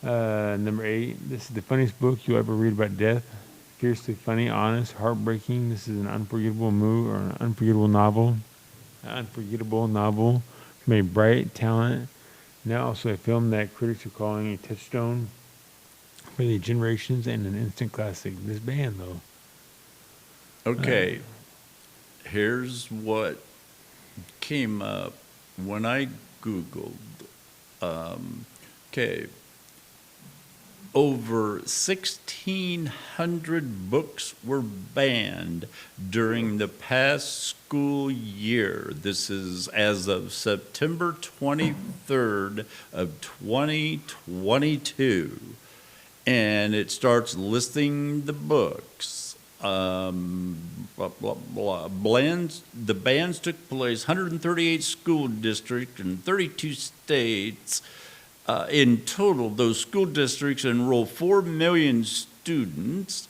Number 8, this is the funniest book you'll ever read about death. Fiercely funny, honest, heartbreaking. This is an unforgettable novel. From a bright talent. Now also a film that critics are calling a touchstone for the generations and an instant classic. This band, though. Okay, here's what came up when I Googled. Over 1,600 books were banned during the past school year. This is as of September 23rd of 2022. And it starts listing the books. Blah, blah, blah. The bans took place 138 school districts in 32 states. In total, those school districts enroll 4 million students.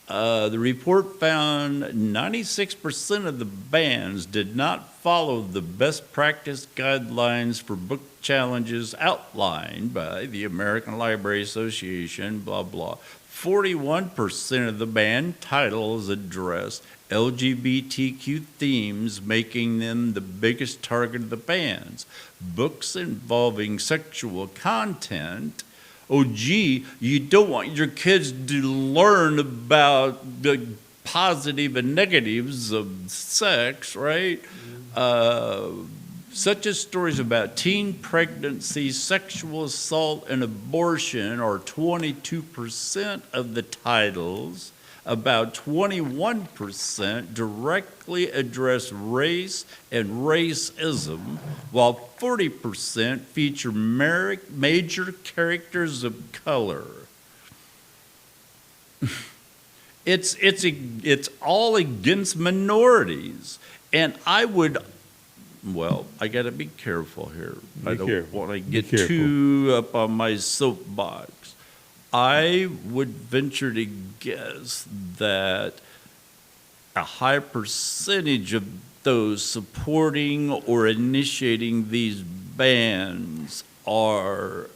The report found 96% of the bans did not follow the best practice guidelines for book challenges outlined by the American Library Association, blah, blah. 41% of the ban titles address LGBTQ themes, making them the biggest target of the bans. Books involving sexual content. Oh, gee, you don't want your kids to learn about the positive and negatives of sex, right? Such as stories about teen pregnancy, sexual assault, and abortion are 22% of the titles. About 21% directly address race and racism, while 40% feature major characters of color. It's all against minorities, and I got to be careful here. I don't want to get too up on my soapbox. I would venture to guess that a high percentage of those supporting or initiating these bans are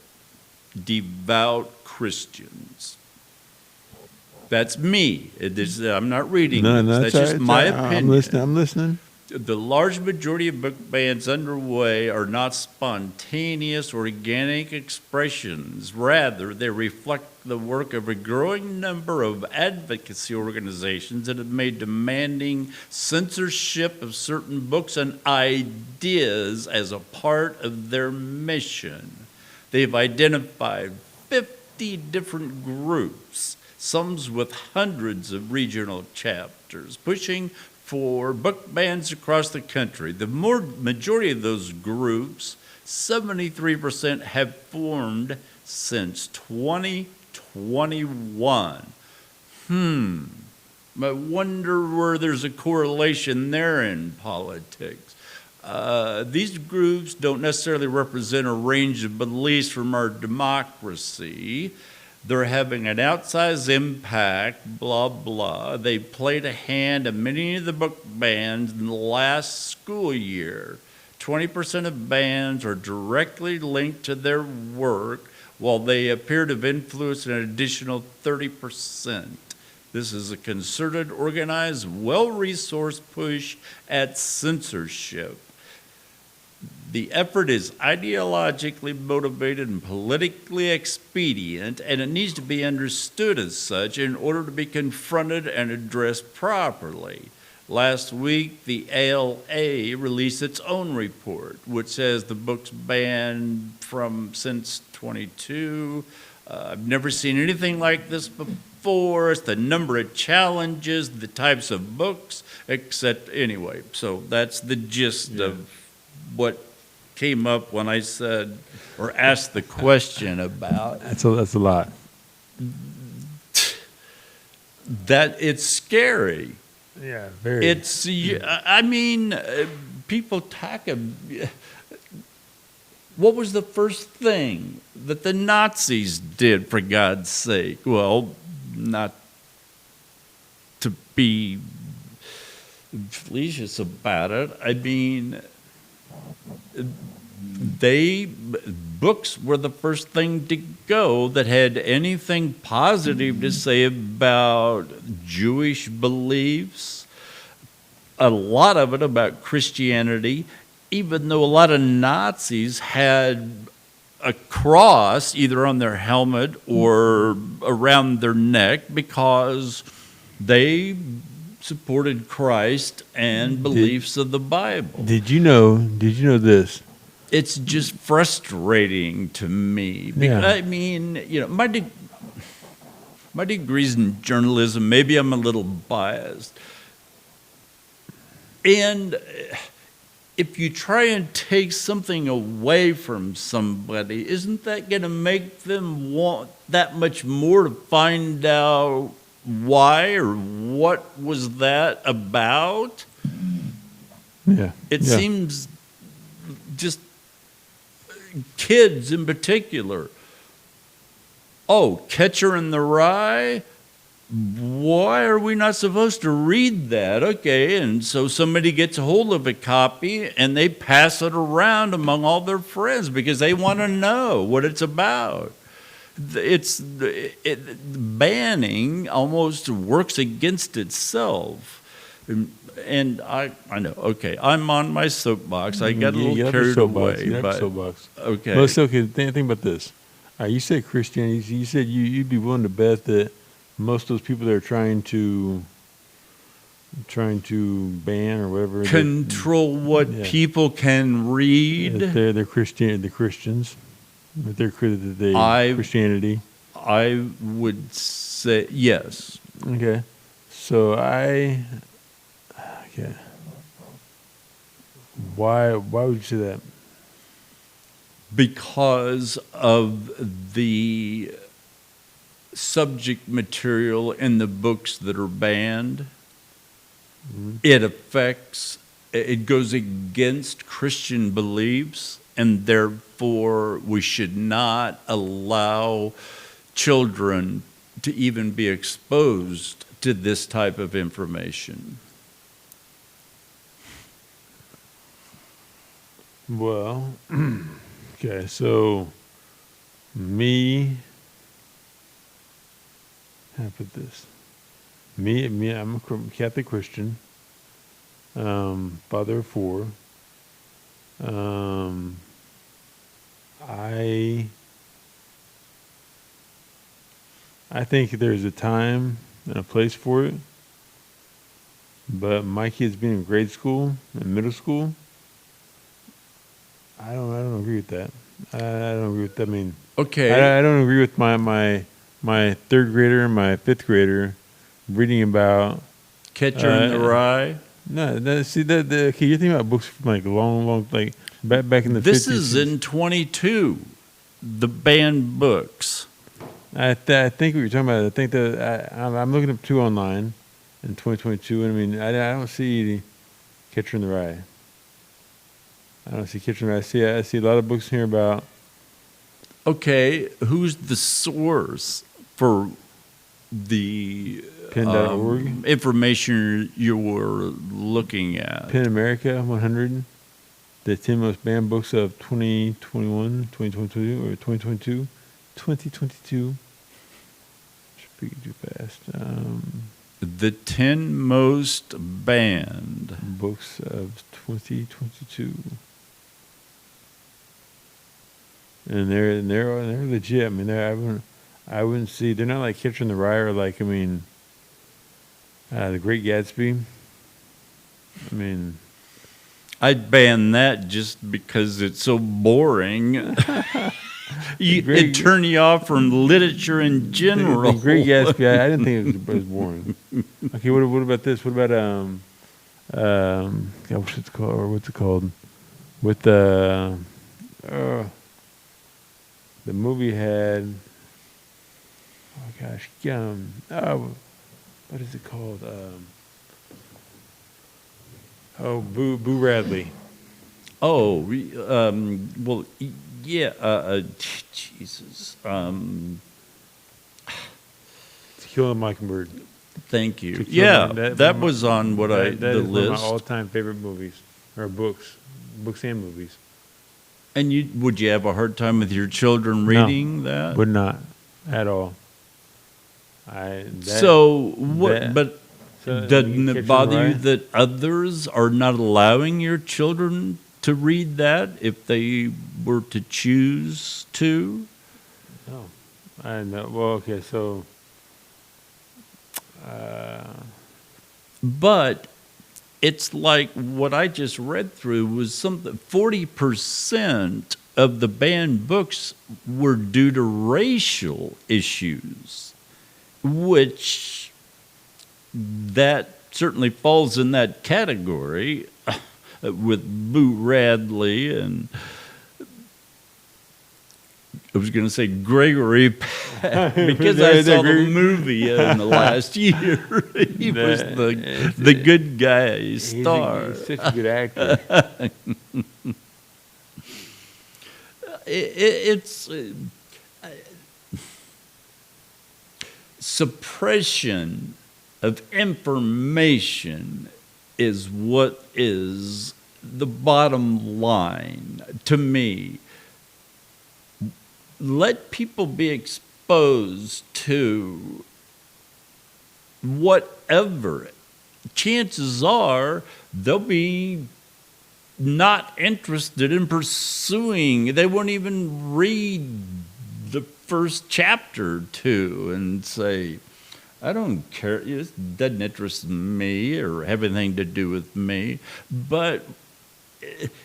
devout Christians. That's me. I'm not reading No, this. no, That's it's all just right, my it's all right. opinion. I'm listening. The large majority of book bans underway are not spontaneous, organic expressions. Rather, they reflect the work of a growing number of advocacy organizations that have made demanding censorship of certain books and ideas as a part of their mission. They've identified 50 different groups, some with hundreds of regional chapters, pushing for book bans across the country. The majority of those groups, 73%, have formed since 2021. I wonder where there's a correlation there in politics. These groups don't necessarily represent a range of beliefs from our democracy. They're having an outsized impact, blah, blah. They played a hand in many of the book bans in the last school year. 20% of bans are directly linked to their work, while they appear to have influenced an additional 30%. This is a concerted, organized, well-resourced push at censorship. The effort is ideologically motivated and politically expedient, and it needs to be understood as such in order to be confronted and addressed properly. Last week, the ALA released its own report, which says the book's banned since 22. I've never seen anything like this before. It's the number of challenges, the types of books, except anyway. So that's the gist of what came up when I said or asked the question about That's a lot. that. It's scary. Yeah, very. It's, I mean, people talk of, what was the first thing that the Nazis did, for God's sake? Well, not to be facetious about it. I mean, books were the first thing to go that had anything positive to say about Jewish beliefs, a lot of it about Christianity, even though a lot of Nazis had a cross either on their helmet or around their neck because they supported Christ and beliefs of the Bible. Did you know this? It's just frustrating to me. Yeah. I mean, my degree's in journalism. Maybe I'm a little biased. And if you try and take something away from somebody, isn't that going to make them want that much more to find out why or what was that about? Yeah. It seems just kids in particular. Oh, Catcher in the Rye? Why are we not supposed to read that? Okay, and so somebody gets a hold of a copy and they pass it around among all their friends because they want to know what it's about. Banning almost works against itself. And I know, okay, I'm on my soapbox. I got a little carried away. Soapbox. Okay. Well, so, okay, think about this. All right, you said Christianity. You said you'd be willing to bet that most of those people that are trying to ban or whatever Control what people can read. They're the Christians. Christianity. I would say yes. Okay. So why would you say that? Because of the subject material in the books that are banned. Mm-hmm. It goes against Christian beliefs, and therefore we should not allow children to even be exposed to this type of information. Well, okay, so me, how to put this? Me, I'm a Catholic Christian, father of four. Um, I I think there's a time and a place for it, but my kids being in grade school and middle school, I don't agree with that. I don't agree with that. I mean, Okay, I don't agree with my third grader and my fifth grader reading about. Catcher in the Rye. No, see that okay, you're thinking about books from like long like back in the This 50s. is in 22, the banned books. I think what you're talking about. I think that I'm looking up two online in 2022, and I mean I don't see Catcher in the Rye. I don't see Catcher in the Rye. I see a lot of books here about. Okay, who's the source for the Pen.org. information you were looking at? Pen America 100, the 10 most banned books of 2021, 2022, or 2022, 2022. Speaking too fast. The 10 most banned. Books of 2022. And they're legit. I mean, I wouldn't see. They're not like Catcher in the Rye or like The Great Gatsby. I mean, I'd ban that just because it's so boring. It'd turn you off from literature in general. The Great Gatsby. I didn't think it was boring. Okay, what about this? What about God, what's it called? Or what's it called? With the movie had. Oh gosh, what is it called? Boo Radley. Oh, well, yeah. Jesus. To Kill a Mockingbird. Thank you. To Kill Yeah, a Mo- that was on what that the is one of list. my all-time favorite movies or books and movies. And would you have a hard time with your children reading that? Would not at all. So what? But So, doesn't Catcher it in bother the you Rye? that others are not allowing your children to read that if they were to choose to? No, I know. Well, okay, so. But it's like what I just read through was something 40% of the banned books were due to racial issues, which that certainly falls in that category with Boo Radley and I was going to say Gregory Peck because I saw the movie in the last year. He was the good guy star. He's such a good actor. It's suppression of information is what is the bottom line to me. Let people be exposed to whatever. Chances are they'll be not interested in pursuing. They won't even read the first chapter or two and say, I don't care. It doesn't interest me or have anything to do with me. But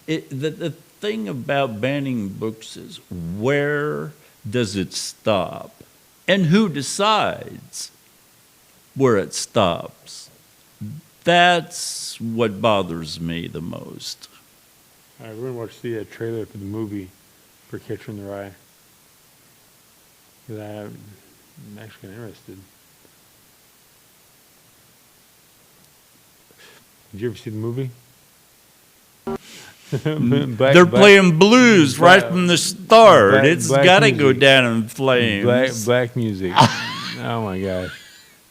the thing about banning books is where does it stop? And who decides where it stops? That's what bothers me the most. All right, we're going to watch the trailer for the movie for Catcher in the Rye. Because I'm actually kind of interested. Did you ever see the movie? They're playing blues right from the start. It's got to go music. down in flames. Black music. Oh my gosh.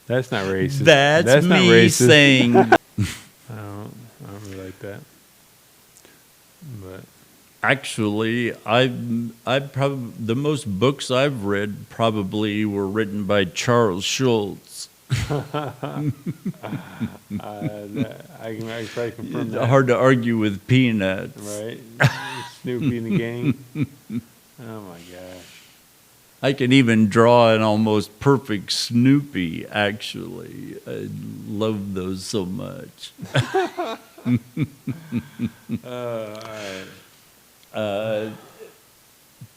That's not racist. That's not me racist. saying. I don't really like that. But Actually, I've probably the most books I've read probably were written by Charles Schulz. I can probably confirm that. Hard to argue with Peanuts. Right? Snoopy and the gang. Oh my gosh. I can even draw an almost perfect Snoopy, actually. I love those so much. All right.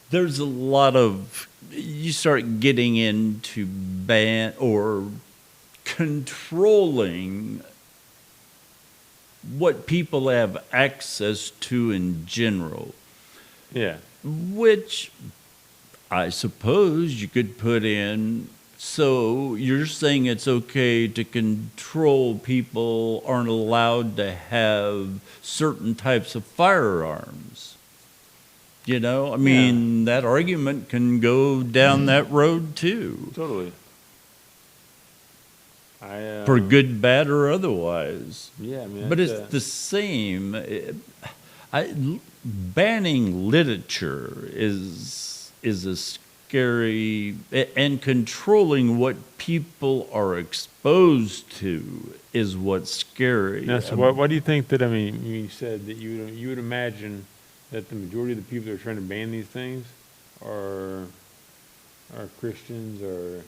There's a lot of, you start getting into ban or controlling what people have access to in general, Yeah. which I suppose you could put in. So you're saying it's okay to control people aren't allowed to have certain types of firearms. You know, I mean, that argument can go down that road too, Totally. for good, bad, or otherwise. Yeah, I mean, But that's, it's the same. Banning literature is a scary, and controlling what people are exposed to is what's scary. now, so what do you think that, I mean, you said that you would imagine that the majority of the people that are trying to ban these things are Christians or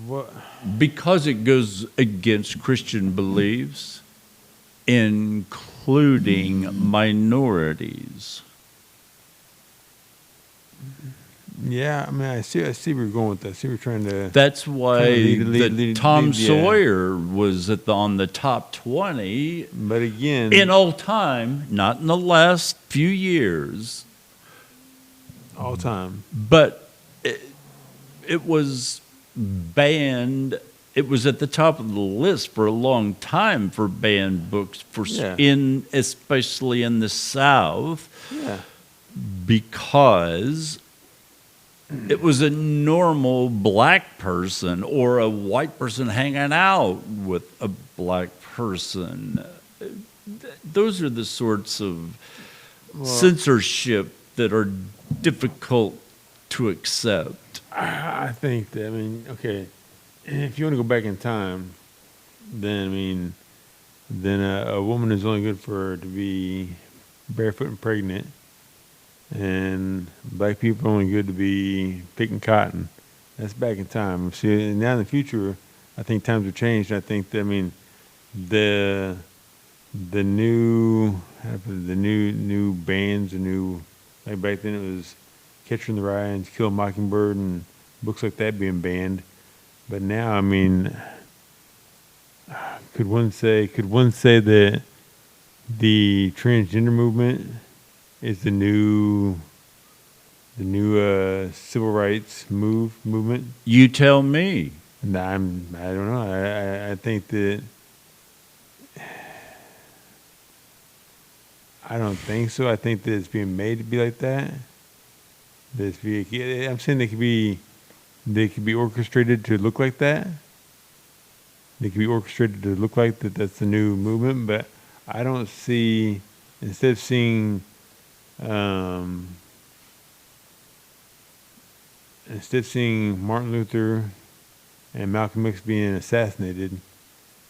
what? Because it goes against Christian beliefs, including minorities. Yeah, I mean, I see where you're going with that. I see where you're trying to. That's why lead- Tom yeah. Sawyer was on the top 20 But again, in all time, not in the last few years, all time. but it was banned. It was at the top of the list for a long time for banned books especially in the South, Yeah. because it was a normal black person or a white person hanging out with a black person. Those are the sorts of censorship that are difficult to accept. I think that, I mean, okay, if you want to go back in time, then, I mean, then a woman is only good for her to be barefoot and pregnant, and black people are only good to be picking cotton. That's back in time. See, now in the future, I think times have changed. I think that, I mean, the new bands, like back then it was Catcher in the Rye and Kill a Mockingbird and books like that being banned. But now, I mean, could one say that the transgender movement is the new civil rights movement? You tell me. And I don't know. I think that I don't think so. I think that it's being made to be like that. I'm saying they could be orchestrated to look like that. They could be orchestrated to look like that. That's the new movement. But I don't see, instead of seeing Martin Luther and Malcolm X being assassinated,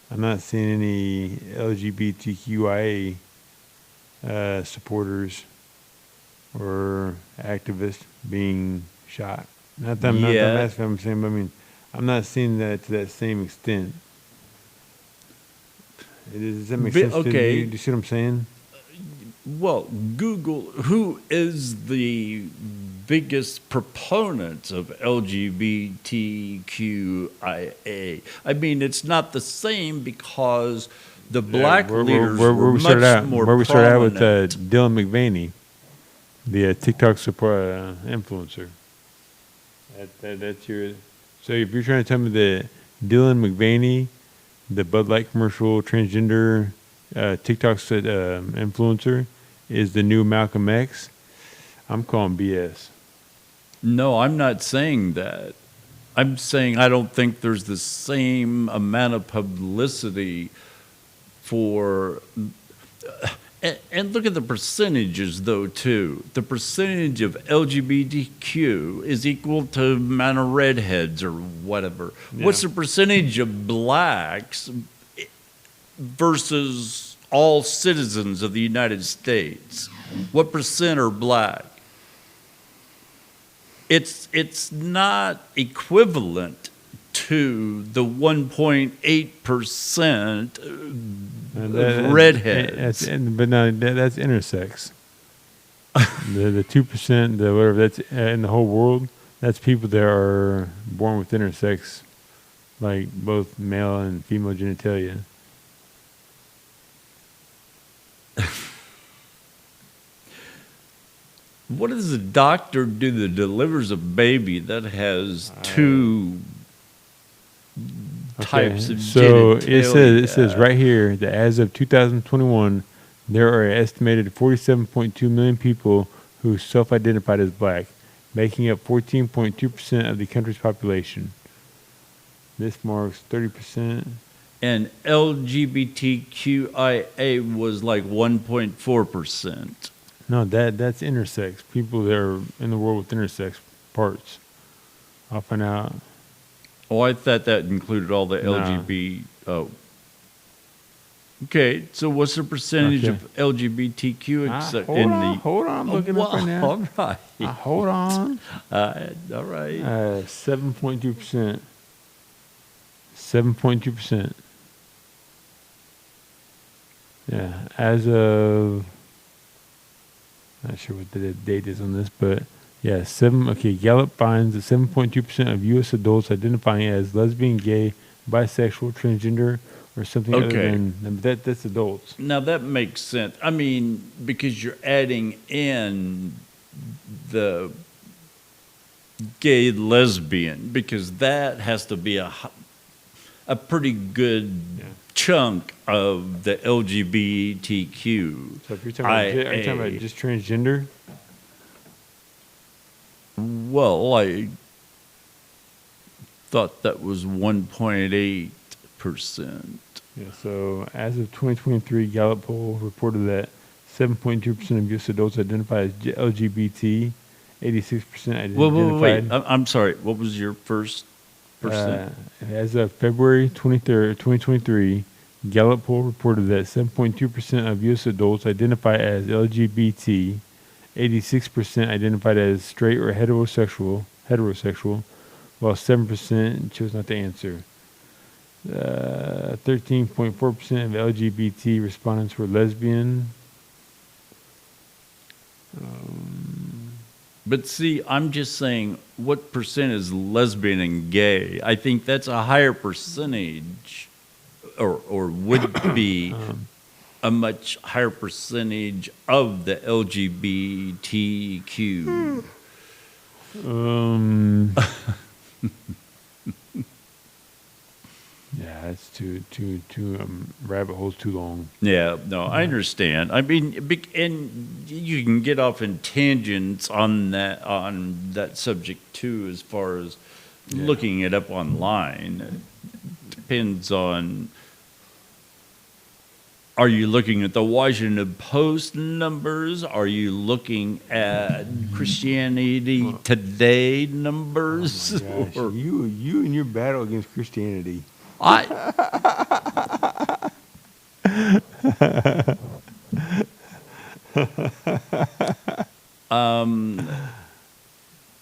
I'm not seeing any LGBTQIA supporters or activists being shot. Not that I'm asking, I'm saying, but I mean, I'm not seeing that to that same extent. Does that make sense to you? Do you see what I'm saying? Well, Google, who is the biggest proponent of LGBTQIA? I mean, it's not the same because the black leaders were much more Where we started out with prominent. Dylan McVaney, the TikTok support influencer. That's your. So if you're trying to tell me that Dylan McVaney, the Bud Light commercial transgender TikTok influencer, is the new Malcolm X, I'm calling BS. No, I'm not saying that. I'm saying I don't think there's the same amount of publicity for, And look at the percentages, though, too. The percentage of LGBTQ is equal to amount of redheads or whatever. Yeah. What's the percentage of blacks versus all citizens of the United States? What percent are black? It's not equivalent to the 1.8% of redheads. But no, that's intersex. the 2%, the whatever that's in the whole world, that's people that are born with intersex, like both male and female genitalia. What does a doctor do that delivers a baby that has two types of so genitalia? it says right here that as of 2021, there are an estimated 47.2 million people who self-identified as black, making up 14.2% of the country's population. This marks 30%. And LGBTQIA was like 1.4%. No, that's intersex. People that are in the world with intersex parts. I'll find out. Oh, I thought that included all the Nah. LGBT. Oh. Okay, so what's the percentage Okay. of LGBTQ Hold on, I'm looking up right now. All right. Hold on. All right. 7.2%. 7.2%. Yeah, as of, not sure what the date is on this, but yeah, Gallup finds that 7.2% of U.S. adults identifying as lesbian, gay, bisexual, transgender, or something other Okay. than that's adults. Now that makes sense. I mean, because you're adding in the gay lesbian, because that has to be a pretty good chunk of the LGBTQ. So if you're talking about, are you talking about just transgender? Well, I thought that was 1.8%. Yeah, so as of 2023, Gallup poll reported that 7.2% of U.S. adults identify as LGBT, 86% identified. Wait. I'm sorry. What was your first percent? As of February 23rd, 2023, Gallup poll reported that 7.2% of U.S. adults identify as LGBT, 86% identified as straight or heterosexual, while 7% chose not to answer. 13.4% of LGBT respondents were lesbian. But see, I'm just saying, what percent is lesbian and gay? I think that's a higher percentage, or would be a much higher percentage of the LGBTQ. Yeah, it's too rabbit holes too long. Yeah, no, I understand. I mean, and you can get off in tangents on that subject too, as far as looking it up online. It depends on. Are you looking at the Washington Post numbers? Are you looking at Christianity Today numbers? Oh my gosh, you and your battle against Christianity.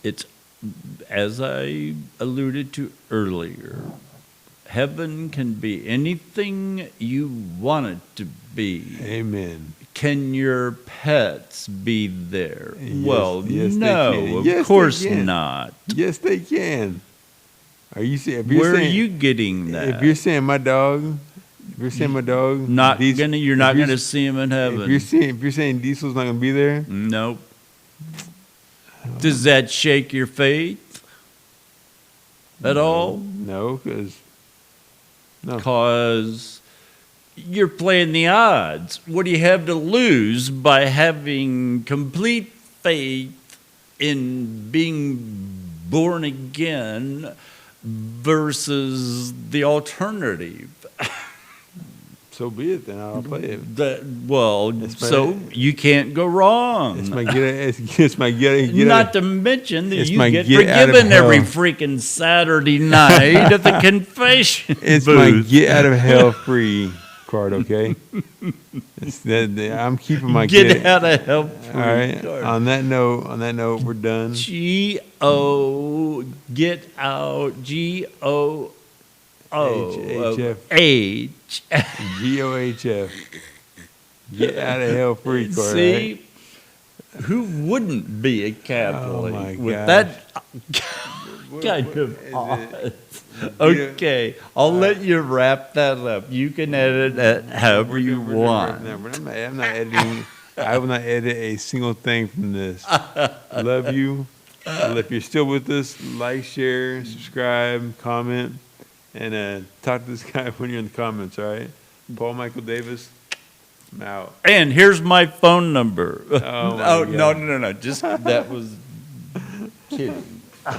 It's, as I alluded to earlier, heaven can be anything you want it to be. Amen. Can your pets be there? Yes, Well, yes, they no, can. of Yes, they course can. not. Yes, they can. Are you saying? Where are you getting that? If you're saying my dog, you're not gonna see him in heaven. If you're saying Diesel's not gonna be there, Nope. Does that shake your faith at all? no, because Because you're playing the odds. What do you have to lose by having complete faith in being born again versus the alternative? So be it. Then I'll play it. So you can't go wrong. It's my it's my get Not to mention that it's you my get get out of forgiven every hell. freaking Saturday night at the confession It's my booth. get out of hell free card. Okay. I'm keeping my Get out of hell free All right. card. On that note, we're done. G-O, get out, G-O-O. H-F. H. GOHF. Get out of hell free card. See, who wouldn't be a Catholic Oh, my with gosh. that kind of odds? Okay, I'll let you wrap that up. You can edit it however you want. No, but I'm not editing. I will not edit a single thing from this. Love you. Well, if you're still with us, like, share, subscribe, comment, and talk to this guy when you're in the comments, all right? Paul Michael Davis, I'm out. And here's my phone number. Oh, my Oh, God. no. Just that was kidding.